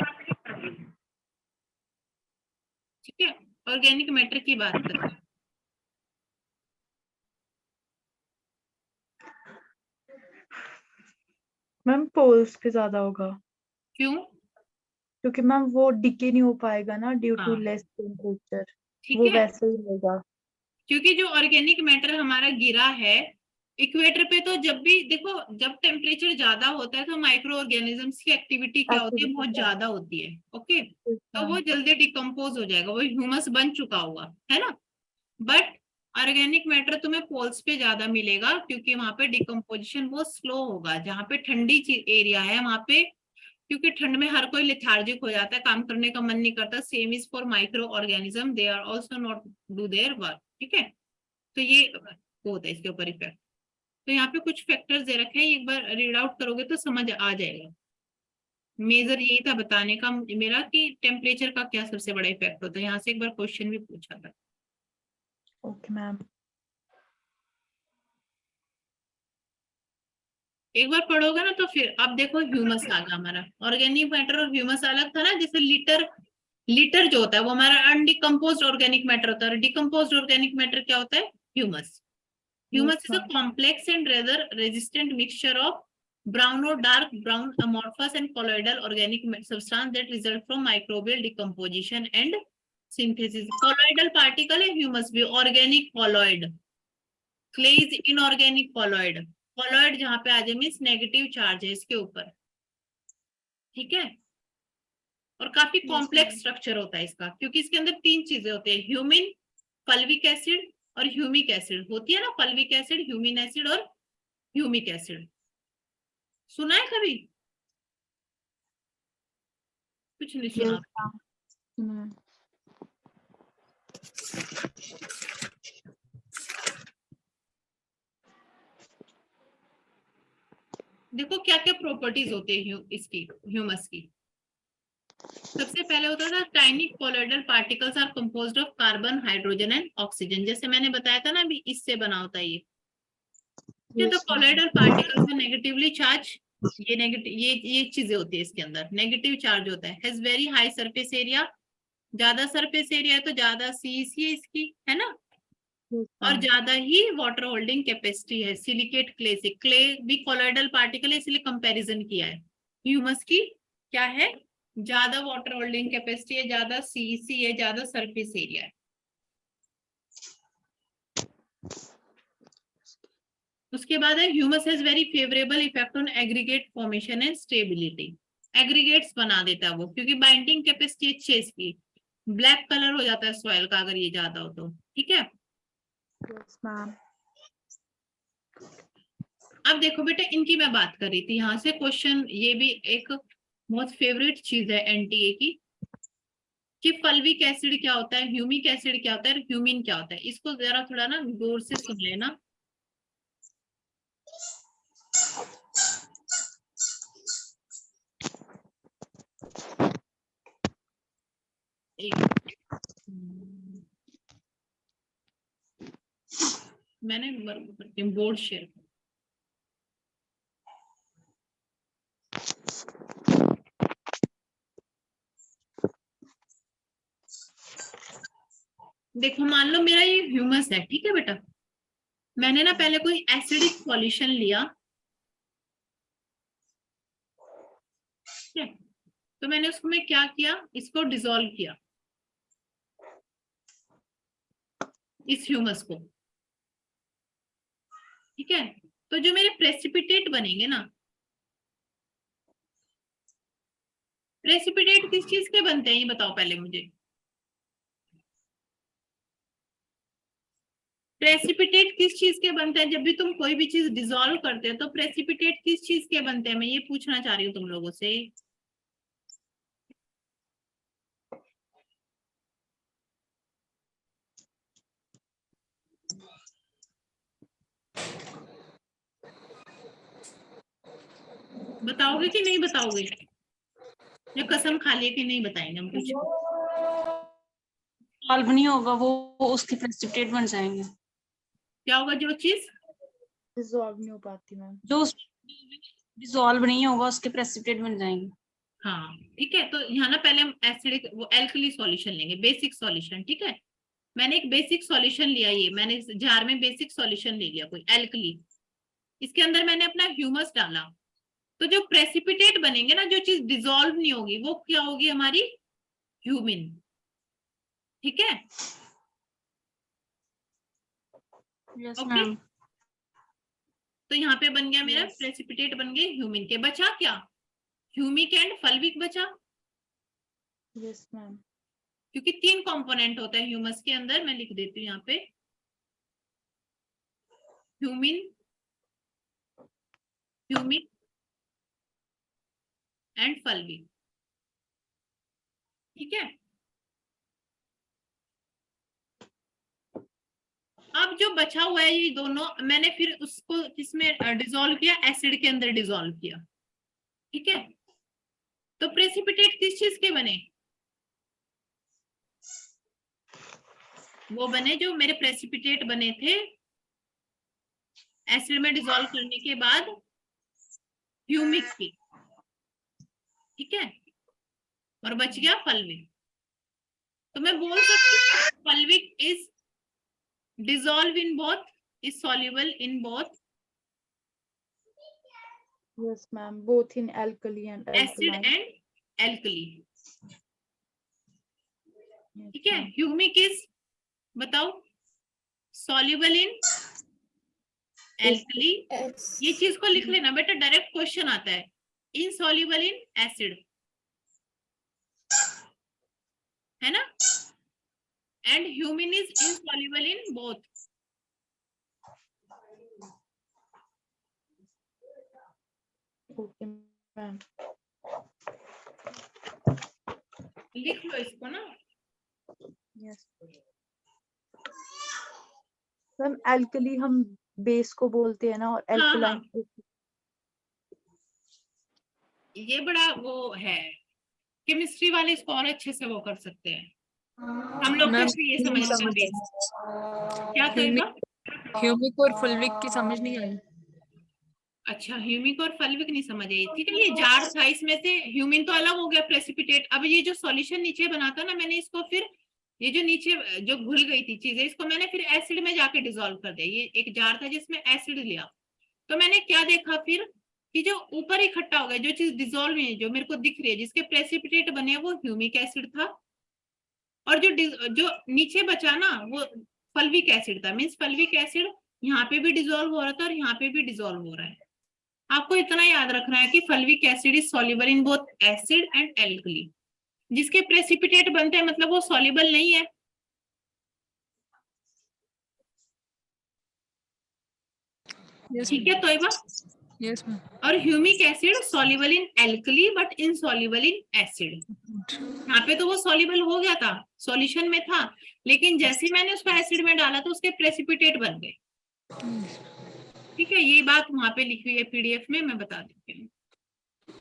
ठीक है, ऑर्गेनिक मैटर की बात कर रही हूँ. मैम पोल्स पे ज्यादा होगा क्यों? क्योंकि मैम वो डिके नहीं हो पाएगा ना ड्यू टू हाँ. लेस टेम्परेचर, ठीक वो है, वैसे ही रहेगा. क्योंकि जो ऑर्गेनिक मैटर हमारा गिरा है इक्वेटर पे, तो जब भी देखो जब टेम्परेचर ज्यादा होता है तो माइक्रो ऑर्गेनिजम्स की एक्टिविटी क्या होती है, बहुत ज्यादा होती है. ओके, तो वो जल्दी डिकम्पोज हो जाएगा, वो ह्यूमस बन चुका होगा, है ना. बट ऑर्गेनिक मैटर तुम्हें पोल्स पे ज्यादा मिलेगा क्योंकि वहां पे डिकम्पोजिशन बहुत स्लो होगा. जहाँ पे ठंडी एरिया है वहां पे, क्योंकि ठंड में हर कोई लेथार्जिक हो जाता है, काम करने का मन नहीं करता. Same is for micro organism, they are also not do their work. ठीक है, तो ये होता है इसके ऊपर इफेक्ट. तो यहाँ पे कुछ फैक्टर्स दे रखे हैं, एक बार रीड आउट करोगे तो समझ आ जाएगा. मेजर यही था बताने का मेरा कि टेम्परेचर का क्या सबसे बड़ा इफेक्ट होता है. यहाँ से एक बार क्वेश्चन भी पूछा था. Okay ma'am. एक बार पढ़ोगे ना तो फिर अब देखो ह्यूमस आ गया हमारा. ऑर्गेनिक मैटर और ह्यूमस अलग था ना, जैसे लीटर जो होता है वो हमारा अनडिकम्पोज्ड ऑर्गेनिक मैटर होता है, और डिकम्पोज्ड ऑर्गेनिक मैटर क्या होता है? Humus. Humus is a complex and rather resistant mixture of brown or dark brown amorphous and colloidal organic substance that result from microbial decomposition and synthesis. Colloidal particle है humus भी, organic colloid. Clay is inorganic colloid. Colloid जहाँ पे आ जाए मीन्स नेगेटिव चार्ज है इसके ऊपर. ठीक है, और काफी कॉम्प्लेक्स स्ट्रक्चर होता है इसका, क्योंकि इसके अंदर तीन चीजें होती है, ह्यूमिन, फल्विक एसिड और ह्यूमिक एसिड होती है ना. फल्विक एसिड, ह्यूमिन एसिड और ह्यूमिक एसिड. सुना है कभी? कुछ नहीं सुना. देखो क्या क्या प्रॉपर्टीज होती है इसकी, ह्यूमस की. सबसे पहले होता था tiny colloidal particles are composed of carbon, hydrogen and oxygen. जैसे मैंने बताया था ना अभी, इससे बना होता है ये. तो कोलोइडल पार्टिकल्स में नेगेटिवली चार्ज, ये नेगेटिव, ये चीजें होती है इसके अंदर, नेगेटिव चार्ज होता है. Has very high surface area, ज्यादा सरफेस एरिया है तो ज्यादा सीईसी है इसकी, है ना. और ज्यादा ही वाटर होल्डिंग कैपेसिटी है. सिलिकेट क्ले से, क्ले भी कोलोइडल पार्टिकल है इसलिए कंपैरिजन किया है. ह्यूमस की क्या है? ज्यादा वाटर होल्डिंग कैपेसिटी है, ज्यादा सीईसी है, ज्यादा सरफेस एरिया है. उसके बाद है humus has very favourable effect on aggregate formation and stability. Aggregates बना देता है वो, क्योंकि बाइंडिंग कैपेसिटी अच्छी है इसकी। ब्लैक कलर हो जाता है सॉइल का अगर ये ज्यादा हो तो, ठीक है। Yes ma'am. अब देखो बेटा, इनकी मैं बात कर रही थी, यहाँ से क्वेश्चन, ये भी एक बहुत फेवरेट चीज है एनटीए की, कि फल्विक एसिड क्या होता है, ह्यूमिक एसिड क्या होता है, ह्यूमिन क्या होता है। इसको जरा थोड़ा ना गौर से सुन लेना। मैंने बोर्ड शेयर, देखो मान लो मेरा ये ह्यूमस है, ठीक है बेटा। मैंने ना पहले कोई एसिडिक सॉल्यूशन लिया, ठीक है। तो मैंने उसको मैं क्या किया, इसको डिसॉल्व किया, इस ह्यूमस को, ठीक है। तो जो मेरे प्रेसिपिटेट बनेंगे ना, प्रेसिपिटेट किस चीज के बनते हैं ये बताओ पहले मुझे। प्रेसिपिटेट किस चीज के बनते हैं? जब भी तुम कोई भी चीज डिसॉल्व करते हो तो प्रेसिपिटेट किस चीज के बनते हैं, मैं ये पूछना चाह रही हूँ तुम लोगों से। बताओगे कि नहीं बताओगे, या कसम खा लिए कि नहीं बताएंगे हम कुछ? सॉल्व नहीं होगा वो उसके प्रेसिपिटेट बन जाएंगे। क्या होगा जो चीज डिसॉल्व नहीं हो पाती मैम, जो डिसॉल्व नहीं होगा उसके प्रेसिपिटेट बन जाएंगे। हाँ ठीक है। तो यहाँ ना पहले हम एसिडिक वो एल्कली सॉल्यूशन लेंगे, बेसिक सॉल्यूशन, ठीक है। मैंने एक बेसिक सॉल्यूशन लिया, ये मैंने इस जार में बेसिक सॉल्यूशन ले लिया कोई एल्कली, इसके अंदर मैंने अपना ह्यूमस डाला। तो जो प्रेसिपिटेट बनेंगे ना, जो चीज डिसॉल्व नहीं होगी, वो क्या होगी हमारी, ह्यूमिन, ठीक है। Yes okay, ma'am. तो यहाँ पे बन गया मेरा Yes. प्रेसिपिटेट बन गए ह्यूमिन के। बचा क्या, ह्यूमिक एंड फल्विक बचा, यस मैम। क्योंकि 3 कंपोनेंट होता है ह्यूमस के अंदर। मैं लिख देती हूँ यहाँ पे, ह्यूमिन, ह्यूमिक एंड फल्विक, ठीक है। अब जो बचा हुआ है ये दोनों, मैंने फिर उसको किसमें डिसॉल्व किया, एसिड के अंदर डिसॉल्व किया, ठीक है। तो प्रेसिपिटेट किस चीज के बने, वो बने जो मेरे प्रेसिपिटेट बने थे एसिड में डिसॉल्व करने के बाद, ह्यूमिक की, ठीक है। और बच गया फल्विक। तो मैं बोल सकती हूँ fulvic is dissolve in both, is soluble in both Yes ma'am, both in alkali and acid alkaline. and alkali, Yes, ठीक है। ma'am. ह्यूमिक इज, बताओ, soluble in alkali। ये चीज को लिख लेना बेटा, डायरेक्ट क्वेश्चन आता है, insoluble in acid, है ना। and humin is insoluble in both, Okay ma'am. लिख लो इसको ना। Yes. मैम alkali हम बेस को बोलते हैं ना, और हाँ, alkaline ये बड़ा वो है, केमिस्ट्री वाले इसको और अच्छे से वो कर सकते हैं, हम लोग मैम, तो ये समझ सकते हैं। क्या कहेगा, ह्यूमिक और फुल्विक की समझ नहीं आई। अच्छा, ह्यूमिक और फल्विक नहीं समझ आई, ठीक है। ये जार था, इसमें से ह्यूमिन तो अलग हो गया प्रेसिपिटेट। अब ये जो सॉल्यूशन नीचे बना था ना, मैंने इसको फिर ये जो नीचे जो घुल गई थी चीजें, इसको मैंने फिर एसिड में जाके डिसॉल्व कर दिया। ये एक जार था जिसमें एसिड लिया, तो मैंने क्या देखा फिर कि जो ऊपर इकट्ठा हो गया, जो चीज डिसॉल्व है, जो मेरे को दिख रही है, जिसके प्रेसिपिटेट बने, वो ह्यूमिक एसिड था। और जो नीचे बचा ना, वो फल्विक एसिड था। मीन्स फल्विक एसिड यहाँ पे भी डिजोल्व हो रहा था और यहाँ पे भी डिजोल्व हो रहा है। आपको इतना याद रखना है कि fulvic acid is soluble in both acid and alkali. जिसके प्रेसिपिटेट बनते हैं मतलब वो सॉल्युबल नहीं है। ठीक है तोयबा? Yes ma'am. और humic acid soluble in alkali but insoluble in acid. यहाँ पे तो वो सॉल्युबल हो गया था, सॉल्यूशन में था, लेकिन जैसे ही मैंने उसको एसिड में डाला तो उसके प्रेसिपिटेट बन गए। ठीक है, ये बात वहां पे लिखी हुई है पीडीएफ में, मैं बता देती हूँ।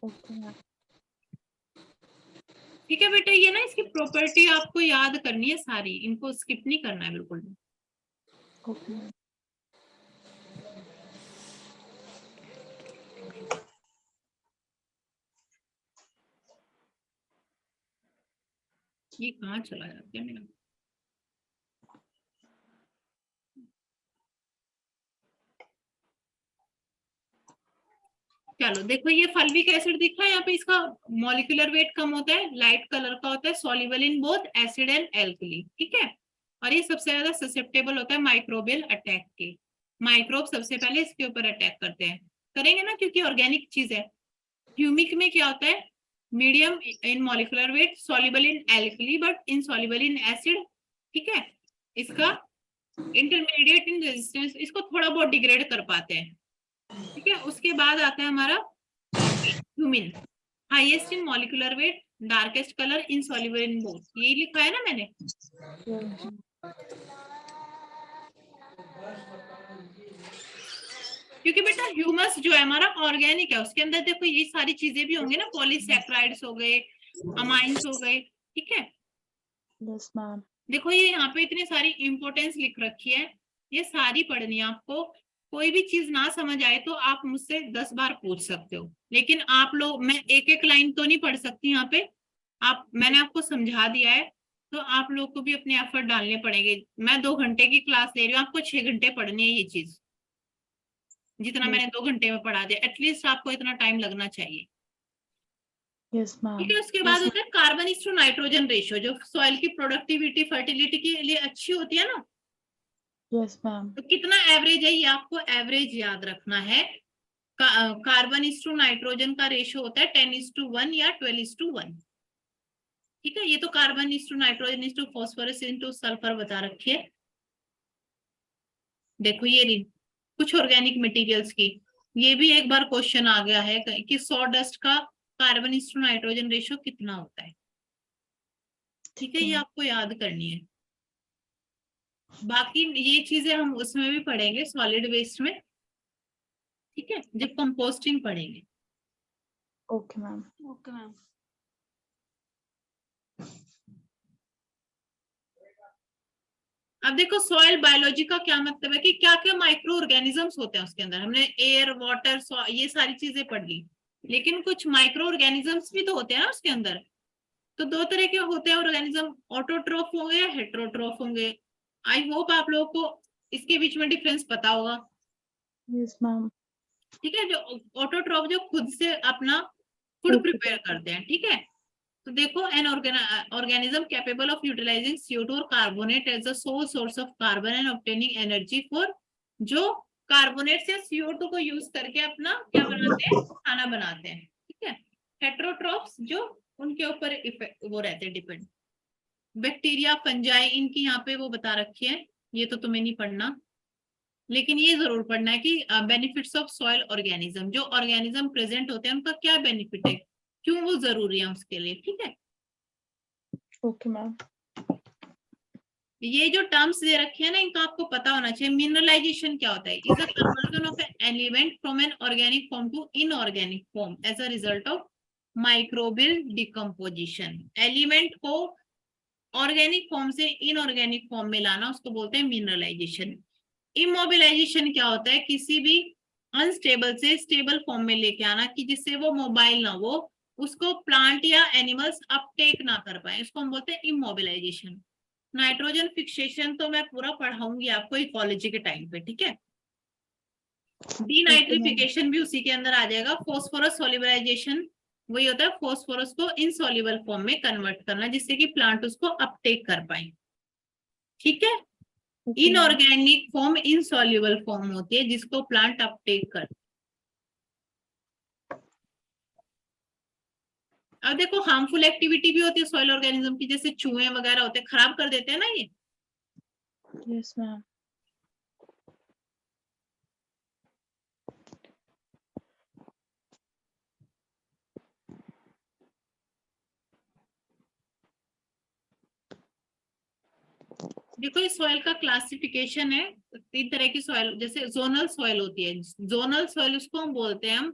Okay ma'am. ठीक है बेटा, ये ना इसकी प्रॉपर्टी आपको याद करनी है सारी, इनको स्किप नहीं करना है बिल्कुल भी। Okay ma'am. ये कहाँ चला जाता है मेरा? चलो देखो, ये फल्विक एसिड दिखा है यहाँ पे, इसका मॉलिक्यूलर वेट कम होता है, लाइट कलर का होता है, soluble in both acid and alkali. ठीक है, और ये सबसे ज्यादा ससेप्टेबल होता है माइक्रोबियल अटैक के। माइक्रोब सबसे पहले इसके ऊपर अटैक करते हैं, करेंगे ना, क्योंकि ऑर्गेनिक चीज है। ह्यूमिक में क्या होता है, medium in molecular wait, soluble in alkali but insoluble in acid. ठीक है, इसका इंटरमीडिएट इन रेजिस्टेंस, इसको थोड़ा बहुत डिग्रेड कर पाते हैं। ठीक है, उसके बाद आता है हमारा humin, highest in molecular weight, darkest colour, insoluble in both. यही लिखा है ना मैंने? क्योंकि बेटा ह्यूमस जो है हमारा ऑर्गेनिक है, उसके अंदर देखो ये सारी चीजें भी होंगी ना, पॉलीसैकेराइड्स हो गए, अमाइंस हो गए। ठीक है, यस मैम। देखो ये यहाँ पे इतनी सारी इंपॉर्टेंस लिख रखी है, ये सारी पढ़नी है आपको। कोई भी चीज ना समझ आए तो आप मुझसे 10 बार पूछ सकते हो, लेकिन आप लोग, मैं एक एक लाइन तो नहीं पढ़ सकती यहाँ पे। मैंने आपको समझा दिया है, तो आप लोग को भी अपने एफर्ट डालने पड़ेंगे। मैं 2 घंटे की क्लास ले रही हूँ, आपको 6 घंटे पढ़नी है ये चीज, जितना मैंने 2 घंटे में पढ़ा दिया। एटलीस्ट आपको इतना टाइम लगना चाहिए। Yes ma'am. ठीक है, उसके बाद होता है कार्बन टू नाइट्रोजन रेशियो, जो सॉइल की प्रोडक्टिविटी, फर्टिलिटी के लिए अच्छी होती है ना। Yes ma'am. तो कितना एवरेज है, ये आपको एवरेज याद रखना है। कार्बन टू नाइट्रोजन का रेशियो होता है 10:1 या 12:1। ठीक है, ये तो carbon to nitrogen to phosphorus to sulphur बता रखी है। देखो ये कुछ ऑर्गेनिक मटेरियल्स की, ये भी एक बार क्वेश्चन आ गया है कि सॉडस्ट का कार्बन टू नाइट्रोजन रेशियो कितना होता है। ठीक है, ये आपको याद करनी है। बाकी ये चीजें हम उसमें भी पढ़ेंगे, सॉलिड वेस्ट में। ठीक है, जब कंपोस्टिंग पढ़ेंगे। Okay ma'am. Okay ma'am. अब देखो सॉइल बायोलॉजी का क्या मतलब है कि क्या क्या माइक्रो ऑर्गेनिजम्स होते हैं उसके अंदर। हमने एयर, वाटर, ये सारी चीजें पढ़ ली, लेकिन कुछ माइक्रो ऑर्गेनिजम्स भी तो होते हैं ना उसके अंदर। तो 2 तरह के होते हैं ऑर्गेनिज्म, ऑटोट्रोफ होंगे या हेट्रोट्रोफ होंगे। आई होप आप लोगों को इसके बीच में डिफरेंस पता होगा। Yes ma'am. ठीक है, जो ऑटोट्रोफ जो खुद से अपना फूड प्रिपेयर करते हैं। ठीक है, तो देखो an organism capable of utilizing CO2 और carbonate as a sole source of carbon and obtaining energy for, जो कार्बोनेट से CO2 को यूज करके अपना क्या बनाते हैं, खाना बनाते हैं। ठीक है, हेट्रोट्रोफ्स जो उनके ऊपर वो रहते हैं डिपेंड, बैक्टीरिया, फंजाई, इनकी यहाँ पे वो बता रखी है, ये तो तुम्हें नहीं पढ़ना, लेकिन ये जरूर पढ़ना है कि बेनिफिट्स ऑफ सॉइल ऑर्गेनिज्म, जो ऑर्गेनिज्म प्रेजेंट होते हैं उनका क्या बेनिफिट है, क्यों वो जरूरी है उसके लिए। ठीक है, ओके मैम। ये जो टर्म्स दे रखे हैं ना, इनका आपको पता होना चाहिए। मिनरलाइजेशन क्या होता है, is the conversion of an element from an organic form to inorganic form as a result of microbial decomposition. Element को ऑर्गेनिक फॉर्म से इनऑर्गेनिक फॉर्म में लाना, उसको बोलते हैं मिनरलाइजेशन। इमोबिलाइजेशन क्या होता है, किसी भी अनस्टेबल से स्टेबल फॉर्म में लेके आना, कि जिससे वो मोबाइल ना हो, उसको प्लांट या एनिमल्स अपटेक ना कर पाए, इसको हम बोलते हैं इमोबिलाइजेशन। नाइट्रोजन फिक्सेशन तो मैं पूरा पढ़ाऊंगी आपको इकोलॉजी के टाइम पे। ठीक है, डीनाइट्रिफिकेशन भी उसी के अंदर आ जाएगा। फॉस्फोरस सोल्युबलाइजेशन वही होता है, फॉस्फोरस को इनसॉल्युबल फॉर्म में कन्वर्ट करना, जिससे कि प्लांट उसको अपटेक कर पाए। ठीक है, Okay, ma'am. Inorganic form insoluble form होती है जिसको प्लांट अपटेक कर। अब देखो हार्मफुल एक्टिविटी भी होती है सॉइल ऑर्गेनिज्म की, जैसे चूहे वगैरह होते हैं, खराब कर देते हैं ना ये। Yes, ma'am. देखो इस सॉइल का क्लासिफिकेशन है, 3 तरह की सॉइल, जैसे जोनल सॉइल होती है। जोनल सॉइल उसको हम बोलते हैं हम,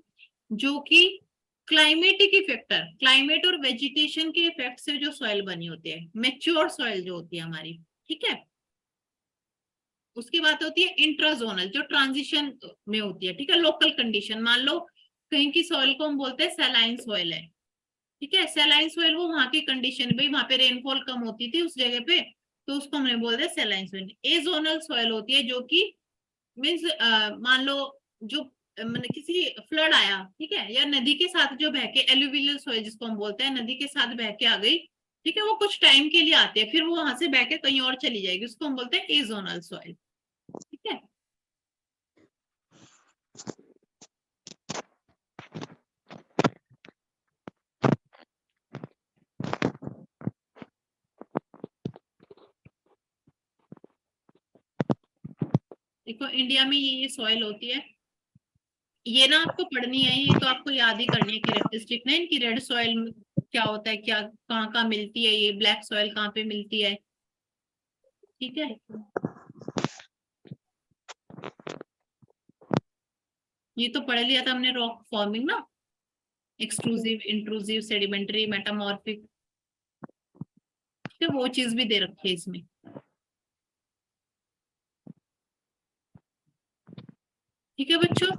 जो कि क्लाइमेटिक इफेक्टर, क्लाइमेट और वेजिटेशन के इफेक्ट से जो सॉइल बनी होती है, मैच्योर सॉइल जो होती है हमारी, ठीक है। उसकी बात होती है इंट्राजोनल, जो ट्रांजिशन में होती है, ठीक है। लोकल कंडीशन, मान लो कहीं की सॉइल को हम बोलते हैं सैलाइन सॉइल है, ठीक है। सैलाइन सॉइल वो वहां की कंडीशन, भाई वहां पे रेनफॉल कम होती थी उस जगह पे, तो उसको हमने बोलते हैं सैलाइन सॉइल। एजोनल सॉइल होती है जो कि मीन्स मान लो जो मतलब किसी फ्लड आया, ठीक है, या नदी के साथ जो बह के, एलुवियल सॉइल जिसको हम बोलते हैं, नदी के साथ बह के आ गई, ठीक है, वो कुछ टाइम के लिए आती है, फिर वो वहां से बह के कहीं और चली जाएगी, उसको हम बोलते हैं एजोनल सॉइल, ठीक है। देखो इंडिया में ये सॉइल होती है, ये ना आपको पढ़नी है, ये तो आपको याद ही करनी है कैरेक्टरिस्टिक ना इनकी। रेड सॉइल क्या होता है, क्या कहाँ कहाँ मिलती है, ये ब्लैक सॉइल कहाँ पे मिलती है, ठीक है। ये तो पढ़ लिया था हमने, रॉक फॉर्मिंग ना, एक्सट्रूसिव, इंट्रूसिव, सेडिमेंट्री, मेटामॉर्फिक, ठीक है, वो चीज भी दे रखी है इसमें, ठीक है बच्चों।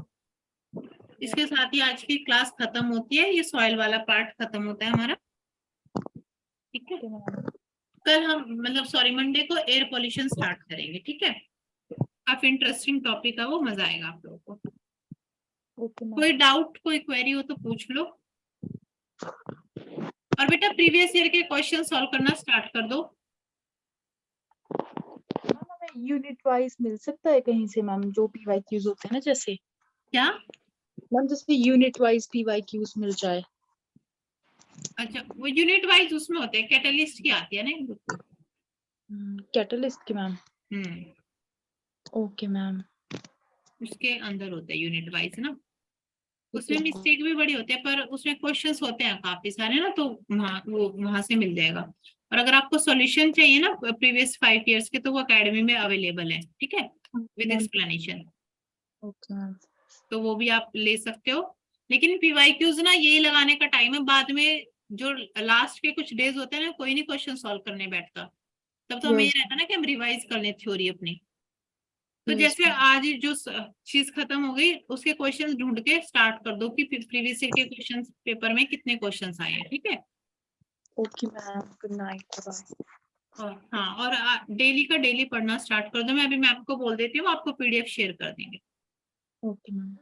इसके साथ ही आज की क्लास खत्म होती है, ये सॉइल वाला पार्ट खत्म होता है हमारा, ठीक है। Okay, ma'am. कल हम मतलब सॉरी मंडे को एयर पॉल्यूशन स्टार्ट करेंगे, ठीक है। काफी इंटरेस्टिंग टॉपिक है वो, मजा आएगा आप लोगों को। Okay, ma'am. कोई डाउट, कोई क्वेरी हो तो पूछ लो। और बेटा प्रीवियस ईयर के क्वेश्चन सॉल्व करना स्टार्ट कर दो। मैम हमें यूनिट वाइज मिल सकता है कहीं से मैम, जो PYQs होते हैं ना, जैसे क्या? मैम जैसे यूनिट वाइज PYQs मिल जाए। अच्छा, वो यूनिट वाइज उसमें होते हैं, कैटलिस्ट की आती है ना इन बुक। कैटलिस्ट की मैम। हम्म, ओके मैम। उसके अंदर होते हैं यूनिट वाइज ना, ठीक उसमें है। मिस्टेक भी बड़ी होती है, पर उसमें क्वेश्चंस होते हैं काफी सारे ना, तो वहां से मिल जाएगा। और अगर आपको सॉल्यूशन चाहिए ना प्रीवियस 5 इयर्स के, तो वो एकेडमी में अवेलेबल है, ठीक है, with ma'am explanation, okay ma'am. तो वो भी आप ले सकते हो। लेकिन पीवाईक्यूज ना यही लगाने का टाइम है, बाद में जो लास्ट के कुछ डेज होते हैं ना, कोई नहीं क्वेश्चन सॉल्व करने बैठता, तब तो हमें ये यस रहता है ना कि हम रिवाइज कर लें थ्योरी अपनी। तो यस जैसे आज जो चीज खत्म हो गई, उसके क्वेश्चंस ढूंढ के स्टार्ट कर दो कि प्रीवियस ईयर के क्वेश्चंस पेपर में कितने क्वेश्चंस आए हैं, ठीक है। Okay ma'am, good night, bye. और हाँ, और डेली का डेली पढ़ना स्टार्ट कर दो। मैं अभी मैम को बोल देती हूँ, आपको PDF शेयर कर देंगे। Okay ma'am.